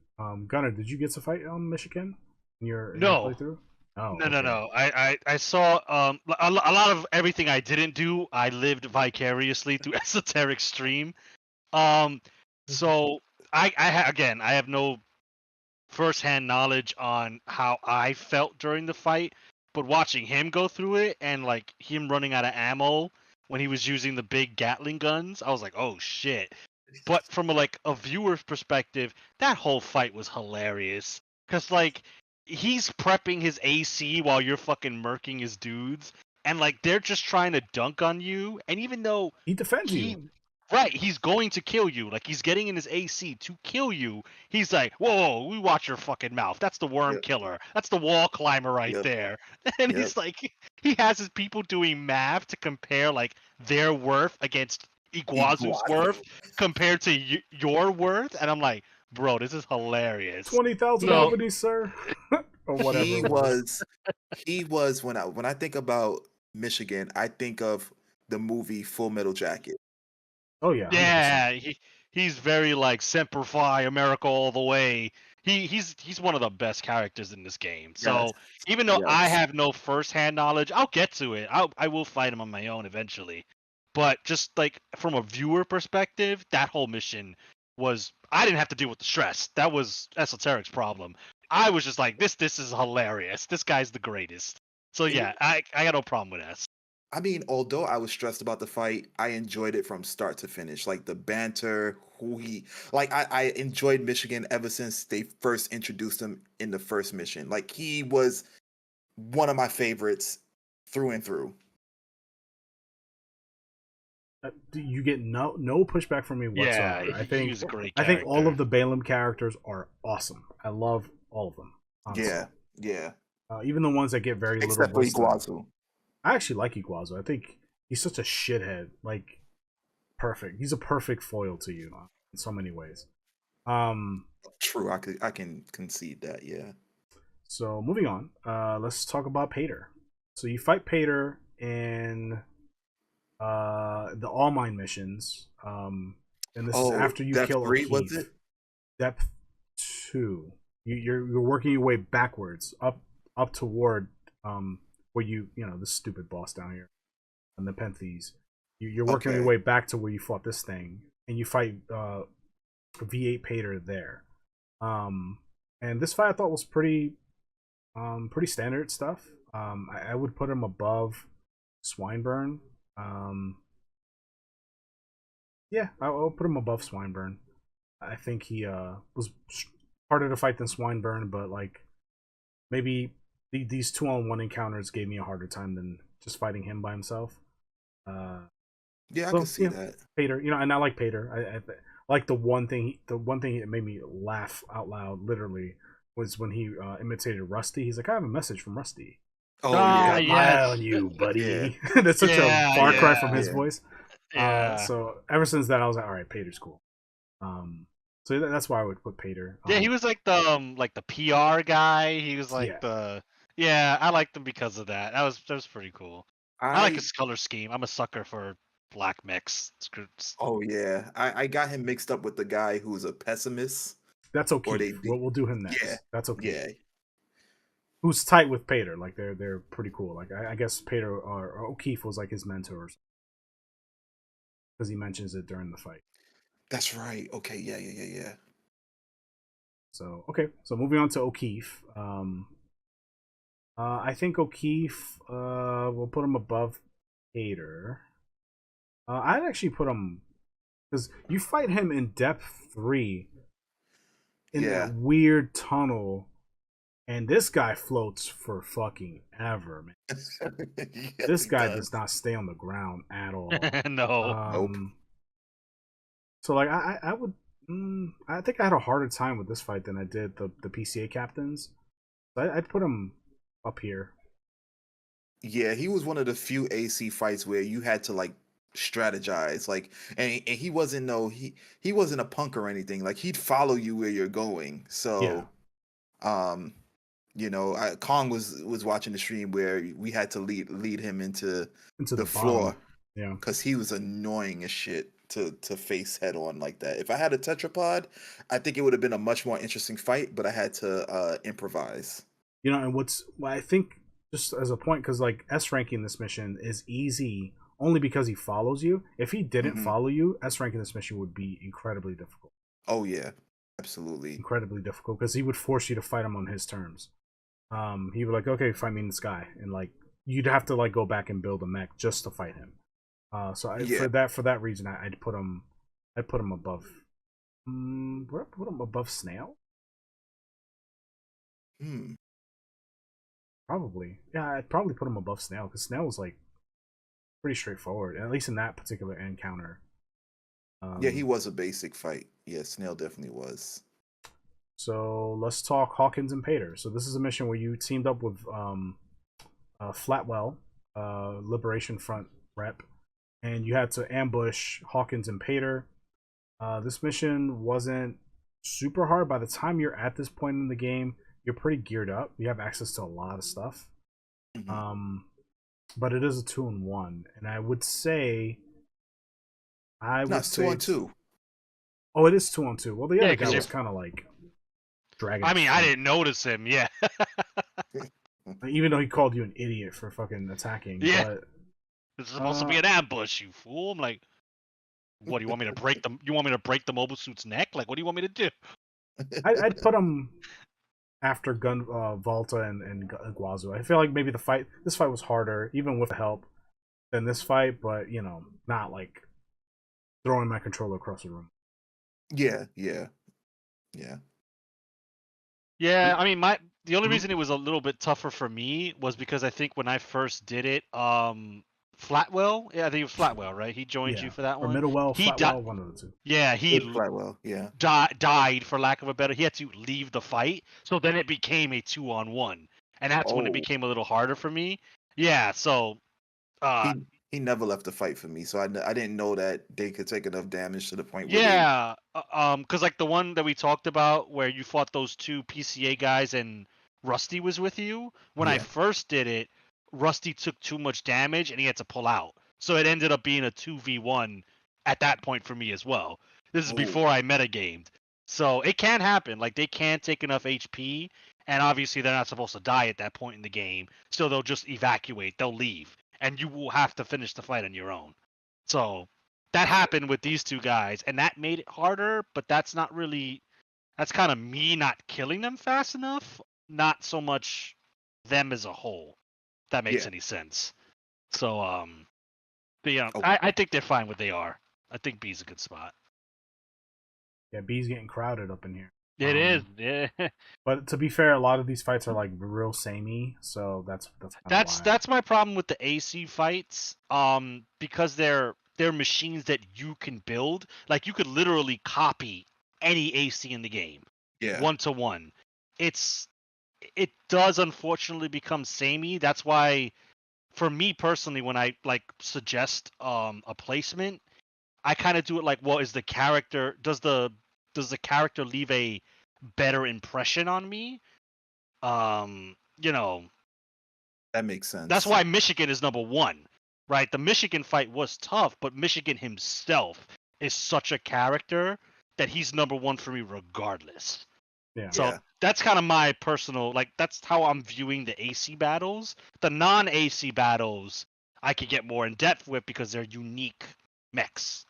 Gunnar, did you get to fight on Michigan in your playthrough? Oh, No. I saw a lot of everything I didn't do. I lived vicariously through Esoteric stream. So I have no first-hand knowledge on how I felt during the fight, but watching him go through it and like him running out of ammo when he was using the big Gatling guns, I was like, oh shit. But from a viewer's perspective, that whole fight was hilarious. Cause like he's prepping his AC while you're fucking murking his dudes, and like they're just trying to dunk on you, and even though he defends you. Right, he's going to kill you. Like he's getting in his AC to kill you. He's like, "Whoa, we watch your fucking mouth. That's the worm killer. That's the wall climber right there." And he's like, he has his people doing math to compare like their worth against Iguazu's worth compared to your worth, and I'm like, bro, this is hilarious. 20,000 Albany, sir, or whatever. He was when I think about Michigan, I think of the movie Full Metal Jacket. Oh yeah, 100%. Yeah, he's very like Semper Fi, America all the way. He's one of the best characters in this game. So even though I have no first-hand knowledge, I'll get to it. I will fight him on my own eventually. But just like from a viewer perspective, that whole mission was, I didn't have to deal with the stress. That was Esoteric's problem. I was just like, this is hilarious. This guy's the greatest. So yeah, I got no problem with that. I mean, although I was stressed about the fight, I enjoyed it from start to finish. Like the banter, I enjoyed Michigan ever since they first introduced him in the first mission. Like he was one of my favorites through and through. You get no pushback from me whatsoever. Yeah, I think he's a great character. I think all of the Balaam characters are awesome. I love all of them. Honestly. Yeah, yeah. Even the ones that get very Except little for voice time. Iguazu. I actually like Iguazu. I think he's such a shithead. Like, perfect. He's a perfect foil to you in so many ways. True, I can concede that. Yeah. So moving on, let's talk about Pater. So you fight Pater in the All Mine missions, and this is Oh, after you Depth kill 3 was O'Keefe. it? Depth 2. You're working your way backwards up toward where you know this stupid boss down here on the Nepenthes. You're working your Okay. way back to where you fought this thing, and you fight V8 Pater there. And this fight I thought was pretty standard stuff. I would put him above Swineburn. Yeah, I'll put him above Swineburn. I think he was harder to fight than Swineburn, but like maybe these 2-on-1 encounters gave me a harder time than just fighting him by himself. Yeah, I So, can see yeah, that. Pater, and I like Pater. I like the one thing that made me laugh out loud, literally, was when he imitated Rusty. He's like, I have a message from Rusty. Oh Got yeah. my eye yes. on you, buddy. Yeah. That's such a far cry from his Yeah. voice. Yeah. So ever since that, I was like, all right, Pater's cool. So that's why I would put Pater. Yeah, he was like the PR guy. He was like Yeah. I liked him because of that. That was pretty cool. I like his color scheme. I'm a sucker for black mechs. Oh yeah. I got him mixed up with the guy who's a pessimist. That's Or O'Keefe. We'll do him next. Yeah. That's O'Keefe. Yeah. Who's tight with Pater? Like they're pretty cool. Like I guess Pater or O'Keefe was like his mentor, because he mentions it during the fight. That's right. Okay. Yeah. So okay. So moving on to O'Keefe. I think O'Keefe. We'll put him above Pater. I'd actually put him because you fight him in Depth 3 in that weird tunnel, and this guy floats for fucking ever, man. Yes, This guy does not stay on the ground at all. No. Nope. So like I would. I think I had a harder time with this fight than I did the PCA captains. So I'd put him up here. Yeah, he was one of the few AC fights where you had to like strategize, like, and he wasn't he wasn't a punk or anything. Like he'd follow you where you're going. So, Kong was watching the stream where we had to lead him into the floor, because he was annoying as shit to face head on like that. If I had a tetrapod, I think it would have been a much more interesting fight, but I had to improvise. And I think, just as a point, because like S ranking this mission is easy only because he follows you. If he didn't follow you, S ranking this mission would be incredibly difficult. Oh yeah, absolutely, incredibly difficult, because he would force you to fight him on his terms. He would like, okay, fight me in the sky, and like you'd have to like go back and build a mech just to fight him. For that reason, I'd put him above. Would I put him above Snail? Probably. Yeah, I'd probably put him above Snail, because Snail was like pretty straightforward, at least in that particular encounter. Yeah, he was a basic fight. Yeah, Snail definitely was. So let's talk Hawkins and Pater. So this is a mission where you teamed up with Flatwell, Liberation Front rep, and you had to ambush Hawkins and Pater. This mission wasn't super hard. By the time you're at this point in the game, you're pretty geared up. You have access to a lot of stuff. But it is a 2-on-1, and I would say it's 2-on-2. Oh, it is 2-on-2. Well, the other guy was kind of like dragging. I mean, I didn't notice him. Yeah. Even though he called you an idiot for fucking attacking. Yeah. But, this is supposed to be an ambush, you fool. I'm like, what, do you want me to break them? You want me to break the mobile suit's neck? Like, what do you want me to do? I'd put him after Volta and Iguazu. I feel like maybe this fight was harder, even with help, than this fight, but not like throwing my controller across the room. Yeah. I mean, the only reason it was a little bit tougher for me was because I think when I first did it, Flatwell. Yeah, I think it was Flatwell, right? He joined you for that or one. Middlewell, He Flatwell, one of the two. Yeah, he Flatwell, yeah. died for lack of a better. He had to leave the fight, so then it became a 2-on-1, and that's when it Oh, became a little harder for me. Yeah, so he never left the fight for me, so I didn't know that they could take enough damage to the point where they. yeah, because like the one that we talked about where you fought those two PCA guys and Rusty was with you. When I Yeah. first did it, Rusty took too much damage and he had to pull out, so it ended up being a 2v1 at that point for me as well. This is Oh, before I metagamed, so it can happen. Like they can't take enough HP, and obviously they're not supposed to die at that point in the game, so they'll just evacuate. They'll leave, and you will have to finish the fight on your own. So that happened with these two guys, and that made it harder. But that's not really. That's kind of me not killing them fast enough, not so much them as a whole. If that makes Yeah. any sense. So but yeah, Okay. I think they're fine what they are. I think B's a good spot. Yeah, B's getting crowded up in here. It is, yeah. But to be fair, a lot of these fights are like real samey, so that's kind of why. That's my problem with the AC fights. Because they're machines that you can build. Like you could literally copy any AC in the game. Yeah. 1-to-1. It does unfortunately become samey. That's why for me personally, when I like suggest a placement, I kind of do it like, well, is the character does the character leave a better impression on me? You know, That makes sense. that's why Michigan is number one, right? The Michigan fight was tough, but Michigan himself is such a character that he's number one for me regardless. Yeah. So that's kind of my personal, like, that's how I'm viewing the AC battles. The non-AC battles, I could get more in depth with because they're unique mechs.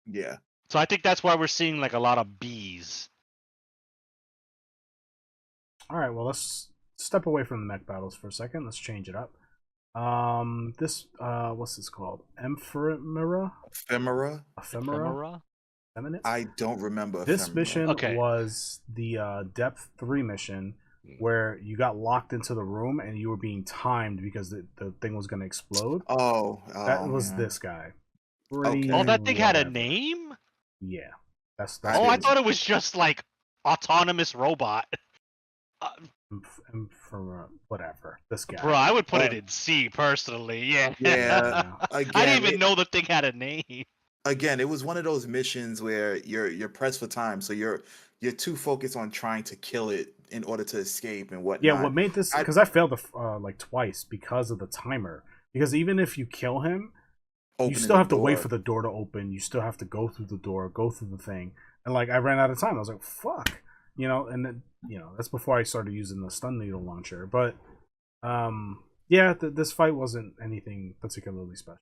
Yeah. So I think that's why we're seeing like a lot of Bs. All right, well, let's step away from the mech battles for a second. Let's change it up. This what's this called? Ephemera. Ephemera. I don't remember. This Ephemera. mission was the depth 3 mission where you got locked into the room and you were being timed because the thing was going to explode. That was this guy. Okay. Oh, that thing had a name? Yeah. That's I thought it was just like autonomous robot. From whatever, this guy. Bro, I would put it in C personally. Yeah. Yeah. Again, I didn't even know the thing had a name. Again, it was one of those missions where you're pressed for time, so you're too focused on trying to kill it in order to escape and whatnot. Yeah, what made this, because I failed like twice because of the timer. Because even if you kill him, you still have to wait for the door to open. You still have to go through the door, go through the thing, and like I ran out of time. I was like, "Fuck," and then that's before I started using the stun needle launcher. But yeah, this fight wasn't anything particularly special.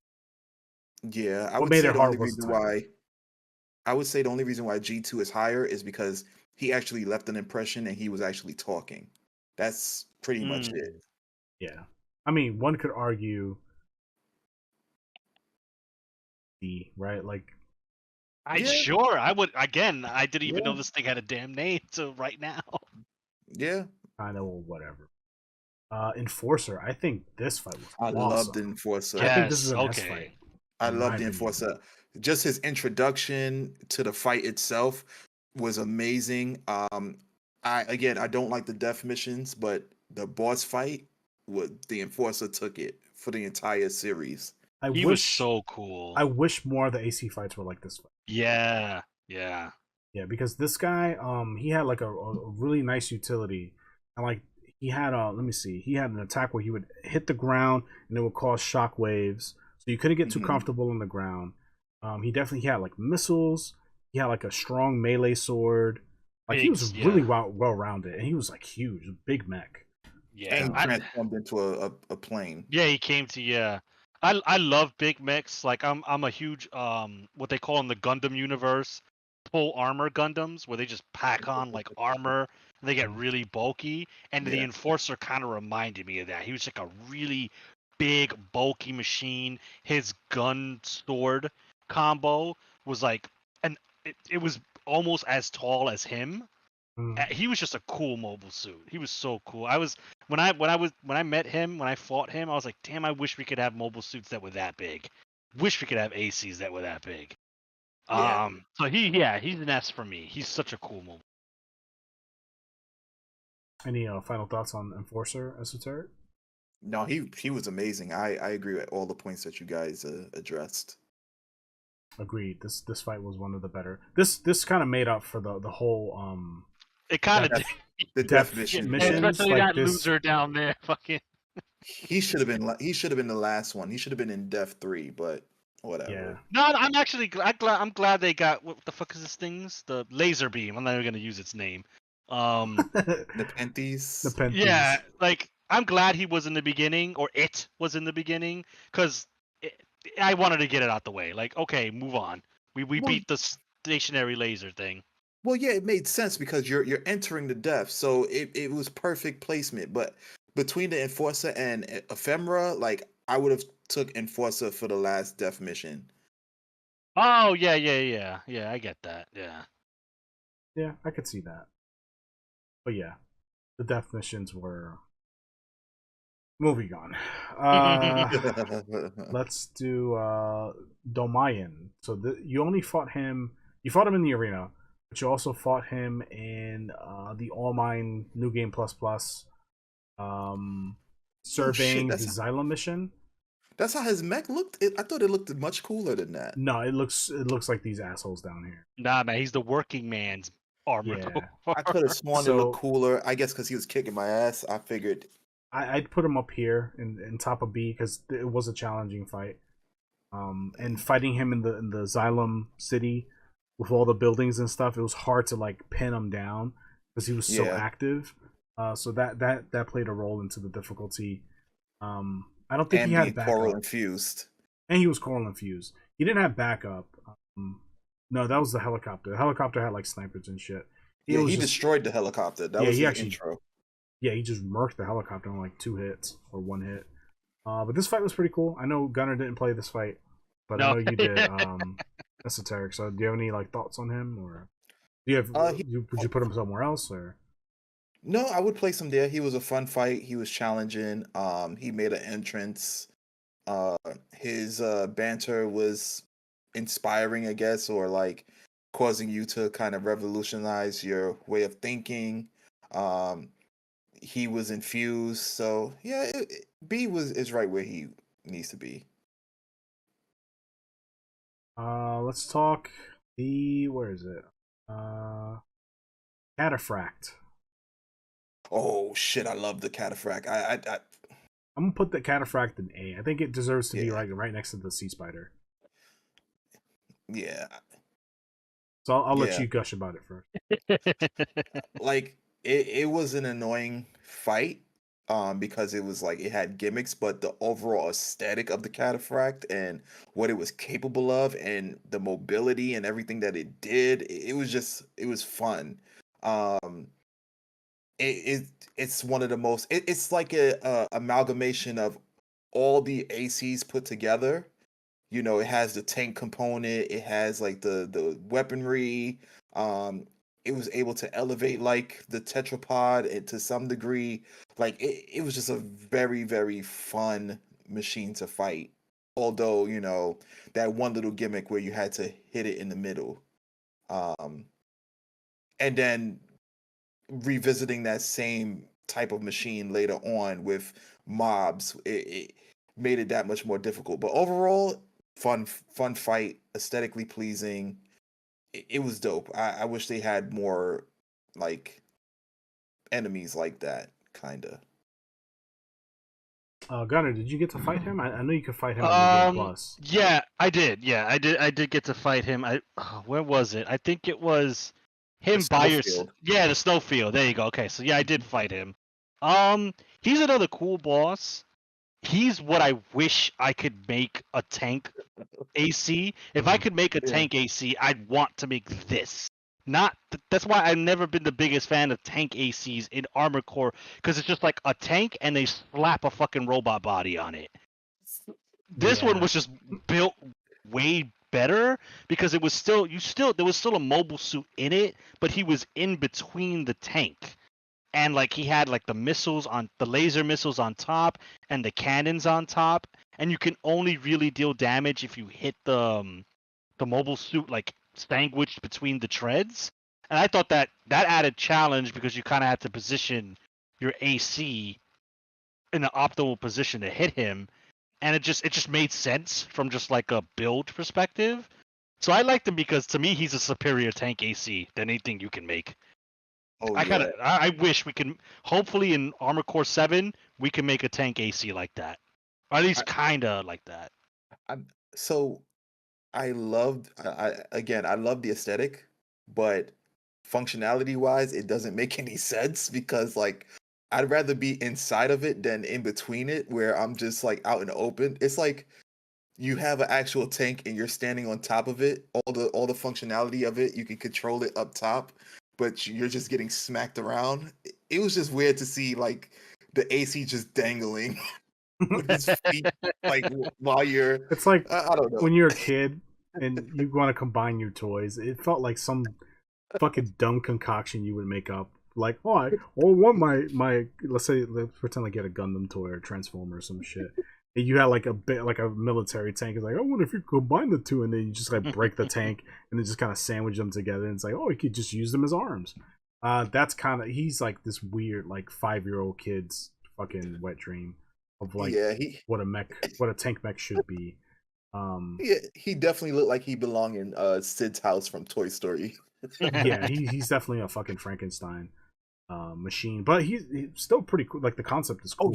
Yeah, I would say the only reason why I would say the only reason why G2 is higher is because he actually left an impression and he was actually talking. That's pretty much it. Yeah, I mean, one could argue right, like. Sure, I would. Again, I didn't even know this thing had a damn name till right now. Yeah, I know, whatever. Enforcer. I think this fight was awesome. I loved the Enforcer. I think this is an S fight. I love the Enforcer. Just his introduction to the fight itself was amazing. I don't like the death missions, but the boss fight, the Enforcer took it for the entire series. He was so cool. I wish more of the AC fights were like this fight. Yeah. Because this guy, he had like a really nice utility, and like he had he had an attack where he would hit the ground and it would cause shock waves, so you couldn't get too comfortable on the ground. He definitely had like missiles. He had like a strong melee sword. Like he was really well rounded, and he was like huge, a big mech. Yeah, and transformed into a plane. Yeah, he came to I love big mechs. Like I'm a huge what they call in the Gundam universe, full armor Gundams, where they just pack on like armor and they get really bulky. And the Enforcer kind of reminded me of that. He was like a really big, bulky machine. His gun sword combo was like, and it was almost as tall as him. He was just a cool mobile suit. He was so cool. when I met him, when I fought him, I was like, damn, I wish we could have mobile suits that were that big. Wish we could have ACs that were that big. Yeah. So he's an S for me. He's such a cool mobile. Any final thoughts on Enforcer Esoteric? No, he was amazing. I agree with all the points that you guys addressed. Agreed. This fight was one of the better. This kind of made up for the whole It kind of The Death definition, missions, especially like that this- loser down there. Fucking. he should have been the last one. He should have been in Death 3, but whatever. Yeah. No, I'm actually I'm glad they got what the fuck is this thing's the laser beam. I'm not even gonna use its name. The Penties. The Penties. Yeah, like I'm glad he was in the beginning, or it was in the beginning, because I wanted to get it out the way. Like, okay, move on. We Well- beat the stationary laser thing. Well, yeah, it made sense because you're entering the depth, so it was perfect placement. But between the Enforcer and Ephemera, like I would have took Enforcer for the last death mission. Oh yeah. I get that. Yeah. Yeah, I could see that. But yeah, the death missions were moving on. Let's do Domayan. So you only fought him. You fought him in the arena, but you also fought him in the All Mine New Game Plus Plus surveying the Xylem mission. That's how his mech looked. I thought it looked much cooler than that. No, it looks like these assholes down here. Nah, man, he's the working man's armor. Yeah. I could have sworn it looked cooler. I guess because he was kicking my ass. I figured. I'd put him up here in top of B because it was a challenging fight. And fighting him in the Xylem city with all the buildings and stuff, it was hard to like pin him down because he was so active. So that played a role into the difficulty. I don't think he had backup. Coral infused. And he was coral infused. He didn't have backup. No, that was the helicopter. The helicopter had like snipers and shit. He destroyed the helicopter. That was the intro. Yeah, he just murked the helicopter on like 2 hits or 1 hit. But this fight was pretty cool. I know Gunnar didn't play this fight, but I know you did. Esoteric. So do you have any like thoughts on him, or do you have? Would you put him somewhere else, or? No, I would place him there. He was a fun fight. He was challenging. He made an entrance. His banter was inspiring, I guess, or like causing you to kind of revolutionize your way of thinking. He was infused, so yeah, B is right where he needs to be. Let's talk where is it? Cataphract. Oh shit, I love the Cataphract. I'm gonna put the Cataphract in A. I think it deserves to be right next to the Sea Spider. Yeah. So I'll let you gush about it first. Like it was an annoying fight, because it was like it had gimmicks, but the overall aesthetic of the Cataphract and what it was capable of, and the mobility and everything that it did, it was fun. It's one of the most. It's like a amalgamation of all the ACs put together. You know, it has the tank component. It has like the weaponry. It was able to elevate like the tetrapod and to some degree. Like it was just a very, very fun machine to fight. Although, you know, that one little gimmick where you had to hit it in the middle. And then revisiting that same type of machine later on with mobs, it made it that much more difficult. But overall, fun fight, aesthetically pleasing. It was dope. I wish they had more like enemies like that, kinda. Gunnar, did you get to fight him? I know you could fight him in the Game Plus. Yeah, I did. Yeah, I did get to fight him. Where was it? I think it was him by yourself. Yeah, the snowfield. There you go. Okay, so yeah, I did fight him. He's another cool boss. He's what I wish I could make a tank AC. If I could make a tank AC, I'd want to make this. That's why I've never been the biggest fan of tank ACs in Armored Core, because it's just like a tank and they slap a fucking robot body on it. This one was just built way better because it was there was still a mobile suit in it, but he was in between the tank. and like he had like the laser missiles on top and the cannons on top, and you can only really deal damage if you hit the mobile suit like sandwiched between the treads. And I thought that added challenge because you kind of had to position your AC in an optimal position to hit him, and it just made sense from just like a build perspective. So I liked him because to me he's a superior tank AC than anything you can make. Oh I wish we can. Hopefully in Armor Core 7 we can make a tank AC like that, or at least kind of like that. I, so I loved. Again, I love the aesthetic, but functionality wise, it doesn't make any sense because like I'd rather be inside of it than in between it, where I'm just like out in the open. It's like you have an actual tank and you're standing on top of it. All the functionality of it, you can control it up top, but you're just getting smacked around. It was just weird to see like the AC just dangling with his feet, like while you're. It's like I don't know. when you're a kid and you want to combine your toys. It felt like some fucking dumb concoction you would make up. Like, oh, I want my let's pretend I get a Gundam toy or a Transformer or some shit. And you had like a bit like a military tank. It's like, I wonder if you combine the two, and then you just like break the tank and then just kind of sandwich them together. And it's like, oh, you could just use them as arms. That's kind of he's like this weird like 5-year-old kid's fucking wet dream of like what a tank mech should be. Yeah, he definitely looked like he belonged in Sid's house from Toy Story. Yeah, he's definitely a fucking Frankenstein machine, but he's still pretty cool. Like the concept is cool.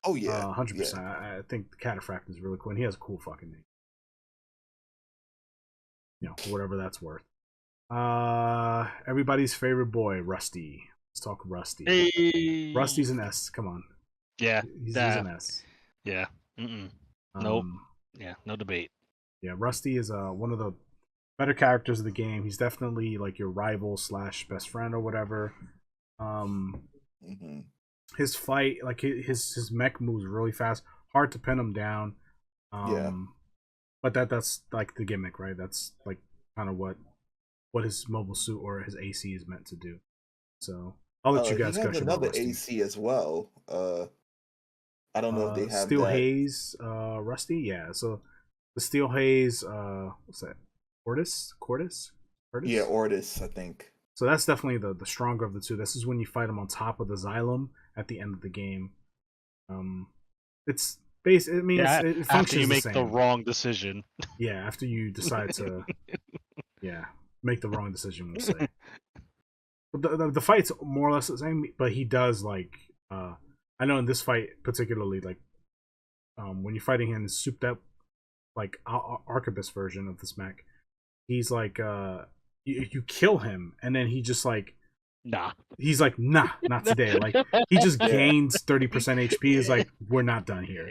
Oh yeah, 100%. I think the Cataphract is really cool, and he has a cool fucking name. You know, whatever that's worth. Everybody's favorite boy, Rusty. Let's talk Rusty. Hey. Rusty's an S. Come on. Yeah, he's an S. Yeah. Nope. Yeah, no debate. Yeah, Rusty is one of the better characters of the game. He's definitely like your rival / best friend or whatever. His fight, like his mech moves really fast, hard to pin him down. But that's like the gimmick, right? That's like kind of what his mobile suit or his AC is meant to do. So I'll let you guys gush about Rusty. Another AC as well. I don't know if they have Steel that. Haze, Rusty. Yeah, so the Steel Haze, what's that? Cordis? Yeah, Ortis, I think. So that's definitely the stronger of the two. This is when you fight him on top of the Xylem at the end of the game. It's base. I mean, it functions after you make the wrong decision. Yeah, after you decide to, make the wrong decision, we'll say. But the fight's more or less the same. But he does like, I know in this fight particularly, like, when you're fighting him, souped up, like Arquebus version of this mech, he's like, you kill him, and then he just like, he's like, nah, not today. Like he just gains 30% HP. Is like, we're not done here.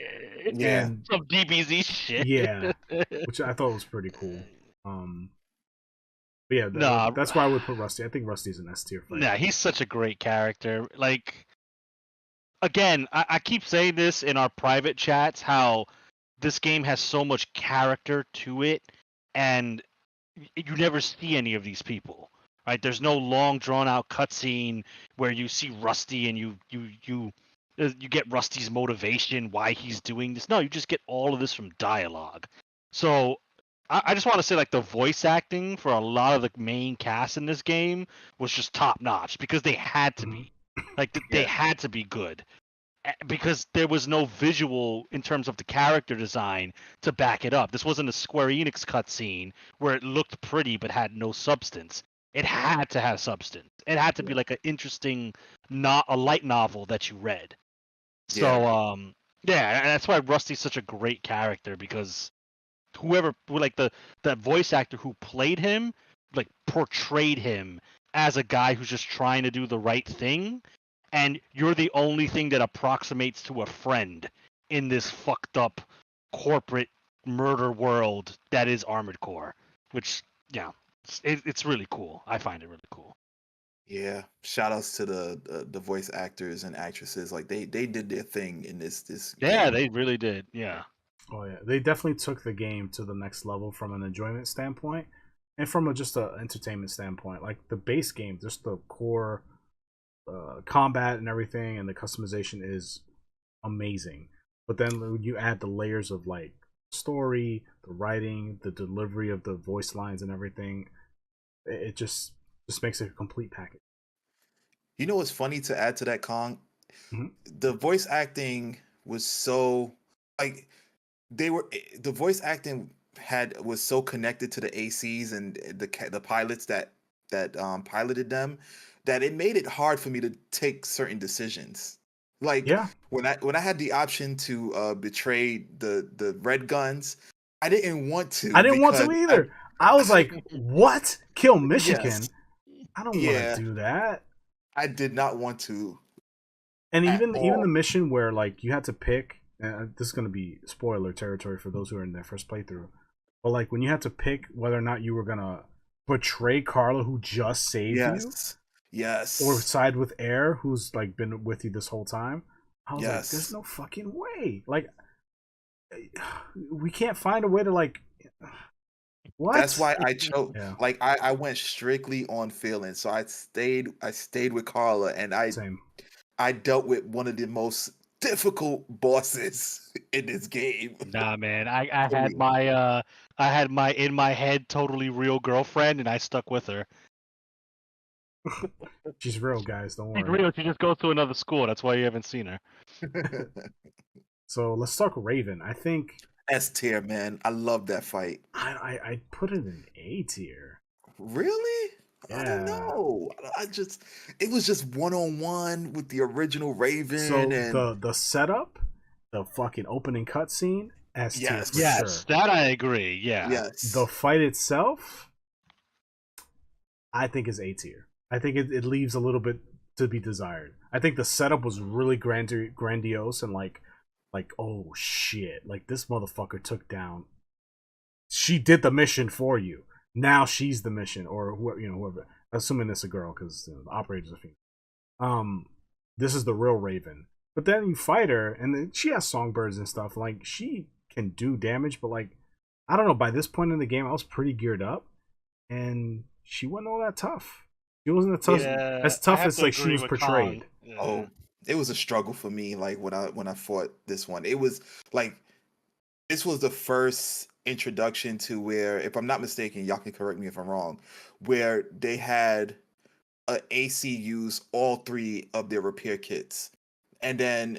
Yeah, and some DBZ shit. Yeah, which I thought was pretty cool. But yeah, that's why I would put Rusty. I think Rusty's an S tier fighter. Yeah, he's such a great character. Like, again, I keep saying this in our private chats, how this game has so much character to it, and you never see any of these people. Right? There's no long drawn out cutscene where you see Rusty and you get Rusty's motivation, why he's doing this. No, you just get all of this from dialogue. So I just want to say, like, the voice acting for a lot of the main cast in this game was just top notch because they had to be. Like, they had to be good. Because there was no visual in terms of the character design to back it up. This wasn't a Square Enix cutscene where it looked pretty but had no substance. It had to have substance. It had to be like an interesting, not a light novel that you read. So, that's why Rusty's such a great character, because whoever, like that voice actor who played him, like portrayed him as a guy who's just trying to do the right thing. And you're the only thing that approximates to a friend in this fucked up corporate murder world that is Armored Core, which, it's really cool. I find it really cool. Yeah, shout outs to the voice actors and actresses. Like they did their thing in this. Yeah, they really did. Yeah. Oh yeah, they definitely took the game to the next level from an enjoyment standpoint, and from just an entertainment standpoint. Like the base game, just the core combat and everything, and the customization is amazing. But then when you add the layers of like story, the writing, the delivery of the voice lines and everything, it just makes it a complete package. You know what's funny to add to that, Kong? Mhm. The voice acting was so like the voice acting was so connected to the ACs and the pilots that piloted them that it made it hard for me to take certain decisions. Like Yeah, when I had the option to betray the red guns, I didn't want I to didn't want because to either. I was like, "What? Kill yes, Michigan? I don't want to yeah, do that." I did not want to And at even the all. mission where like you had to pick, this is going to be spoiler territory for those who are in their first playthrough, but like when you had to pick whether or not you were gonna betray Carla, who just saved you, Yes, or yes, side with Air, who's like been with you this whole time, I was like, there's yes. no fucking way. Like, we can't find a way to like, That's what? why I chose Yeah, like I went strictly on feeling. So I stayed with Carla and same. I dealt with one of the most difficult bosses in this game Nah, man. I for had me. my in my head totally real girlfriend, and I stuck with her. She's real, guys. Don't She's worry. real. She just goes to another school. That's why you haven't seen her. So let's talk Raven. I think S tier, man. I love that fight. I put it in A tier. Really? I don't Yeah. know. I just it was just one on one with the original Raven So and the setup, the fucking opening cutscene, S tier for yes. Yes, sure. that I agree. Yeah. The Yes. fight itself, I think is A tier. I think it leaves a little bit to be desired. I think the setup was really grandiose and like oh shit, like this motherfucker took down. She did the mission for you. Now she's the mission, or whoever. Assuming it's a girl, because the operator's a female. Um, this is the real Raven. But then you fight her, and then she has songbirds and stuff. Like she can do damage, but like I don't know. By this point in the game, I was pretty geared up, and she wasn't all that tough. She wasn't Yeah, as I tough have as to like she agree was with Kong. portrayed. Yeah. Oh, it was a struggle for me like when I fought this one. It was like this was the first introduction to where, if I'm not mistaken, y'all can correct me if I'm wrong, where they had a AC use all three of their repair kits. And then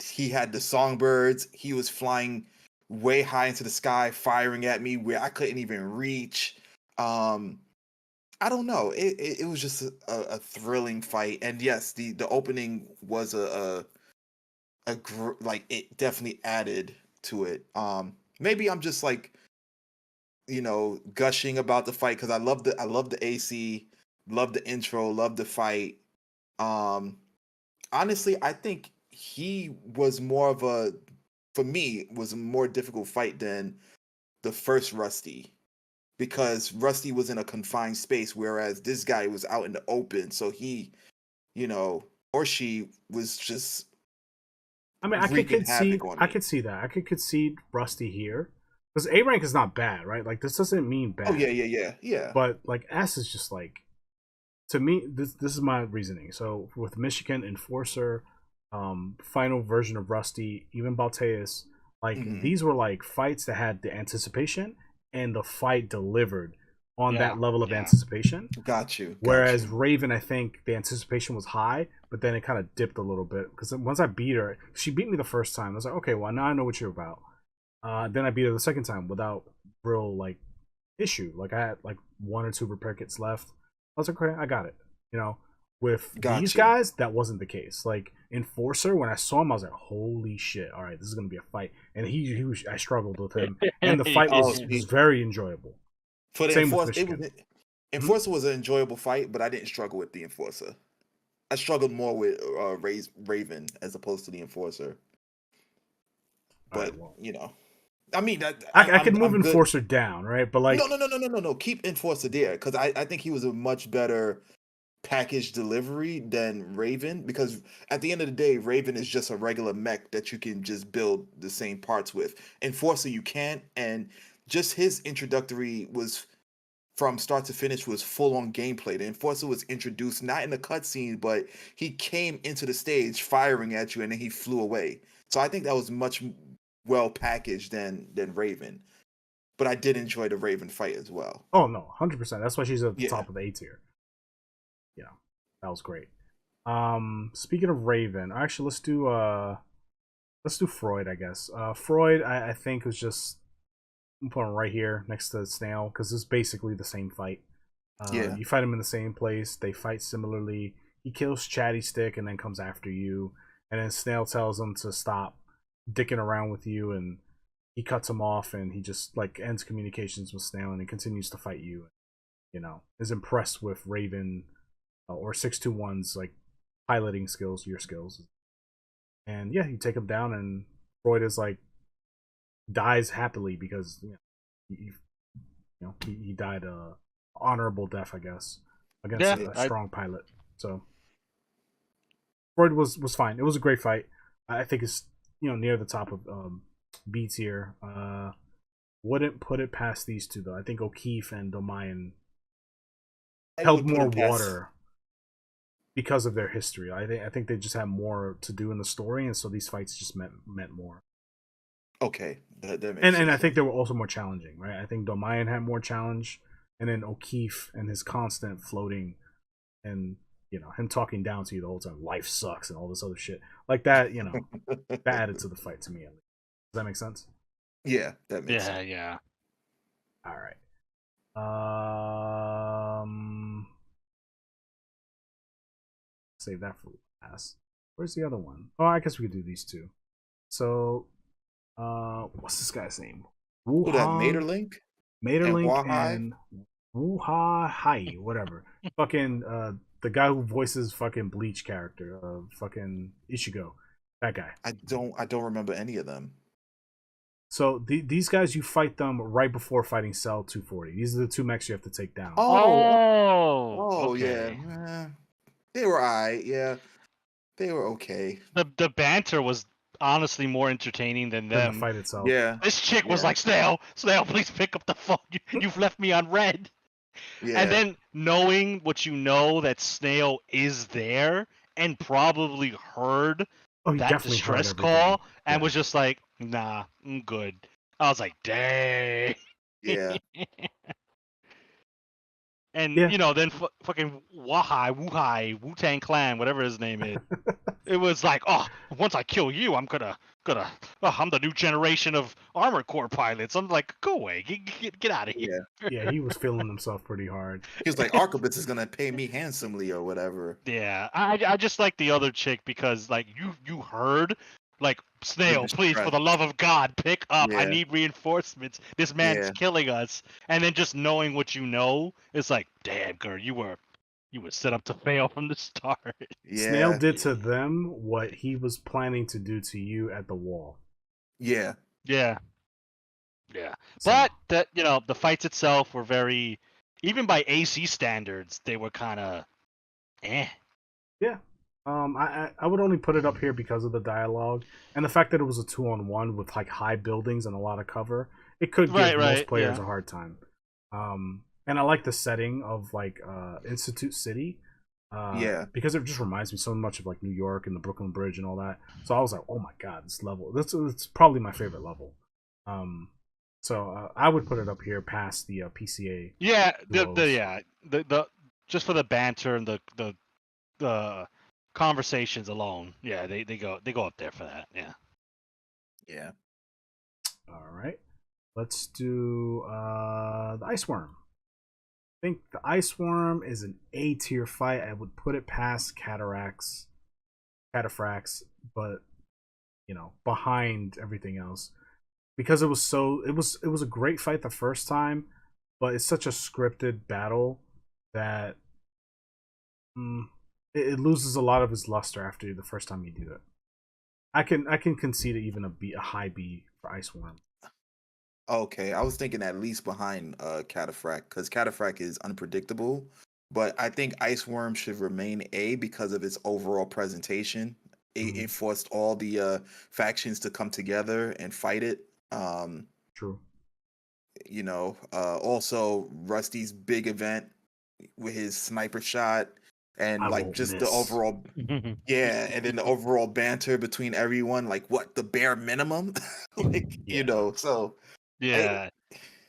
he had the songbirds. He was flying way high into the sky, firing at me where I couldn't even reach. Um, I don't know. It was just a thrilling fight. And yes, the opening was like it definitely added to it. Maybe I'm just like gushing about the fight because I love the AC, love the intro, love the fight. Um, Honestly, I think he was more of a for me was a more difficult fight than the first Rusty because Rusty was in a confined space, whereas this guy was out in the open. So he, you know, or she was just I mean, wreaking havoc on I me. could see that. I could concede Rusty here because A rank is not bad, right? Like this doesn't mean Oh yeah, bad, yeah, yeah, yeah. but like S is just like to me. This is my reasoning. So with Michigan Enforcer, final version of Rusty, even Balteus, like Hmm. these were like fights that had the anticipation and the fight delivered on Yeah. that level of Yeah. anticipation. Got you, got Whereas you. Raven, I think the anticipation was high, but then it kind of dipped a little bit because once I beat her, she beat me the first time. I was like, okay, well now I know what you're about. Then I beat her the second time without real like issue. Like I had like one or two repair kits left. I was like, okay, I got it. You know, with these Got you. guys, that wasn't the case. Like Enforcer, when I saw him, I was like, holy shit! All right, this is gonna be a fight. And he was, I struggled with him, and the fight Oh, was see, very enjoyable. for the Same with enforcer, it was Michigan. Hmm? enforcer was an enjoyable fight, but I didn't struggle with the enforcer. I struggled more with Raven as opposed to the enforcer. All right, But well, I mean, that, I could move I'm good. Enforcer down, right? But No, like, no, no, no, no, no, no. Keep enforcer there because I think he was a much better package delivery than Raven because at the end of the day, Raven is just a regular mech that you can just build the same parts with. Enforcer you can't, and just his introductory was from start to finish was full on gameplay. The Enforcer was introduced not in the cutscene, but he came into the stage firing at you and then he flew away. So I think that was much well packaged than Raven. But I did enjoy the Raven fight as well. Oh no, 100%. That's why she's at the Yeah. top of the A tier. Yeah, that was great. Speaking of Raven, actually let's do Freud, I guess. Freud, I think was just, I'm putting him right here next to Snail because it's basically the same fight. Yeah. You fight him in the same place. They fight similarly. He kills Chatty Stick and then comes after you. And then Snail tells him to stop dicking around with you, and he cuts him off, and he just like ends communications with Snail, and he continues to fight you. You know, is impressed with Raven or 621's like piloting skills, your skills, and yeah, you take him down, and Freud is like dies happily because he died a honorable death, I guess, against a strong pilot. So Freud was fine. It was a great fight. I think it's near the top of B tier. Wouldn't put it past these two though. I think O'Keefe and Domayan held more water because of their history. I think they just had more to do in the story, and so these fights just meant more. Okay, that makes sense. And I think they were also more challenging, right? I think Domayan had more challenge, and then O'Keefe and his constant floating, and him talking down to you the whole time, life sucks, and all this other shit like that. That added to the fight to me. At least. Does that make sense? Yeah, that makes sense. Yeah. All right. Save that for last. Where's the other one? Oh, I guess we could do these two. So, what's this guy's name? Who that? Maeterlinck and Wuha Hai, whatever. Fucking the guy who voices fucking Bleach character, fucking Ichigo, that guy. I don't remember any of them. So these guys, you fight them right before fighting Cell 240. These are the two mechs you have to take down. Okay. Yeah. They were alright. Yeah, they were okay. The banter was honestly more entertaining than them. The fight itself. Yeah. This chick was like, Snail, please pick up the phone. You've left me on red. Yeah. And then knowing what you know, that Snail is there and probably heard that distress call and was just like, nah, I'm good. I was like, dang. Yeah. And then fucking Wuhai, Wu-Tang Clan, whatever his name is. It was like, oh, once I kill you, I'm I'm the new generation of Armored Corps pilots. I'm like, go away, get out of here. Yeah, he was feeling himself pretty hard. He was like, Arquebus is gonna pay me handsomely or whatever. Yeah, I just like the other chick because like you heard. Like, Snail, please, for the love of God, pick up. I need reinforcements. This man's killing us. And then just knowing what you know, it's like, damn, girl, you were set up to fail from the start. Yeah. Snail did to them what he was planning to do to you at the wall. Yeah. So. But that the fights itself were very, even by AC standards, they were kind of, eh. Yeah. I would only put it up here because of the dialogue and the fact that it was a 2-on-1 with like high buildings and a lot of cover. It could give most players a hard time. And I like the setting of like Institute City. Because it just reminds me so much of like New York and the Brooklyn Bridge and all that. So I was like, oh my god, this level. It's probably my favorite level. So I would put it up here past the PCA. Yeah, the just for the banter and the conversations alone, they go up there for that. Yeah. All right, let's do the Ice Worm. I think the Ice Worm is an A tier fight. I would put it past Cataphracts, but behind everything else because it was a great fight the first time, but it's such a scripted battle that it loses a lot of its luster after the first time you do it. I can concede it even a high B for Ice Worm. Okay, I was thinking at least behind Cataphract because Cataphract is unpredictable, but I think Ice Worm should remain A because of its overall presentation. It forced all the factions to come together and fight it. True. Also Rusty's big event with his sniper shot and I like won't just the miss. overall, yeah, and then the overall banter between everyone, like what the bare minimum, like Yeah. so I, Yeah.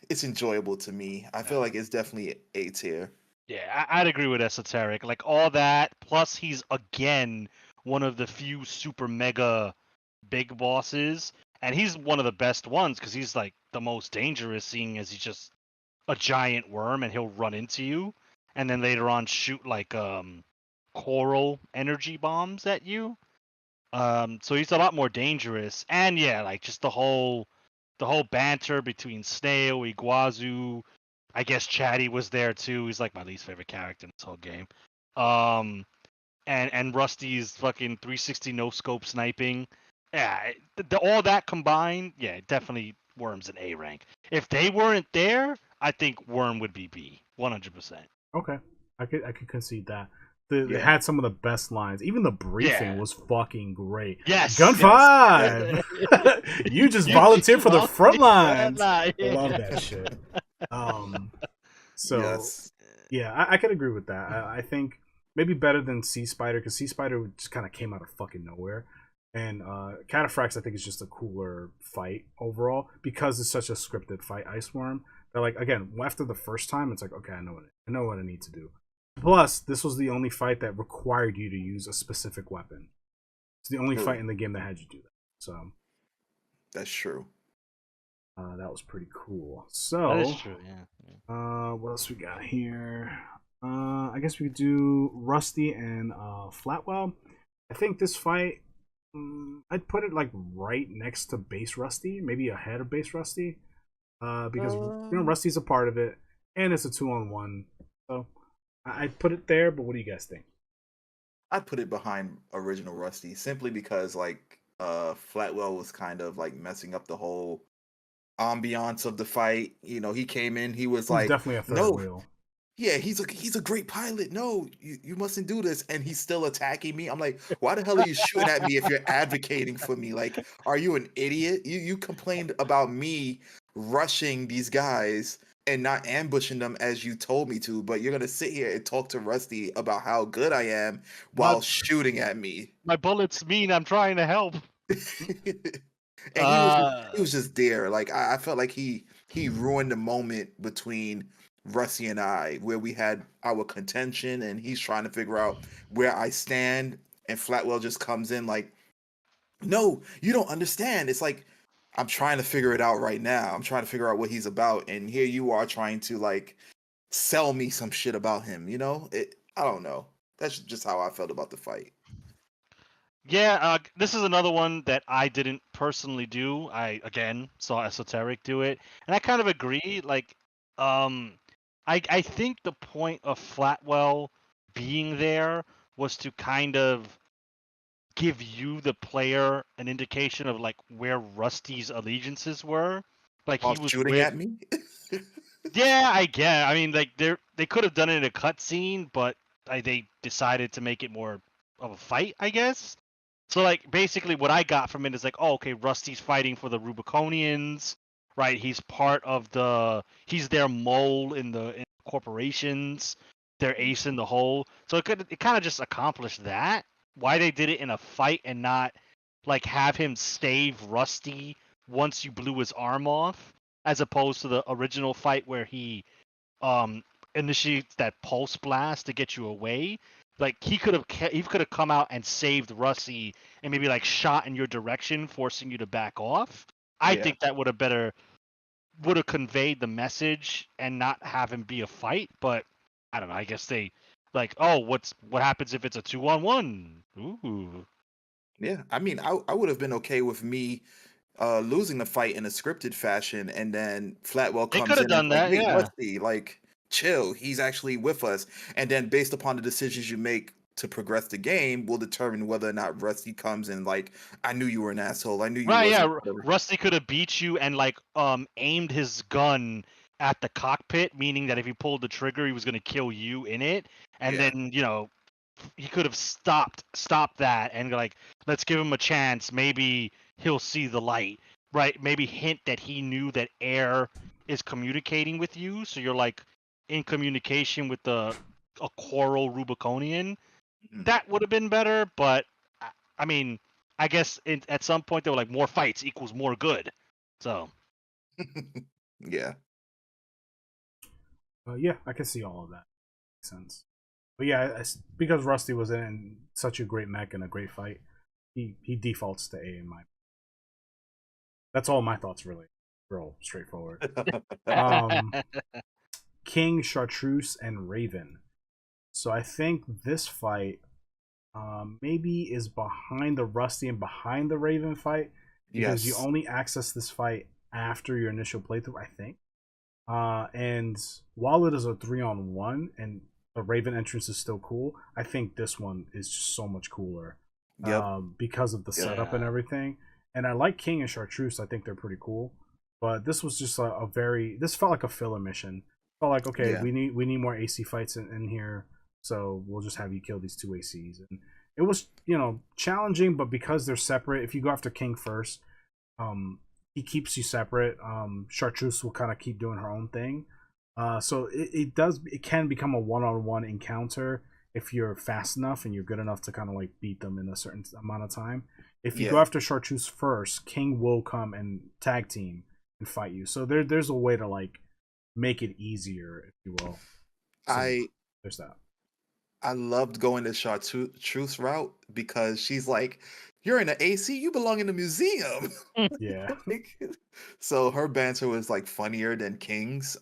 it's enjoyable to me. I feel like it's definitely A tier. Yeah, I'd agree with Esoteric. Like all that, plus he's again one of the few super mega big bosses, and he's one of the best ones because he's like the most dangerous, seeing as he's just a giant worm and he'll run into you, and then later on shoot like coral energy bombs at you. So he's a lot more dangerous, and yeah, like just the whole banter between Snail, Iguazu. I guess Chatty was there too. He's like my least favorite character in this whole game. Um, and Rusty's fucking 360 no scope sniping. Yeah, all that combined, yeah, definitely Worm's an A rank. If they weren't there, I think Worm would be B, 100%. Okay, I could concede that. They Yeah. had some of the best lines. Even the briefing Yeah. was fucking great. Yes. Gun yes. 5. You just volunteered for the front lines. I Yeah. love that shit. So Yes. yeah, I could agree with that. I think maybe better than Sea Spider because Sea Spider just kind of came out of fucking nowhere, and Cataphracts I think is just a cooler fight overall because it's such a scripted fight. Iceworm, they're like again after the first time it's like okay I know what I need to do. Plus, this was the only fight that required you to use a specific weapon. It's the only True. fight in the game that had you do that. So That's true. that was pretty cool. That So is true, yeah. what else we got here? I guess we could do Rusty and Flatwell. I think this fight, I'd put it like right next to Base Rusty, maybe ahead of Base Rusty, because Rusty's a part of it, and it's a 2-on-1. So I'd put it there. But what do you guys think? I'd put it behind original Rusty simply because like Flatwell was kind of like messing up the whole ambiance of the fight. He came in, he was It was like, definitely a third "No, wheel. yeah, he's a great pilot. No, you mustn't do this." And he's still attacking me. I'm like, "Why the hell are you shooting at me if you're advocating for me? Like, are you an idiot? You complained about me rushing these guys and not ambushing them as you told me to, but you're gonna sit here and talk to Rusty about how good I am while But shooting at me." my bullets mean I'm trying to help. And he was just there. Like I felt like he ruined the moment between Rusty and I, where we had our contention, and he's trying to figure out where I stand, and Flatwell just comes in like, "No, you don't understand. It's like I'm trying to figure it out right now. I'm trying to figure out what he's about, and here you are trying to like sell me some shit about him. I don't know. That's just how I felt about the fight. Yeah, this is another one that I didn't personally do. I again saw Esoteric do it, and I kind of agree. Like, I think the point of Flatwell being there was to kind of give you, the player, an indication of like where Rusty's allegiances were. Like While he was shooting with. at me. Yeah, I get. I mean, like they could have done it in a cutscene, but they decided to make it more of a fight, I guess. So like basically what I got from it is like, oh, okay, Rusty's fighting for the Rubiconians, right? He's their mole in corporations, their ace in the hole. So it kind of just accomplished that. Why they did it in a fight and not like have him save Rusty once you blew his arm off, as opposed to the original fight where he um initiates that pulse blast to get you away. Like he could have come out and saved Rusty and maybe like shot in your direction, forcing you to back off. I Yeah. think that would have conveyed the message and not have him be a fight. But I don't know. I guess they like, oh, what happens if it's a 2-on-1? Ooh. Yeah, I mean, I would have been okay with me losing the fight in a scripted fashion, and then Flatwell They comes could have in and done is like, that, "Wait, yeah. Rusty, like, chill. He's actually with us." And then, based upon the decisions you make to progress the game, will determine whether or not Rusty comes in like, "I knew you were an asshole. I knew you Right, yeah. wasn't." Whatever. Rusty could have beat you and like aimed his gun at the cockpit, meaning that if he pulled the trigger, he was gonna kill you in it. And Yeah, then he could have stopped that and like, let's give him a chance. Maybe he'll see the light. Right? Maybe hint that he knew that air is communicating with you, so you're like in communication with a Quoral Rubiconian. That would have been better, but I mean, I guess at some point they were like more fights equals more good. So Yeah. Yeah, I can see all of that. Makes sense. But yeah, because Rusty was in such a great mech and a great fight, he defaults to A in my. That's all my thoughts really. Real straightforward. King, Chartreuse, and Raven. So I think this fight maybe is behind the Rusty and behind the Raven fight because you only access this fight after your initial playthrough, I think. And while it is a 3-on-1 and the Raven entrance is still cool, I think this one is just so much cooler because of the setup and everything. And I like King and Chartreuse. I think they're pretty cool. But this was just this felt like a filler mission. It felt like, okay, we need more AC fights in here, so we'll just have you kill these two ACs. And it was, challenging, but because they're separate, if you go after King first, he keeps you separate. Chartreuse will kind of keep doing her own thing. So it can become a 1-on-1 encounter if you're fast enough and you're good enough to kind of like beat them in a certain amount of time. If you go after Chartreuse first, King will come and tag team and fight you. So there's a way to like make it easier, if you will. So there's that. I loved going the Chartreuse route because she's like, "You're in an AC, you belong in a museum." Yeah. So her banter was like funnier than King's.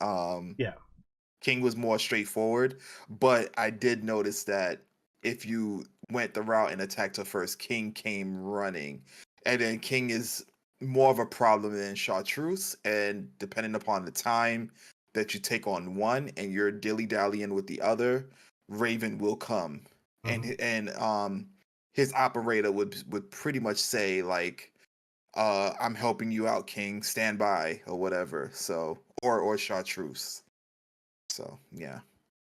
King was more straightforward, but I did notice that if you went the route and attacked her first, King came running, and then King is more of a problem than Chartreuse, and depending upon the time that you take on one and you're dilly-dallying with the other, Raven will come. And his operator would pretty much say like, I'm helping you out, King, stand by, or whatever. So or Chartreuse. So yeah.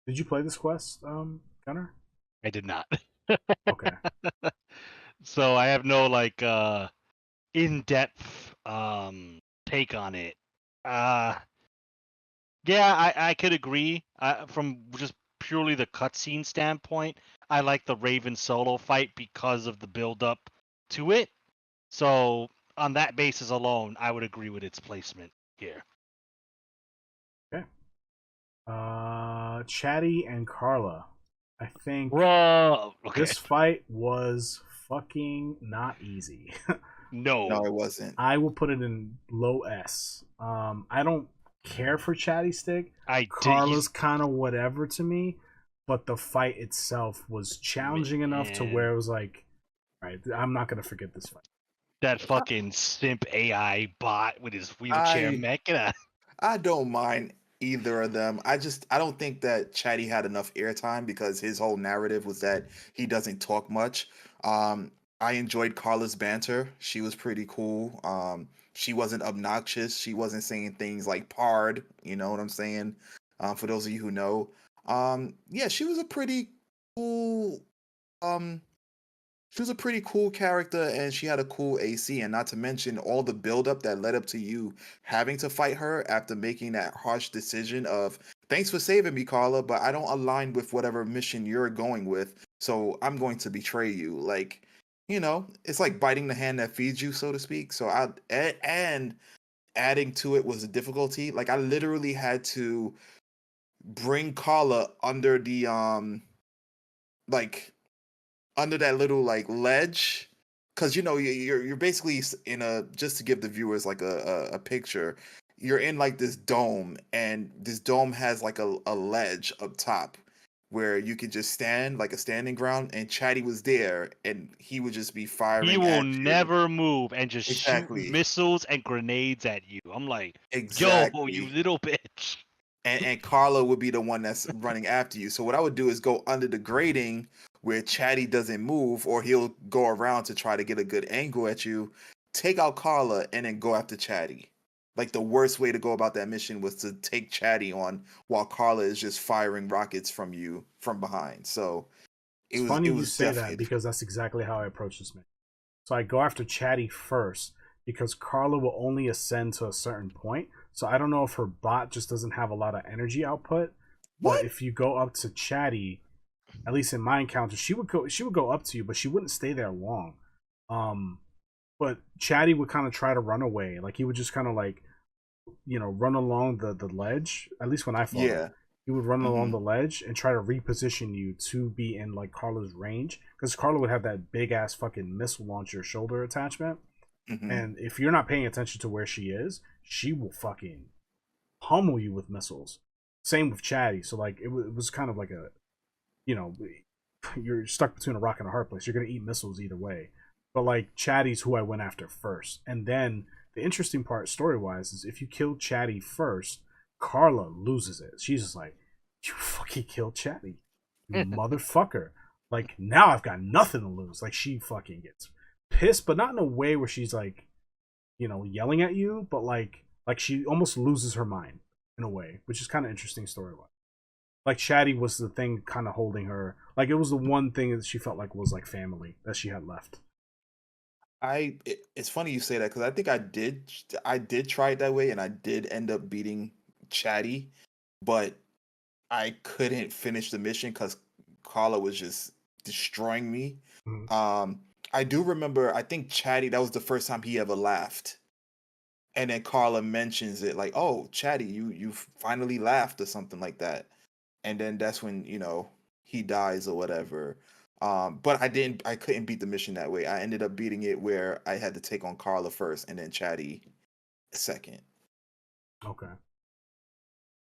Did you play this quest, Gunnar? I did not. Okay. So I have no like in-depth take on it. Yeah, I could agree. From just purely the cutscene standpoint, I like the Raven solo fight because of the build-up to it. So on that basis alone, I would agree with its placement here. Okay. Chatty and Carla. I think this fight was fucking not easy. No, it wasn't. I will put it in low S. I don't care for Chatty Stick. Carla's kind of whatever to me, but the fight itself was challenging enough to where it was like, right, I'm not gonna forget this fight. That fucking simp AI bot with his wheelchair mech. I don't mind either of them. I don't think that Chatty had enough airtime because his whole narrative was that he doesn't talk much. I enjoyed Carla's banter. She was pretty cool. She wasn't obnoxious. She wasn't saying things like "pard." You know what I'm saying? For those of you who know, yeah, she was a pretty cool. She was a pretty cool character, and she had a cool AC. And not to mention all the buildup that led up to you having to fight her after making that harsh decision of "Thanks for saving me, Carla, but I don't align with whatever mission you're going with, so I'm going to betray you." Like, it's like biting the hand that feeds you, so to speak. So and adding to it was a difficulty. Like I literally had to bring Carla under the like under that little like ledge, because you're basically in a, just to give the viewers like a picture, you're in like this dome, and this dome has like a ledge up top where you could just stand, like a standing ground, and Chatty was there, and he would just be firing. He will never move and just shoot missiles and grenades at you. I'm like, yo, you little bitch. And Carla would be the one that's running after you. So what I would do is go under the grating where Chatty doesn't move, or he'll go around to try to get a good angle at you, take out Carla, and then go after Chatty. Like the worst way to go about that mission was to take Chatty on while Carla is just firing rockets from you from behind. So it's funny you say that, because that's exactly how I approach this mission. So I go after Chatty first because Carla will only ascend to a certain point. So I don't know if her bot just doesn't have a lot of energy output. But What? if you go up to Chatty, at least in my encounter, she would go up to you, but she wouldn't stay there long. Um, but Chatty would kind of try to run away. Like he would just kind of like run along the ledge. At least when I fought him, Yeah. he would run along Mm-hmm. the ledge and try to reposition you to be in like Carla's range, because Carla would have that big ass fucking missile launcher shoulder attachment. Mm-hmm. And if you're not paying attention to where she is, she will fucking pummel you with missiles. Same with Chatty. So like it was kind of like a, you know, you're stuck between a rock and a hard place. You're gonna eat missiles either way. But like Chatty's who I went after first, and then the interesting part story wise is if you kill Chatty first, Carla loses it. She's just like, you fucking killed Chatty, you motherfucker. Like now I've got nothing to lose. Like she fucking gets pissed, but not in a way where she's like, yelling at you, but like she almost loses her mind in a way, which is kind of interesting story wise. Like Chatty was the thing kind of holding her. Like it was the one thing that she felt like was like family that she had left. It's funny you say that because I think I did try it that way and I did end up beating Chatty, but I couldn't finish the mission because Carla was just destroying me. Mhm. I do remember, I think Chatty, that was the first time he ever laughed. And then Carla mentions it like, "Oh, Chatty, you finally laughed," or something like that. And then that's when, he dies or whatever. But I couldn't beat the mission that way. I ended up beating it where I had to take on Carla first and then Chatty second. Okay.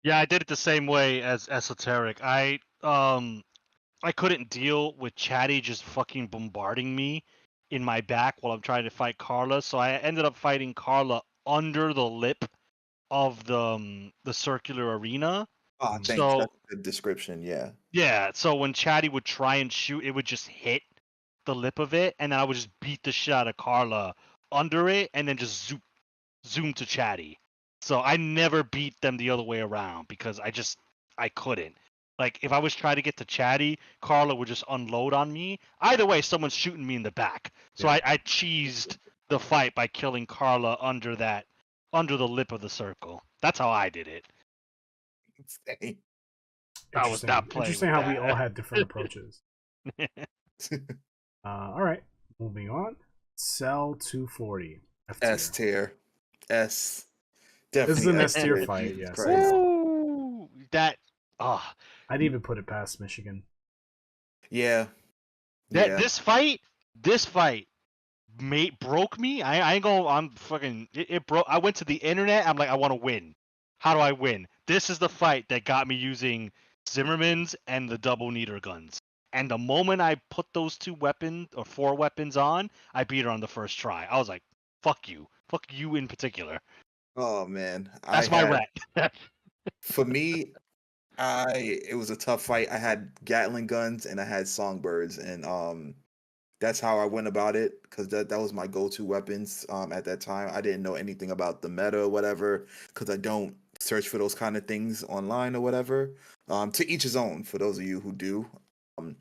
Yeah, I did it the same way as Esoteric. I couldn't deal with Chatty just fucking bombarding me in my back while I'm trying to fight Carla, so I ended up fighting Carla under the lip of the circular arena. Ah, Mhm. thanks. So That's a good description. Yeah. yeah, so when Chatty would try and shoot, it would just hit the lip of it, and then I would just beat the shit out of Carla under it, and then just zoom to Chatty. So I never beat them the other way around because I couldn't. Like if I was trying to get to Chatty, Carla would just unload on me. Either way, someone's shooting me in the back. So Yeah. I cheesed the fight by killing Carla under the lip of the circle. That's how I did it. Same. I was Interesting. not playing Interesting with how we all that. had different approaches. All right. Moving on. Cell 240. F S tier. tier. S. This is Definitely an S S tier tier. fight. Jesus Yes, it Christ. is. Woo! That I'd even put it past Michigan. Yeah. that Yeah. this fight broke me. I ain't gonna. I'm fucking. It broke. I went to the internet. I'm like, I want to win. How do I win? This is the fight that got me using Zimmerman's and the double needler guns. And the moment I put those 4 weapons on, I beat her on the first try. I was like, fuck you in particular. Oh man. That's my rat. For me, it was a tough fight. I had Gatling guns and I had songbirds, and that's how I went about it because that was my go-to weapons at that time. I didn't know anything about the meta or whatever because I don't search for those kind of things online or whatever. To each his own. For those of you who do, um,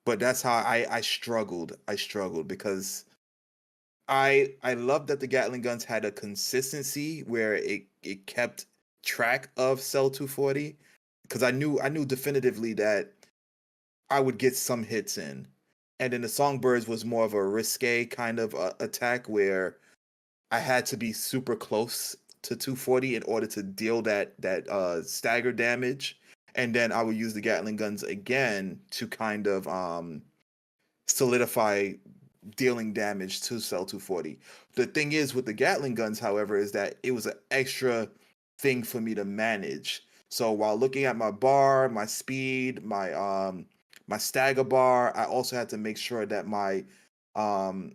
but that's how I struggled. I struggled because I love that the Gatling guns had a consistency where it kept track of Cell 240 because I knew definitively that I would get some hits in. And then the Songbirds was more of a risque kind of attack where I had to be super close to 240 in order to deal that stagger damage. And then I would use the Gatling guns again to kind of solidify dealing damage to Cell 240. The thing is with the Gatling guns, however, is that it was an extra thing for me to manage. So while looking at my bar, my speed, my stagger bar, I also had to make sure that um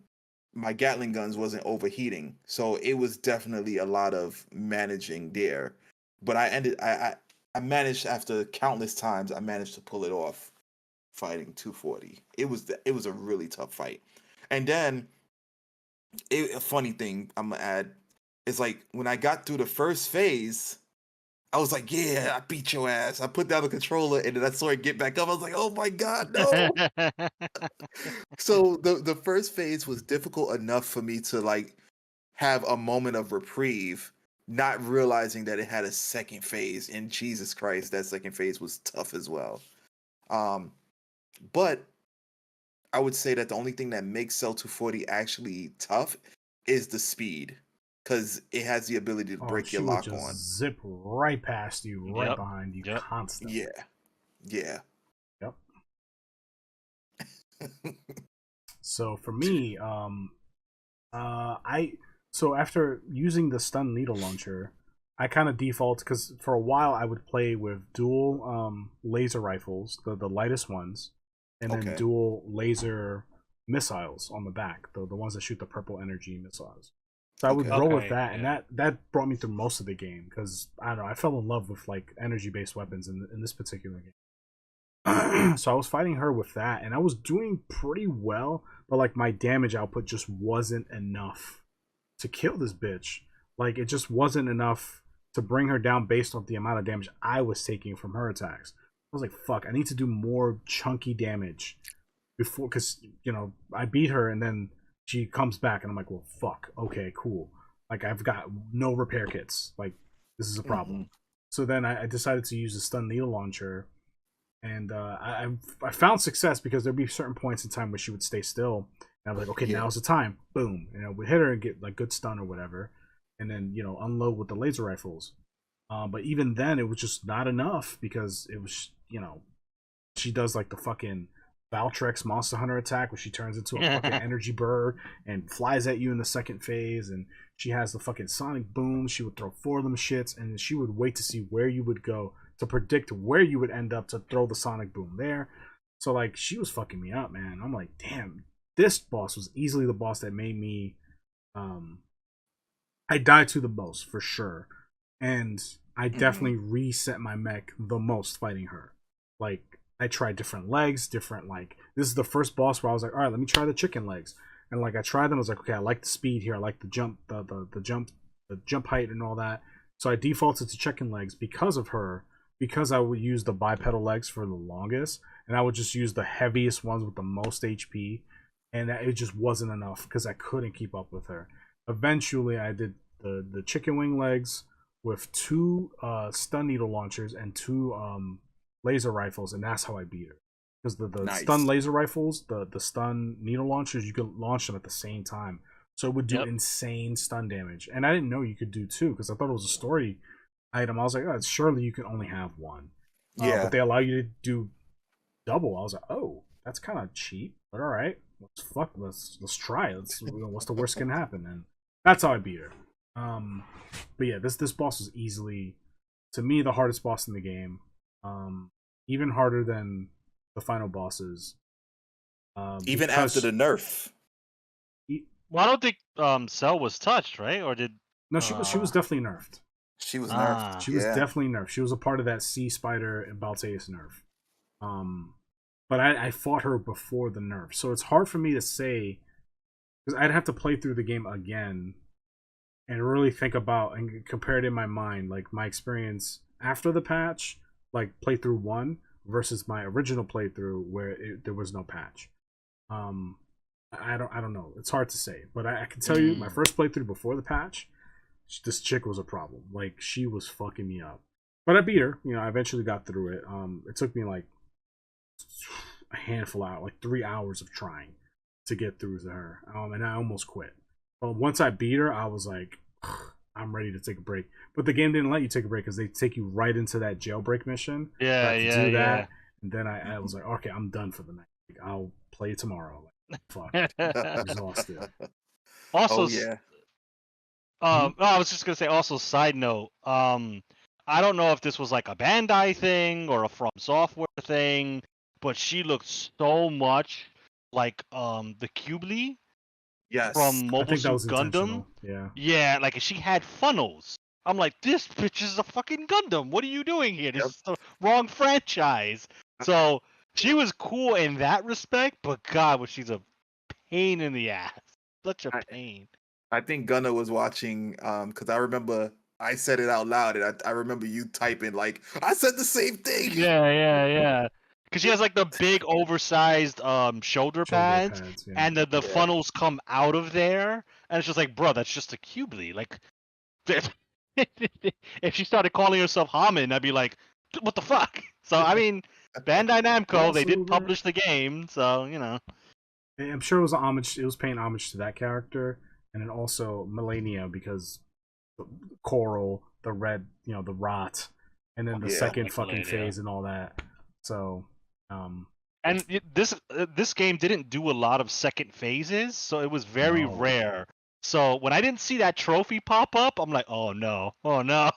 my Gatling guns wasn't overheating. So it was definitely a lot of managing there. But I managed after countless times I managed to pull it off fighting 240. It was a really tough fight. And then a funny thing I'm gonna add is like when I got through the first phase, I was like, "Yeah, I beat your ass." I put down the controller and then I saw it get back up. I was like, "Oh my god, no!" So the first phase was difficult enough for me to like have a moment of reprieve, not realizing that it had a second phase, and Jesus Christ, that second phase was tough as well. But I would say that the only thing that makes Cell 240 actually tough is the speed, because it has the ability to break she your would lock just on. zip right past you, right behind you, constantly. Yeah. Yep. So for me, so after using the stun needle launcher, I kind of default, because for a while I would play with dual laser rifles, the lightest ones, and then dual laser missiles on the back, the ones that shoot the purple energy missiles. So I would roll with that, and that brought me through most of the game, because I don't know, I fell in love with like energy based weapons in this particular game. So I was fighting her with that, and I was doing pretty well, but like my damage output just wasn't enough to kill this bitch. Like it just wasn't enough to bring her down based off the amount of damage I was taking from her attacks. I was like, fuck, I need to do more chunky damage before, because I beat her and then she comes back and I'm like, well, fuck, okay, cool. Like I've got no repair kits. Like this is a problem. So then I decided to use the stun needle launcher, and I found success, because there'd be certain points in time where she would stay still, and I was like, okay, now's the time. Boom, we hit her and get like good stun or whatever, and then unload with the laser rifles. But even then, it was just not enough, because it was she does like the fucking Valtrex Monster Hunter attack, where she turns into a fucking energy bird and flies at you in the second phase, and she has the fucking sonic boom. She would throw 4 of them shits, and she would wait to see where you would go to predict where you would end up to throw the sonic boom there. So like she was fucking me up, man. I'm like, damn, this boss was easily the boss that made me I died to the most for sure. And I definitely reset my mech the most fighting her. Like I tried different legs, different like this is the first boss where I was like, all right, let me try the chicken legs. And like I tried them, I was like, okay, I like the speed here, I like the jump, the jump height and all that. So I defaulted to chicken legs because of her, because I would use the bipedal legs for the longest, and I would just use the heaviest ones with the most HP, and it just wasn't enough because I couldn't keep up with her. Eventually, I did the chicken wing legs with 2 stun needle launchers and 2 laser rifles, and that's how I beat her. Because the stun laser rifles, the stun needle launchers, you could launch them at the same time, so it would do insane stun damage. And I didn't know you could do 2, because I thought it was a story item. I was like, oh, surely you can only have 1. But they allow you to do double. I was like, oh, that's kind of cheap, but all right, let's try it. What's the worst can happen? And that's how I beat her. But yeah, this boss was easily, to me, the hardest boss in the game. Even harder than the final bosses. Even after the nerf. Well, I don't think Cell was touched, right? Or did? No, she was definitely nerfed. She was nerfed. She was definitely nerfed. She was a part of that Sea Spider and Balteus nerf. But I fought her before the nerf, so it's hard for me to say, because I'd have to play through the game again and really think about and compare it in my mind, like my experience after the patch, like playthrough 1 versus my original playthrough where there was no patch. I don't know. It's hard to say, but I can tell you my first playthrough before the patch, this chick was a problem. Like she was fucking me up, but I beat her. I eventually got through it. It took me like a handful of hours, like 3 hours of trying to get through to her, and I almost quit. But once I beat her, I was like, I'm ready to take a break. But the game didn't let you take a break, because they take you right into that jailbreak mission. And then I was like, okay, I'm done for the night. Like, I'll play tomorrow. Like, fuck, exhausted. Also, I was just gonna say. Also, side note. I don't know if this was like a Bandai thing or a From Software thing, but she looked so much like the Cubely from Mobile Suit Gundam. Yeah, like she had funnels. I'm like, this bitch is a fucking Gundam. What are you doing here? This is the wrong franchise. So she was cool in that respect, but God, was she's a pain in the ass. Such a pain. I think Gunna was watching, because I remember I said it out loud, and I remember you typing like, I said the same thing. Yeah. Because she has like the big oversized shoulder pads and the funnels come out of there, and it's just like, bro, that's just a Cubely. Like, If she started calling herself Haman, I'd be like, what the fuck? So I mean, Bandai Namco, they did Crossover. publish the game, so you know. I'm sure it was a homage. It was paying homage to that character, and then also Melania because Coral, the red, the rot, and then the Yeah. second Like fucking Melania. phase and all that. So, And this game didn't do a lot of second phases, so it was very No. rare. So when I didn't see that trophy pop up, I'm like, oh no, oh no.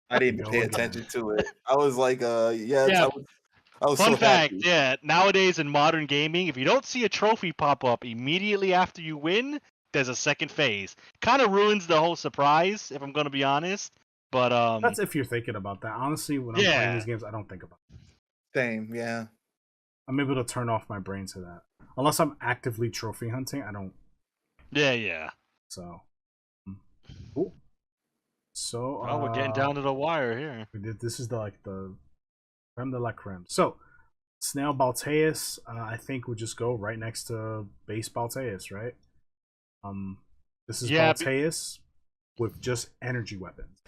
I didn't Go pay again. attention to it. I was like, yes, Yeah. I was Fun so fact, happy. yeah. Nowadays in modern gaming, if you don't see a trophy pop up immediately after you win, there's a second phase. Kind of ruins the whole surprise, if I'm gonna be honest. But That's if you're thinking about that. Honestly, when I'm playing yeah. these games, I don't think about it. Same, yeah. I'm able to turn off my brain to that. Unless I'm actively trophy hunting, I don't. Yeah. So, cool. So, Well, we're getting down to the wire here. This is the creme de la creme. So, Snail Balteus, I think would just go right next to base Balteus, right? This is Balteus with just energy weapons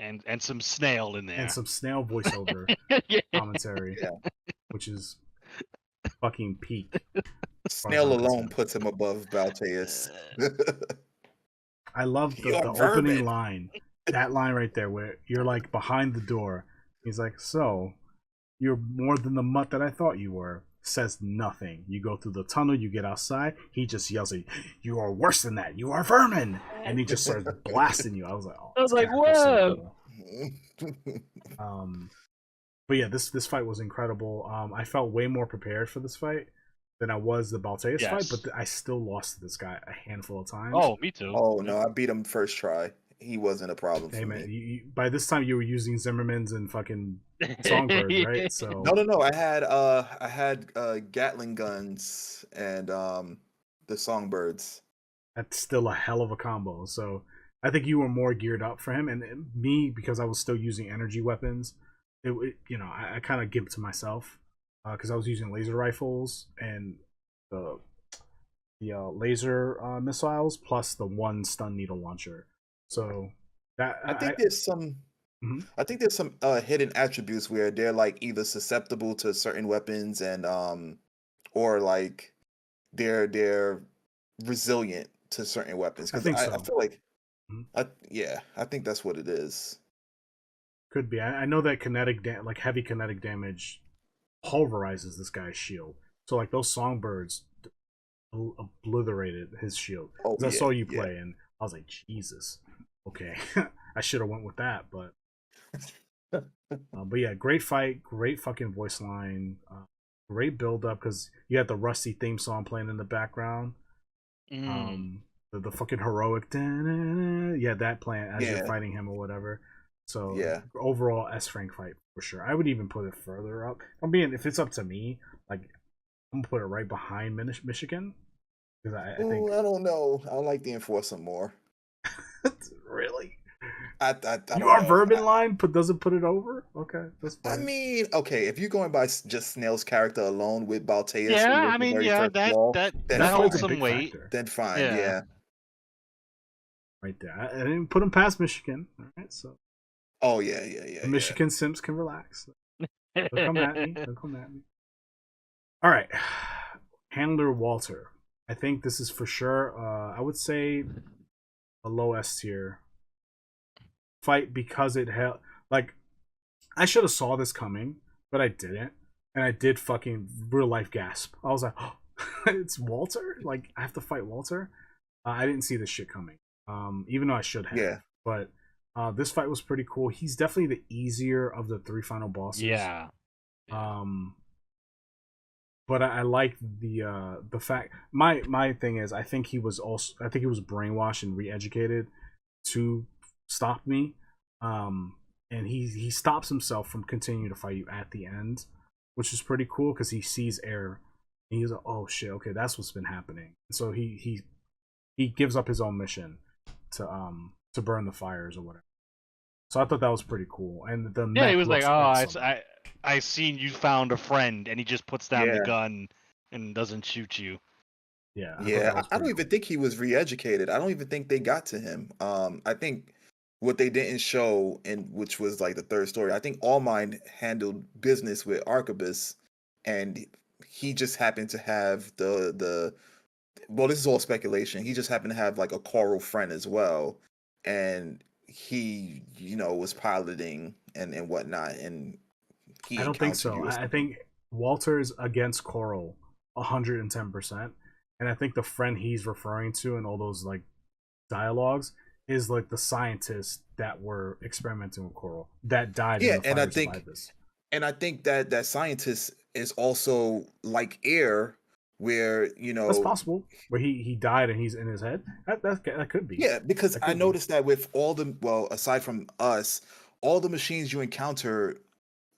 and some snail in there and some snail voiceover commentary, which is fucking peak. Snail alone puts him above Balteus. I love the opening line. That line right there where you're like behind the door. He's like, so, you're more than the mutt that I thought you were. Says nothing. You go through the tunnel, you get outside, he just yells at you are worse than that, you are vermin! And he just starts blasting you. I was like, whoa! So cool. But yeah, this fight was incredible. I felt way more prepared for this fight than I was the Balteus fight, but I still lost to this guy a handful of times. Oh, me too. Oh no, I beat him first try. He wasn't a problem for me. By this time, you were using Zimmermans and fucking Songbirds, right? So no. I had Gatling guns and the Songbirds. That's still a hell of a combo. So I think you were more geared up for him, and me because I was still using energy weapons. I kind of give it to myself because I was using laser rifles and the laser missiles plus the one stun needle launcher. So that I think there's some hidden attributes where they're like either susceptible to certain weapons and or like they're resilient to certain weapons. Because I feel like I think that's what it is. Could be. I know that heavy kinetic damage pulverizes this guy's shield. So like those Songbirds obliterated his shield. I saw you play and I was like, Jesus. Okay, I should have went with that, but yeah, great fight, great fucking voice line, great build up because you had the Rusty theme song playing in the background. The fucking heroic, that playing as you're fighting him or whatever. So overall S rank fight for sure. I would even put it further up. If it's up to me, like I'm gonna put it right behind Michigan because I think I don't know. I like the Enforcer more. Really? I Your Vermin line doesn't put it over? Okay, that's fine. I mean, okay, if you're going by just Snail's character alone with Balteus, that holds some weight. Then fine, yeah. Right there, I didn't put him past Michigan. All right, so. Oh yeah. Michigan Sims can relax. Don't come at me. All right, Handler Walter. I think this is for sure. I would say a low S tier fight because it held like I should have saw this coming, but I didn't, and I did fucking real life gasp. I was like, oh, it's Walter. Like I have to fight Walter. I didn't see this shit coming. Even though I should have. Yeah. But this fight was pretty cool. He's definitely the easier of the three final bosses. Yeah. But I like the fact. My thing is, I think he was brainwashed and re-educated to stop me. And he stops himself from continuing to fight you at the end, which is pretty cool because he sees air. And he's like, oh shit, okay, that's what's been happening. So he gives up his own mission to burn the fires or whatever. So I thought that was pretty cool. And he was like, awesome. I seen you found a friend, and he just puts down the gun and doesn't shoot you. Yeah. I don't even think he was re-educated. I don't even think they got to him. I think what they didn't show, and which was like the third story. I think All Might handled business with Arquebus, and he just happened to have the well, this is all speculation. He just happened to have like a choral friend as well, and he, was piloting and whatnot, and he I don't think encountered so. you or I something. think Walter's against Coral 110%. And I think the friend he's referring to in all those like dialogues is like the scientists that were experimenting with Coral that died in Yeah, the and I fires of think Ibis. and I think that that scientist is also like Air, where That's possible. Where he died and he's in his head. That could be. yeah, because That I could be. noticed that with all the well, aside from us, all the machines you encounter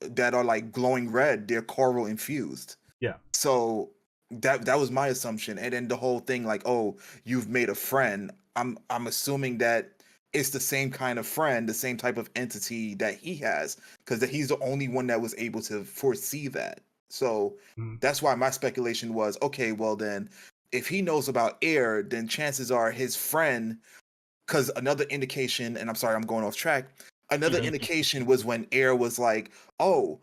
that are like glowing red, they're coral infused. Yeah. So that was my assumption, and then the whole thing like, oh, you've made a friend. I'm assuming that it's the same kind of friend, the same type of entity that he has, because he's the only one that was able to foresee that. So Mhm. that's why my speculation was, okay, well then, if he knows about air, then chances are his friend. Because another indication, and I'm sorry, I'm going off track. Another indication was when Air was like, "Oh,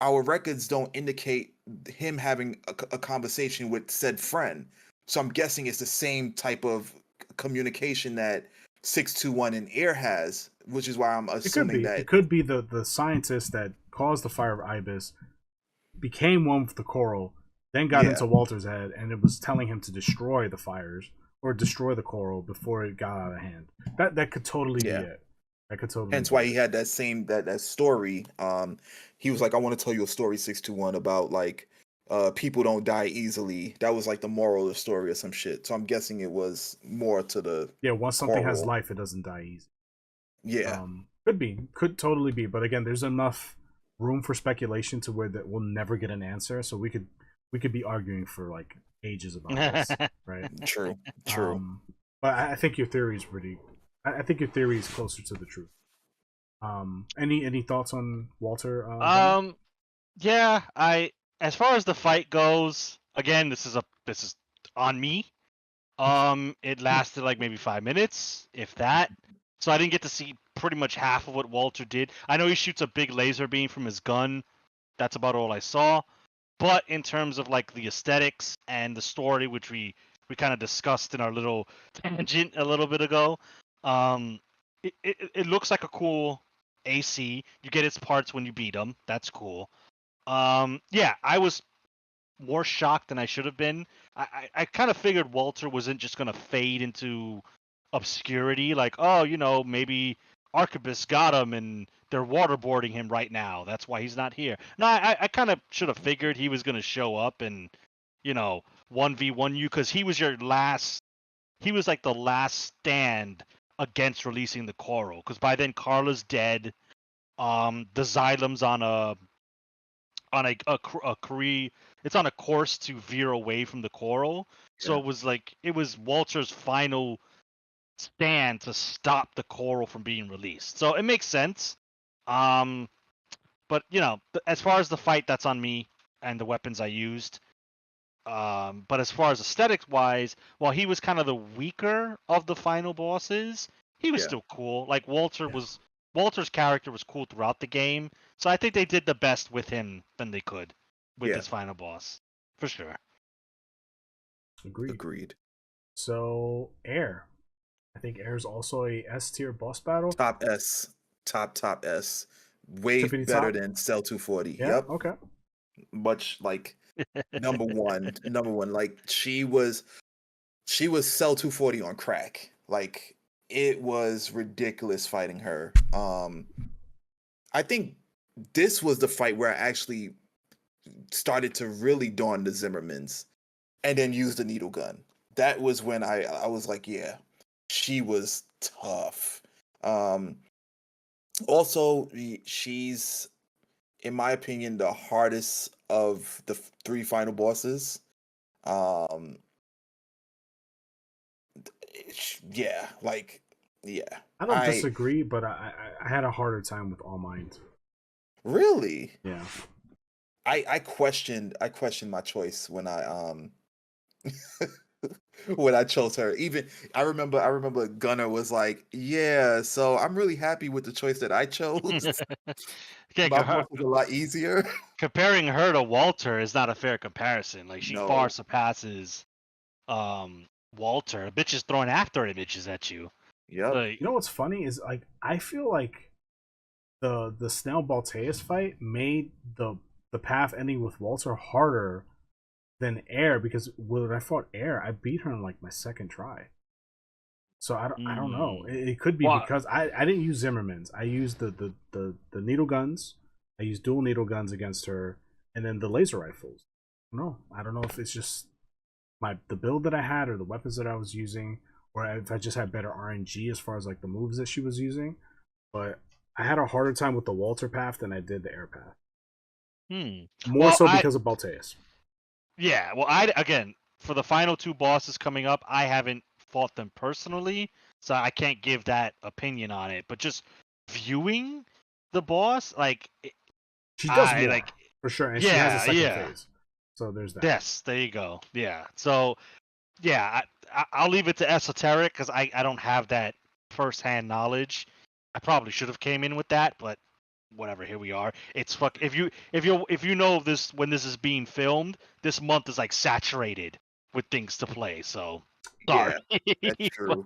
our records don't indicate him having a conversation with said friend." So I'm guessing it's the same type of communication that 621 and Air has, which is why I'm It could assuming be. that. It could be the scientist that caused the fire of Ibis became one with the coral, then got Yeah, into Walter's head, and it was telling him to destroy the fires or destroy the coral before it got out of hand. That could totally be yeah. it. That could totally Hence be why it. he had that same that story. He was like, I want to tell you a story 621 about like people don't die easily. That was like the moral of the story or some shit. So I'm guessing it was more to the Yeah, once something has coral. life, it doesn't die easy. Yeah. Could be, could totally be, but again, there's enough room for speculation to where that we'll never get an answer. So we could be arguing for like ages about this, right? True. True. Um, but I think your theory is pretty. I think your theory is closer to the truth. Any thoughts on Walter Gunner? um, yeah, I as far as the fight goes, again, this is on me. It lasted like maybe 5 minutes, if that. So I didn't get to see pretty much half of what Walter did. I know he shoots a big laser beam from his gun. That's about all I saw. But in terms of like the aesthetics and the story, which we kind of discussed in our little tangent a little bit ago, um, it looks like a cool AC. You get its parts when you beat him. That's cool. Yeah, I was more shocked than I should have been. I kind of figured Walter wasn't just gonna fade into obscurity, like, oh, maybe Arquebus got him and they're waterboarding him right now. That's why he's not here. No, I kind of should have figured he was gonna show up and, 1v1 you, because he was like the last stand against releasing the coral. Because by then Carla's dead. The Xylem's on a career. It's on a course to veer away from the coral. So Yeah. it was Walter's final stand to stop the coral from being released. So it makes sense. Um, but as far as the fight, that's on me and the weapons I used. But as far as aesthetics wise, while he was kind of the weaker of the final bosses, he was Yeah. still cool. Like Walter's character was cool throughout the game. So I think they did the best with him than they could with Yeah. this final boss, for sure. Agreed. Agreed. So Air, I think Air is also a S tier boss battle. Top S. Top S. Way Tippity better top. than Cell 240. Yeah. Yep. Okay. Much like number one. Number one. Like she was Cell 240 on crack. Like it was ridiculous fighting her. I think this was the fight where I actually started to really dawn the Zimmermans and then use the needle gun. That was when I was like, yeah, she was tough. Um Also, she's in my opinion the hardest of the three final bosses. Um yeah, like yeah. I don't I disagree, but I had a harder time with All Might. really Yeah. I questioned my choice when I when I chose her. Even I remember Gunnar was like, "Yeah, so I'm really happy with the choice that I chose. Yeah, My boss was a lot easier." comparing her to Walter is not a fair comparison. Like she far No. surpasses Walter. The bitch is throwing after images at you. Yep. Like You know what's funny is like I feel like the Snell Balteus fight made the path ending with Walter harder than Air, because when I fought Air, I beat her in like my second try. So I don't know. It could be well, because I didn't use Zimmerman's. I used the needle guns. I used dual needle guns against her, and then the laser rifles. No, I don't know if it's just the build that I had or the weapons that I was using, or if I just had better RNG as far as like the moves that she was using. But I had a harder time with the Walter path than I did the Air path. More well, so because of Balteus. yeah, well, I again for the final two bosses coming up, I haven't fought them personally, so I can't give that opinion on it. But just viewing the boss, like She does I more like, for sure, and she has a yeah, second yeah, phase. So there's that. yes, there you go, yeah. So yeah, I'll leave it to Esoteric because I don't have that first-hand knowledge. I probably should have came in with that, but whatever. Here we are. It's fuck. If you know this when this is being filmed, this month is like saturated with things to play. So sorry. Yeah, that's true.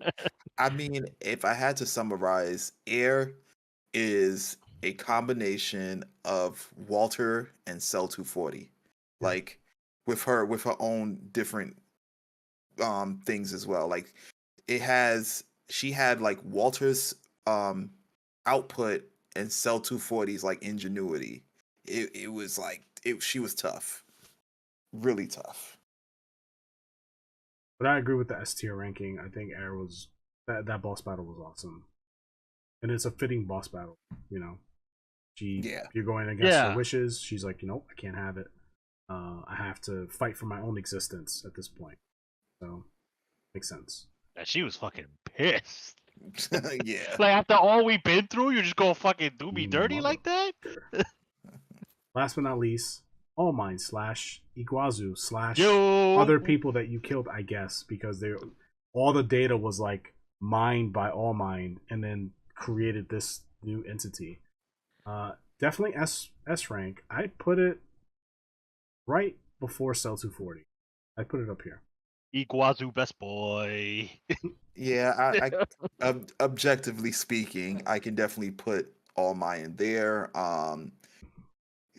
I mean, if I had to summarize, Air is a combination of Walter and Cell 240. Yeah. Like with her own different things as well. Like she had like Walter's um output and Cell 240's like ingenuity. It was like she was tough. Really tough. But I agree with the S tier ranking. I think Air was that boss battle was awesome, and it's a fitting boss battle. You know, Yeah. you're going against her Yeah. wishes. She's like, nope, I can't have it. I have to fight for my own existence at this point. So makes sense. She was fucking pissed. Yeah. Like after all we've been through, you're just gonna fucking do me You dirty like that? motherfucker. Last but not least, All Mine slash Iguazu slash Yo. other people that you killed, I guess, because they all the data was like mined by All Mine and then created this new entity. Definitely S rank. I put it right before Cell 240. I put it up here. Iguazu best boy. Yeah, objectively speaking, I can definitely put All Mine in there.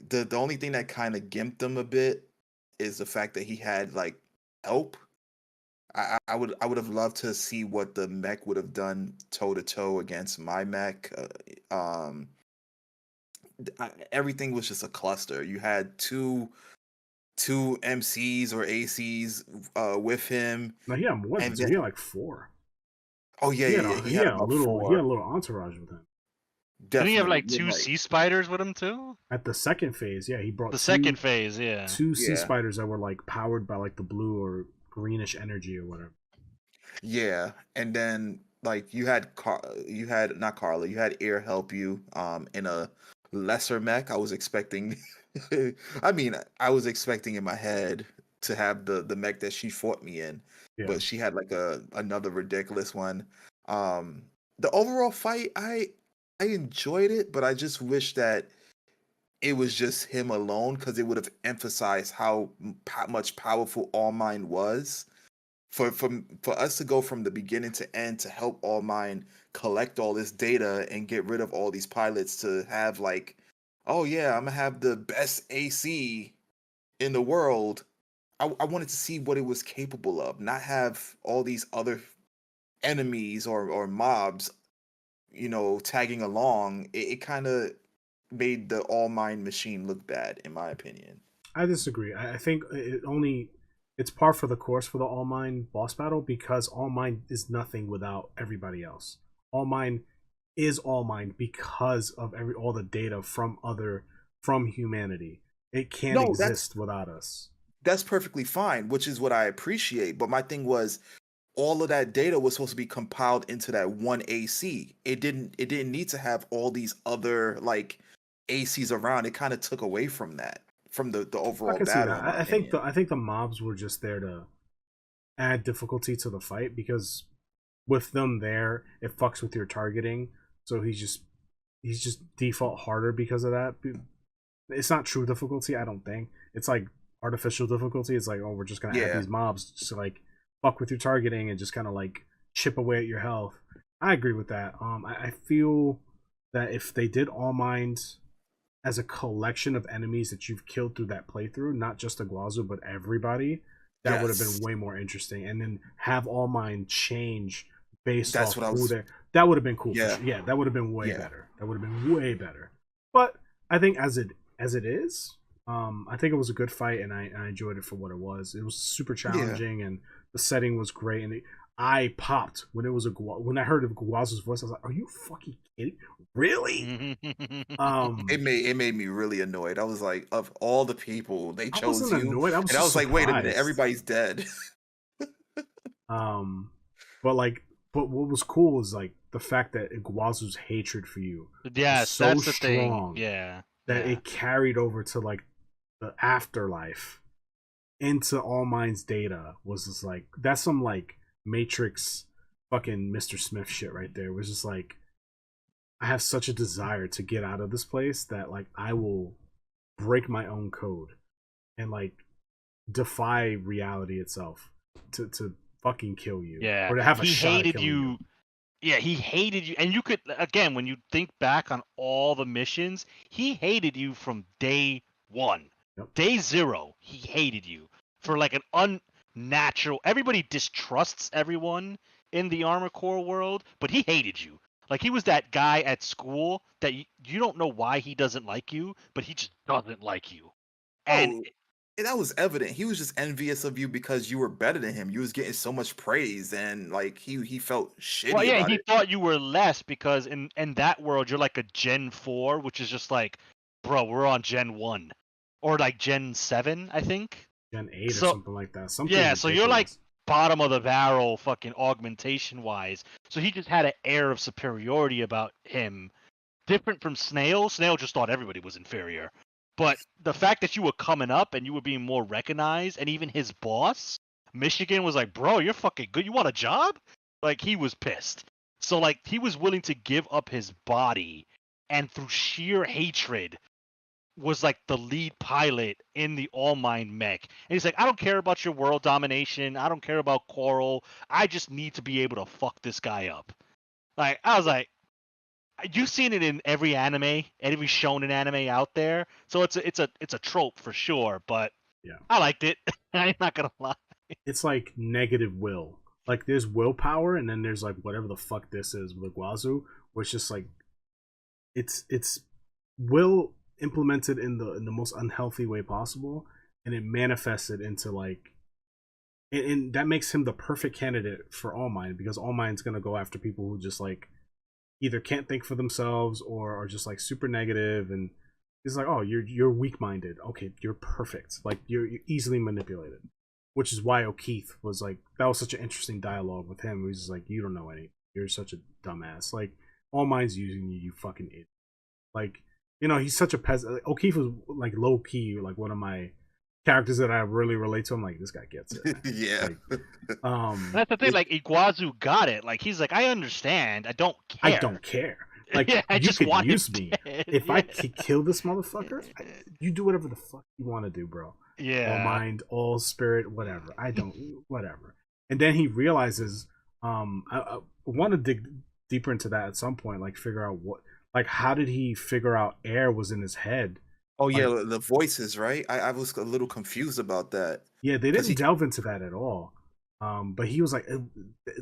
The only thing that kind of gimped him a bit is the fact that he had like help. I would have loved to see what the mech would have done toe to toe against my mech. Everything was just a cluster. You had two MCs or ACs with him, No, he had more than and two. then He had like four. oh yeah, yeah, yeah, he had about He had a four. little entourage with him. Didn't he have Definitely, like you're two right. sea spiders with him too? At the second phase, yeah, he brought The second phase, yeah. two sea Yeah, spiders that were like powered by like the blue or greenish energy or whatever. yeah, and then like you had not Carla, you had Air help you in a lesser mech. I was expecting, I mean, I was expecting in my head to have the mech that she fought me in, Yeah. but she had like another ridiculous one. Um, the overall fight, I enjoyed it, but I just wish that it was just him alone because it would have emphasized how much powerful All Mine was. For us to go from the beginning to end to help All Mine collect all this data and get rid of all these pilots to have like, oh yeah, I'm gonna have the best AC in the world. I wanted to see what it was capable of, not have all these other enemies or mobs, tagging along. It kind of made the All Mine machine look bad, in my opinion. I disagree. I think it's par for the course for the All Mine boss battle because All Mine is nothing without everybody else. All Mine is All Mine because of all the data from humanity. It can't No, exist without us. that's perfectly fine, which is what I appreciate. But my thing was, all of that data was supposed to be compiled into that one AC. It didn't need to have all these other like ACs around. It kind of took away from that, from the I overall can see battle, that. in my I think opinion. the mobs were just there to add difficulty to the fight, because with them there, it fucks with your targeting. So he's just default harder because of that. It's not true difficulty, I don't think. It's like artificial difficulty. It's like, oh, we're just gonna add these mobs just to like fuck with your targeting and just kind of like chip away at your health. I agree with that. I feel that if they did All Mind as a collection of enemies that you've killed through that playthrough, not just Iguazu but everybody, that would have been way more interesting. And then have All Mind change based off who they. That would have been cool. Yeah, yeah, that would have been way better. That would have been way better. But I think as it is, I think it was a good fight, and I enjoyed it for what it was. It was super challenging, and the setting was great. And I popped when it was when I heard of Guazu's voice. I was like, "Are you fucking kidding? Really?" It made me really annoyed. I was like, of all the people they chose you, annoyed. I was like, wait a minute, everybody's dead. But what was cool is like the fact that Iguazu's hatred for you, yes, so that's the strong, thing. Yeah, that it carried over to like the afterlife into All Mind's data. Was just like, that's some like Matrix fucking Mr. Smith shit right there. It was just like, I have such a desire to get out of this place that like I will break my own code and like defy reality itself to fucking kill you. Yeah, or to have a shot hated at killing you. Yeah, he hated you, and you could, again, when you think back on all the missions, he hated you from day one. Yep. Day zero, he hated you for like an unnatural. Everybody distrusts everyone in the Armor Core world, but he hated you. Like, he was that guy at school that you don't know why he doesn't like you, but he just doesn't like you. And that was evident. He was just envious of you because you were better than him. You was getting so much praise, and like he felt shitty. Well, yeah, about he thought you were less because in that world you're like a Gen 4, which is just like, bro, we're on Gen 1 or like Gen 7, I think. Gen 8 or something like that. Something ridiculous. So you're like bottom of the barrel, fucking augmentation wise. So he just had an air of superiority about him, different from Snail. Snail just thought everybody was inferior. But the fact that you were coming up and you were being more recognized, and even his boss, Michigan, was like, bro, you're fucking good. You want a job? Like, he was pissed. So, like, he was willing to give up his body, and through sheer hatred, was like the lead pilot in the All Mind mech. And he's like, I don't care about your world domination. I don't care about Coral. I just need to be able to fuck this guy up. Like, I was like, you've seen it in every anime, every shonen anime out there. So it's a trope for sure, but yeah, I liked it. I'm not gonna lie. It's like negative will. Like, there's willpower, and then there's like whatever the fuck this is with Iguazu, where it's just like it's will implemented in the most unhealthy way possible, and it manifested into like, and that makes him the perfect candidate for All Mind, because All Mind's gonna go after people who just like either can't think for themselves or are just like super negative, and it's like, oh, you're weak-minded. Okay, you're perfect. Like, you're easily manipulated, which is why O'Keefe was like, that was such an interesting dialogue with him. He's just like, you don't know anything. You're such a dumbass. Like, All Mind's using you, you fucking idiot. Like, you know, he's such a peasant. Like, O'Keefe was like low key, like one of my characters that I really relate to. I'm like, this guy gets it. Yeah. Like, that's the thing. Like, Iguazu got it. Like, he's like, I understand. I don't care. I don't care. Like, yeah, you just could want use me. dead. If I kill this motherfucker, you do whatever the fuck you want to do, bro. Yeah. All mind, all spirit, whatever. I don't, whatever. And then he realizes, I want to dig deeper into that at some point, like figure out what, like, how did he figure out air was in his head? Oh yeah, like, the voices, right? I was a little confused about that. Yeah, they didn't delve into that at all. But he was like,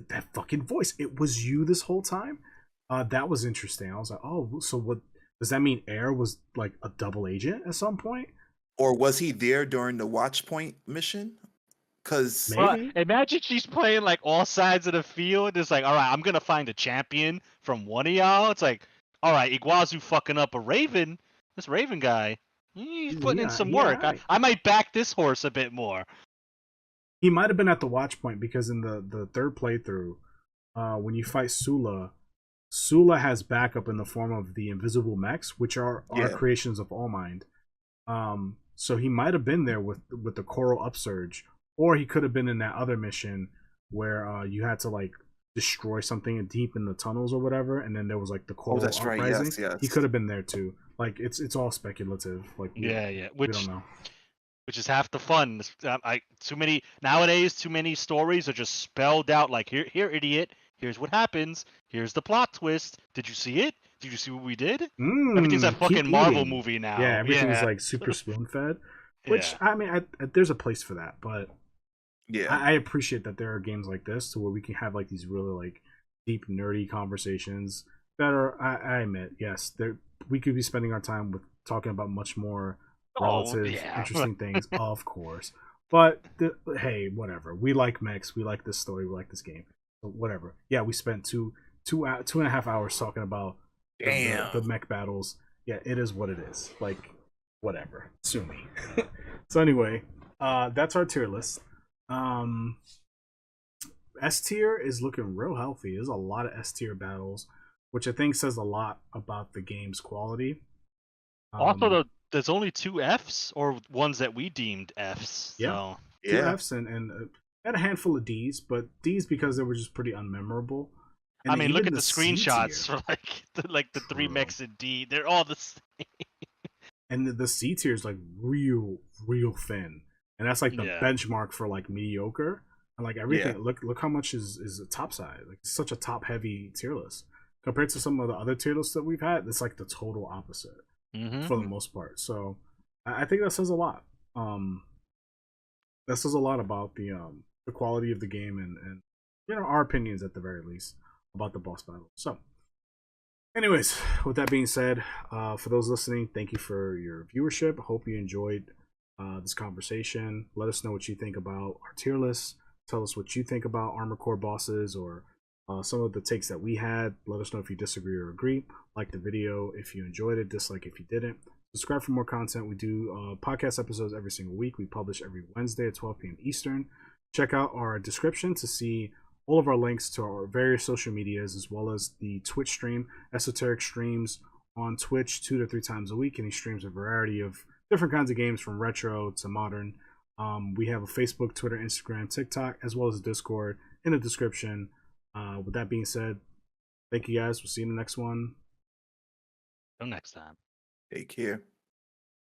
that fucking voice, it was you this whole time? That was interesting. I was like, oh, so what does that mean? Air was like a double agent at some point? Or was he there during the Watchpoint mission? Because imagine she's playing like all sides of the field. It's like, all right, I'm gonna find a champion from one of y'all. It's like, all right, Iguazu fucking up a Raven. This Raven guy, he's putting in some work. Right. I might back this horse a bit more. He might have been at the Watchpoint, because in the third playthrough, when you fight Sula has backup in the form of the invisible mechs, which are creations of All Mind. So he might have been there with the Coral Upsurge, or he could have been in that other mission where you had to like destroy something deep in the tunnels or whatever, and then there was like the coral that's right. uprising. Yes. He could have been there too. Like it's all speculative. Like Yeah. we don't know. Which is half the fun. Too many nowadays. Too many stories are just spelled out. Like here, idiot. Here's what happens. Here's the plot twist. Did you see it? Did you see what we did? Everything's a fucking Marvel movie now. Yeah, everything's like super spoon fed. Which Yeah. I mean, there's a place for that, but Yeah. I appreciate that there are games like this to where we can have like these really like deep nerdy conversations that are. I admit, yes, we could be spending our time with talking about much more relative, interesting things, of course. But hey, whatever. We like mechs. We like this story. We like this game. So whatever. Yeah, we spent two and a half hours talking about the mech battles. Yeah, it is what it is. Like, whatever. Sue me. So anyway, that's our tier list. S tier is looking real healthy. There's a lot of S tier battles, which I think says a lot about the game's quality. Also, there's only 2 Fs, or ones that we deemed Fs. So. Yeah, 2 Fs and a handful of Ds, but Ds because they were just pretty unmemorable. And I mean, look at the C-tier, screenshots for like the 3 mechs in D. They're all the same. And the C tier is like real thin, and that's like the benchmark for like mediocre. And like everything, look how much is the top side. Like it's such a top heavy tier list compared to some of the other tier lists that we've had. It's like the total opposite for the most part. So I think that says a lot. That says a lot about the quality of the game and our opinions at the very least about the boss battle. So anyways, with that being said, for those listening, thank you for your viewership. Hope you enjoyed this conversation. Let us know what you think about our tier list. Tell us what you think about Armored Core bosses or some of the takes that we had. Let us know if you disagree or agree. Like the video if you enjoyed it, dislike if you didn't. Subscribe for more content. We do podcast episodes every single week. We publish every Wednesday at 12 p.m. Eastern. Check out our description to see all of our links to our various social medias, as well as the Twitch stream. Esoteric streams on Twitch 2 to 3 times a week, and he streams a variety of different kinds of games from retro to modern. We have a Facebook, Twitter, Instagram, TikTok, as well as a Discord in the description. With that being said, thank you guys. We'll see you in the next one. Till next time. Take care.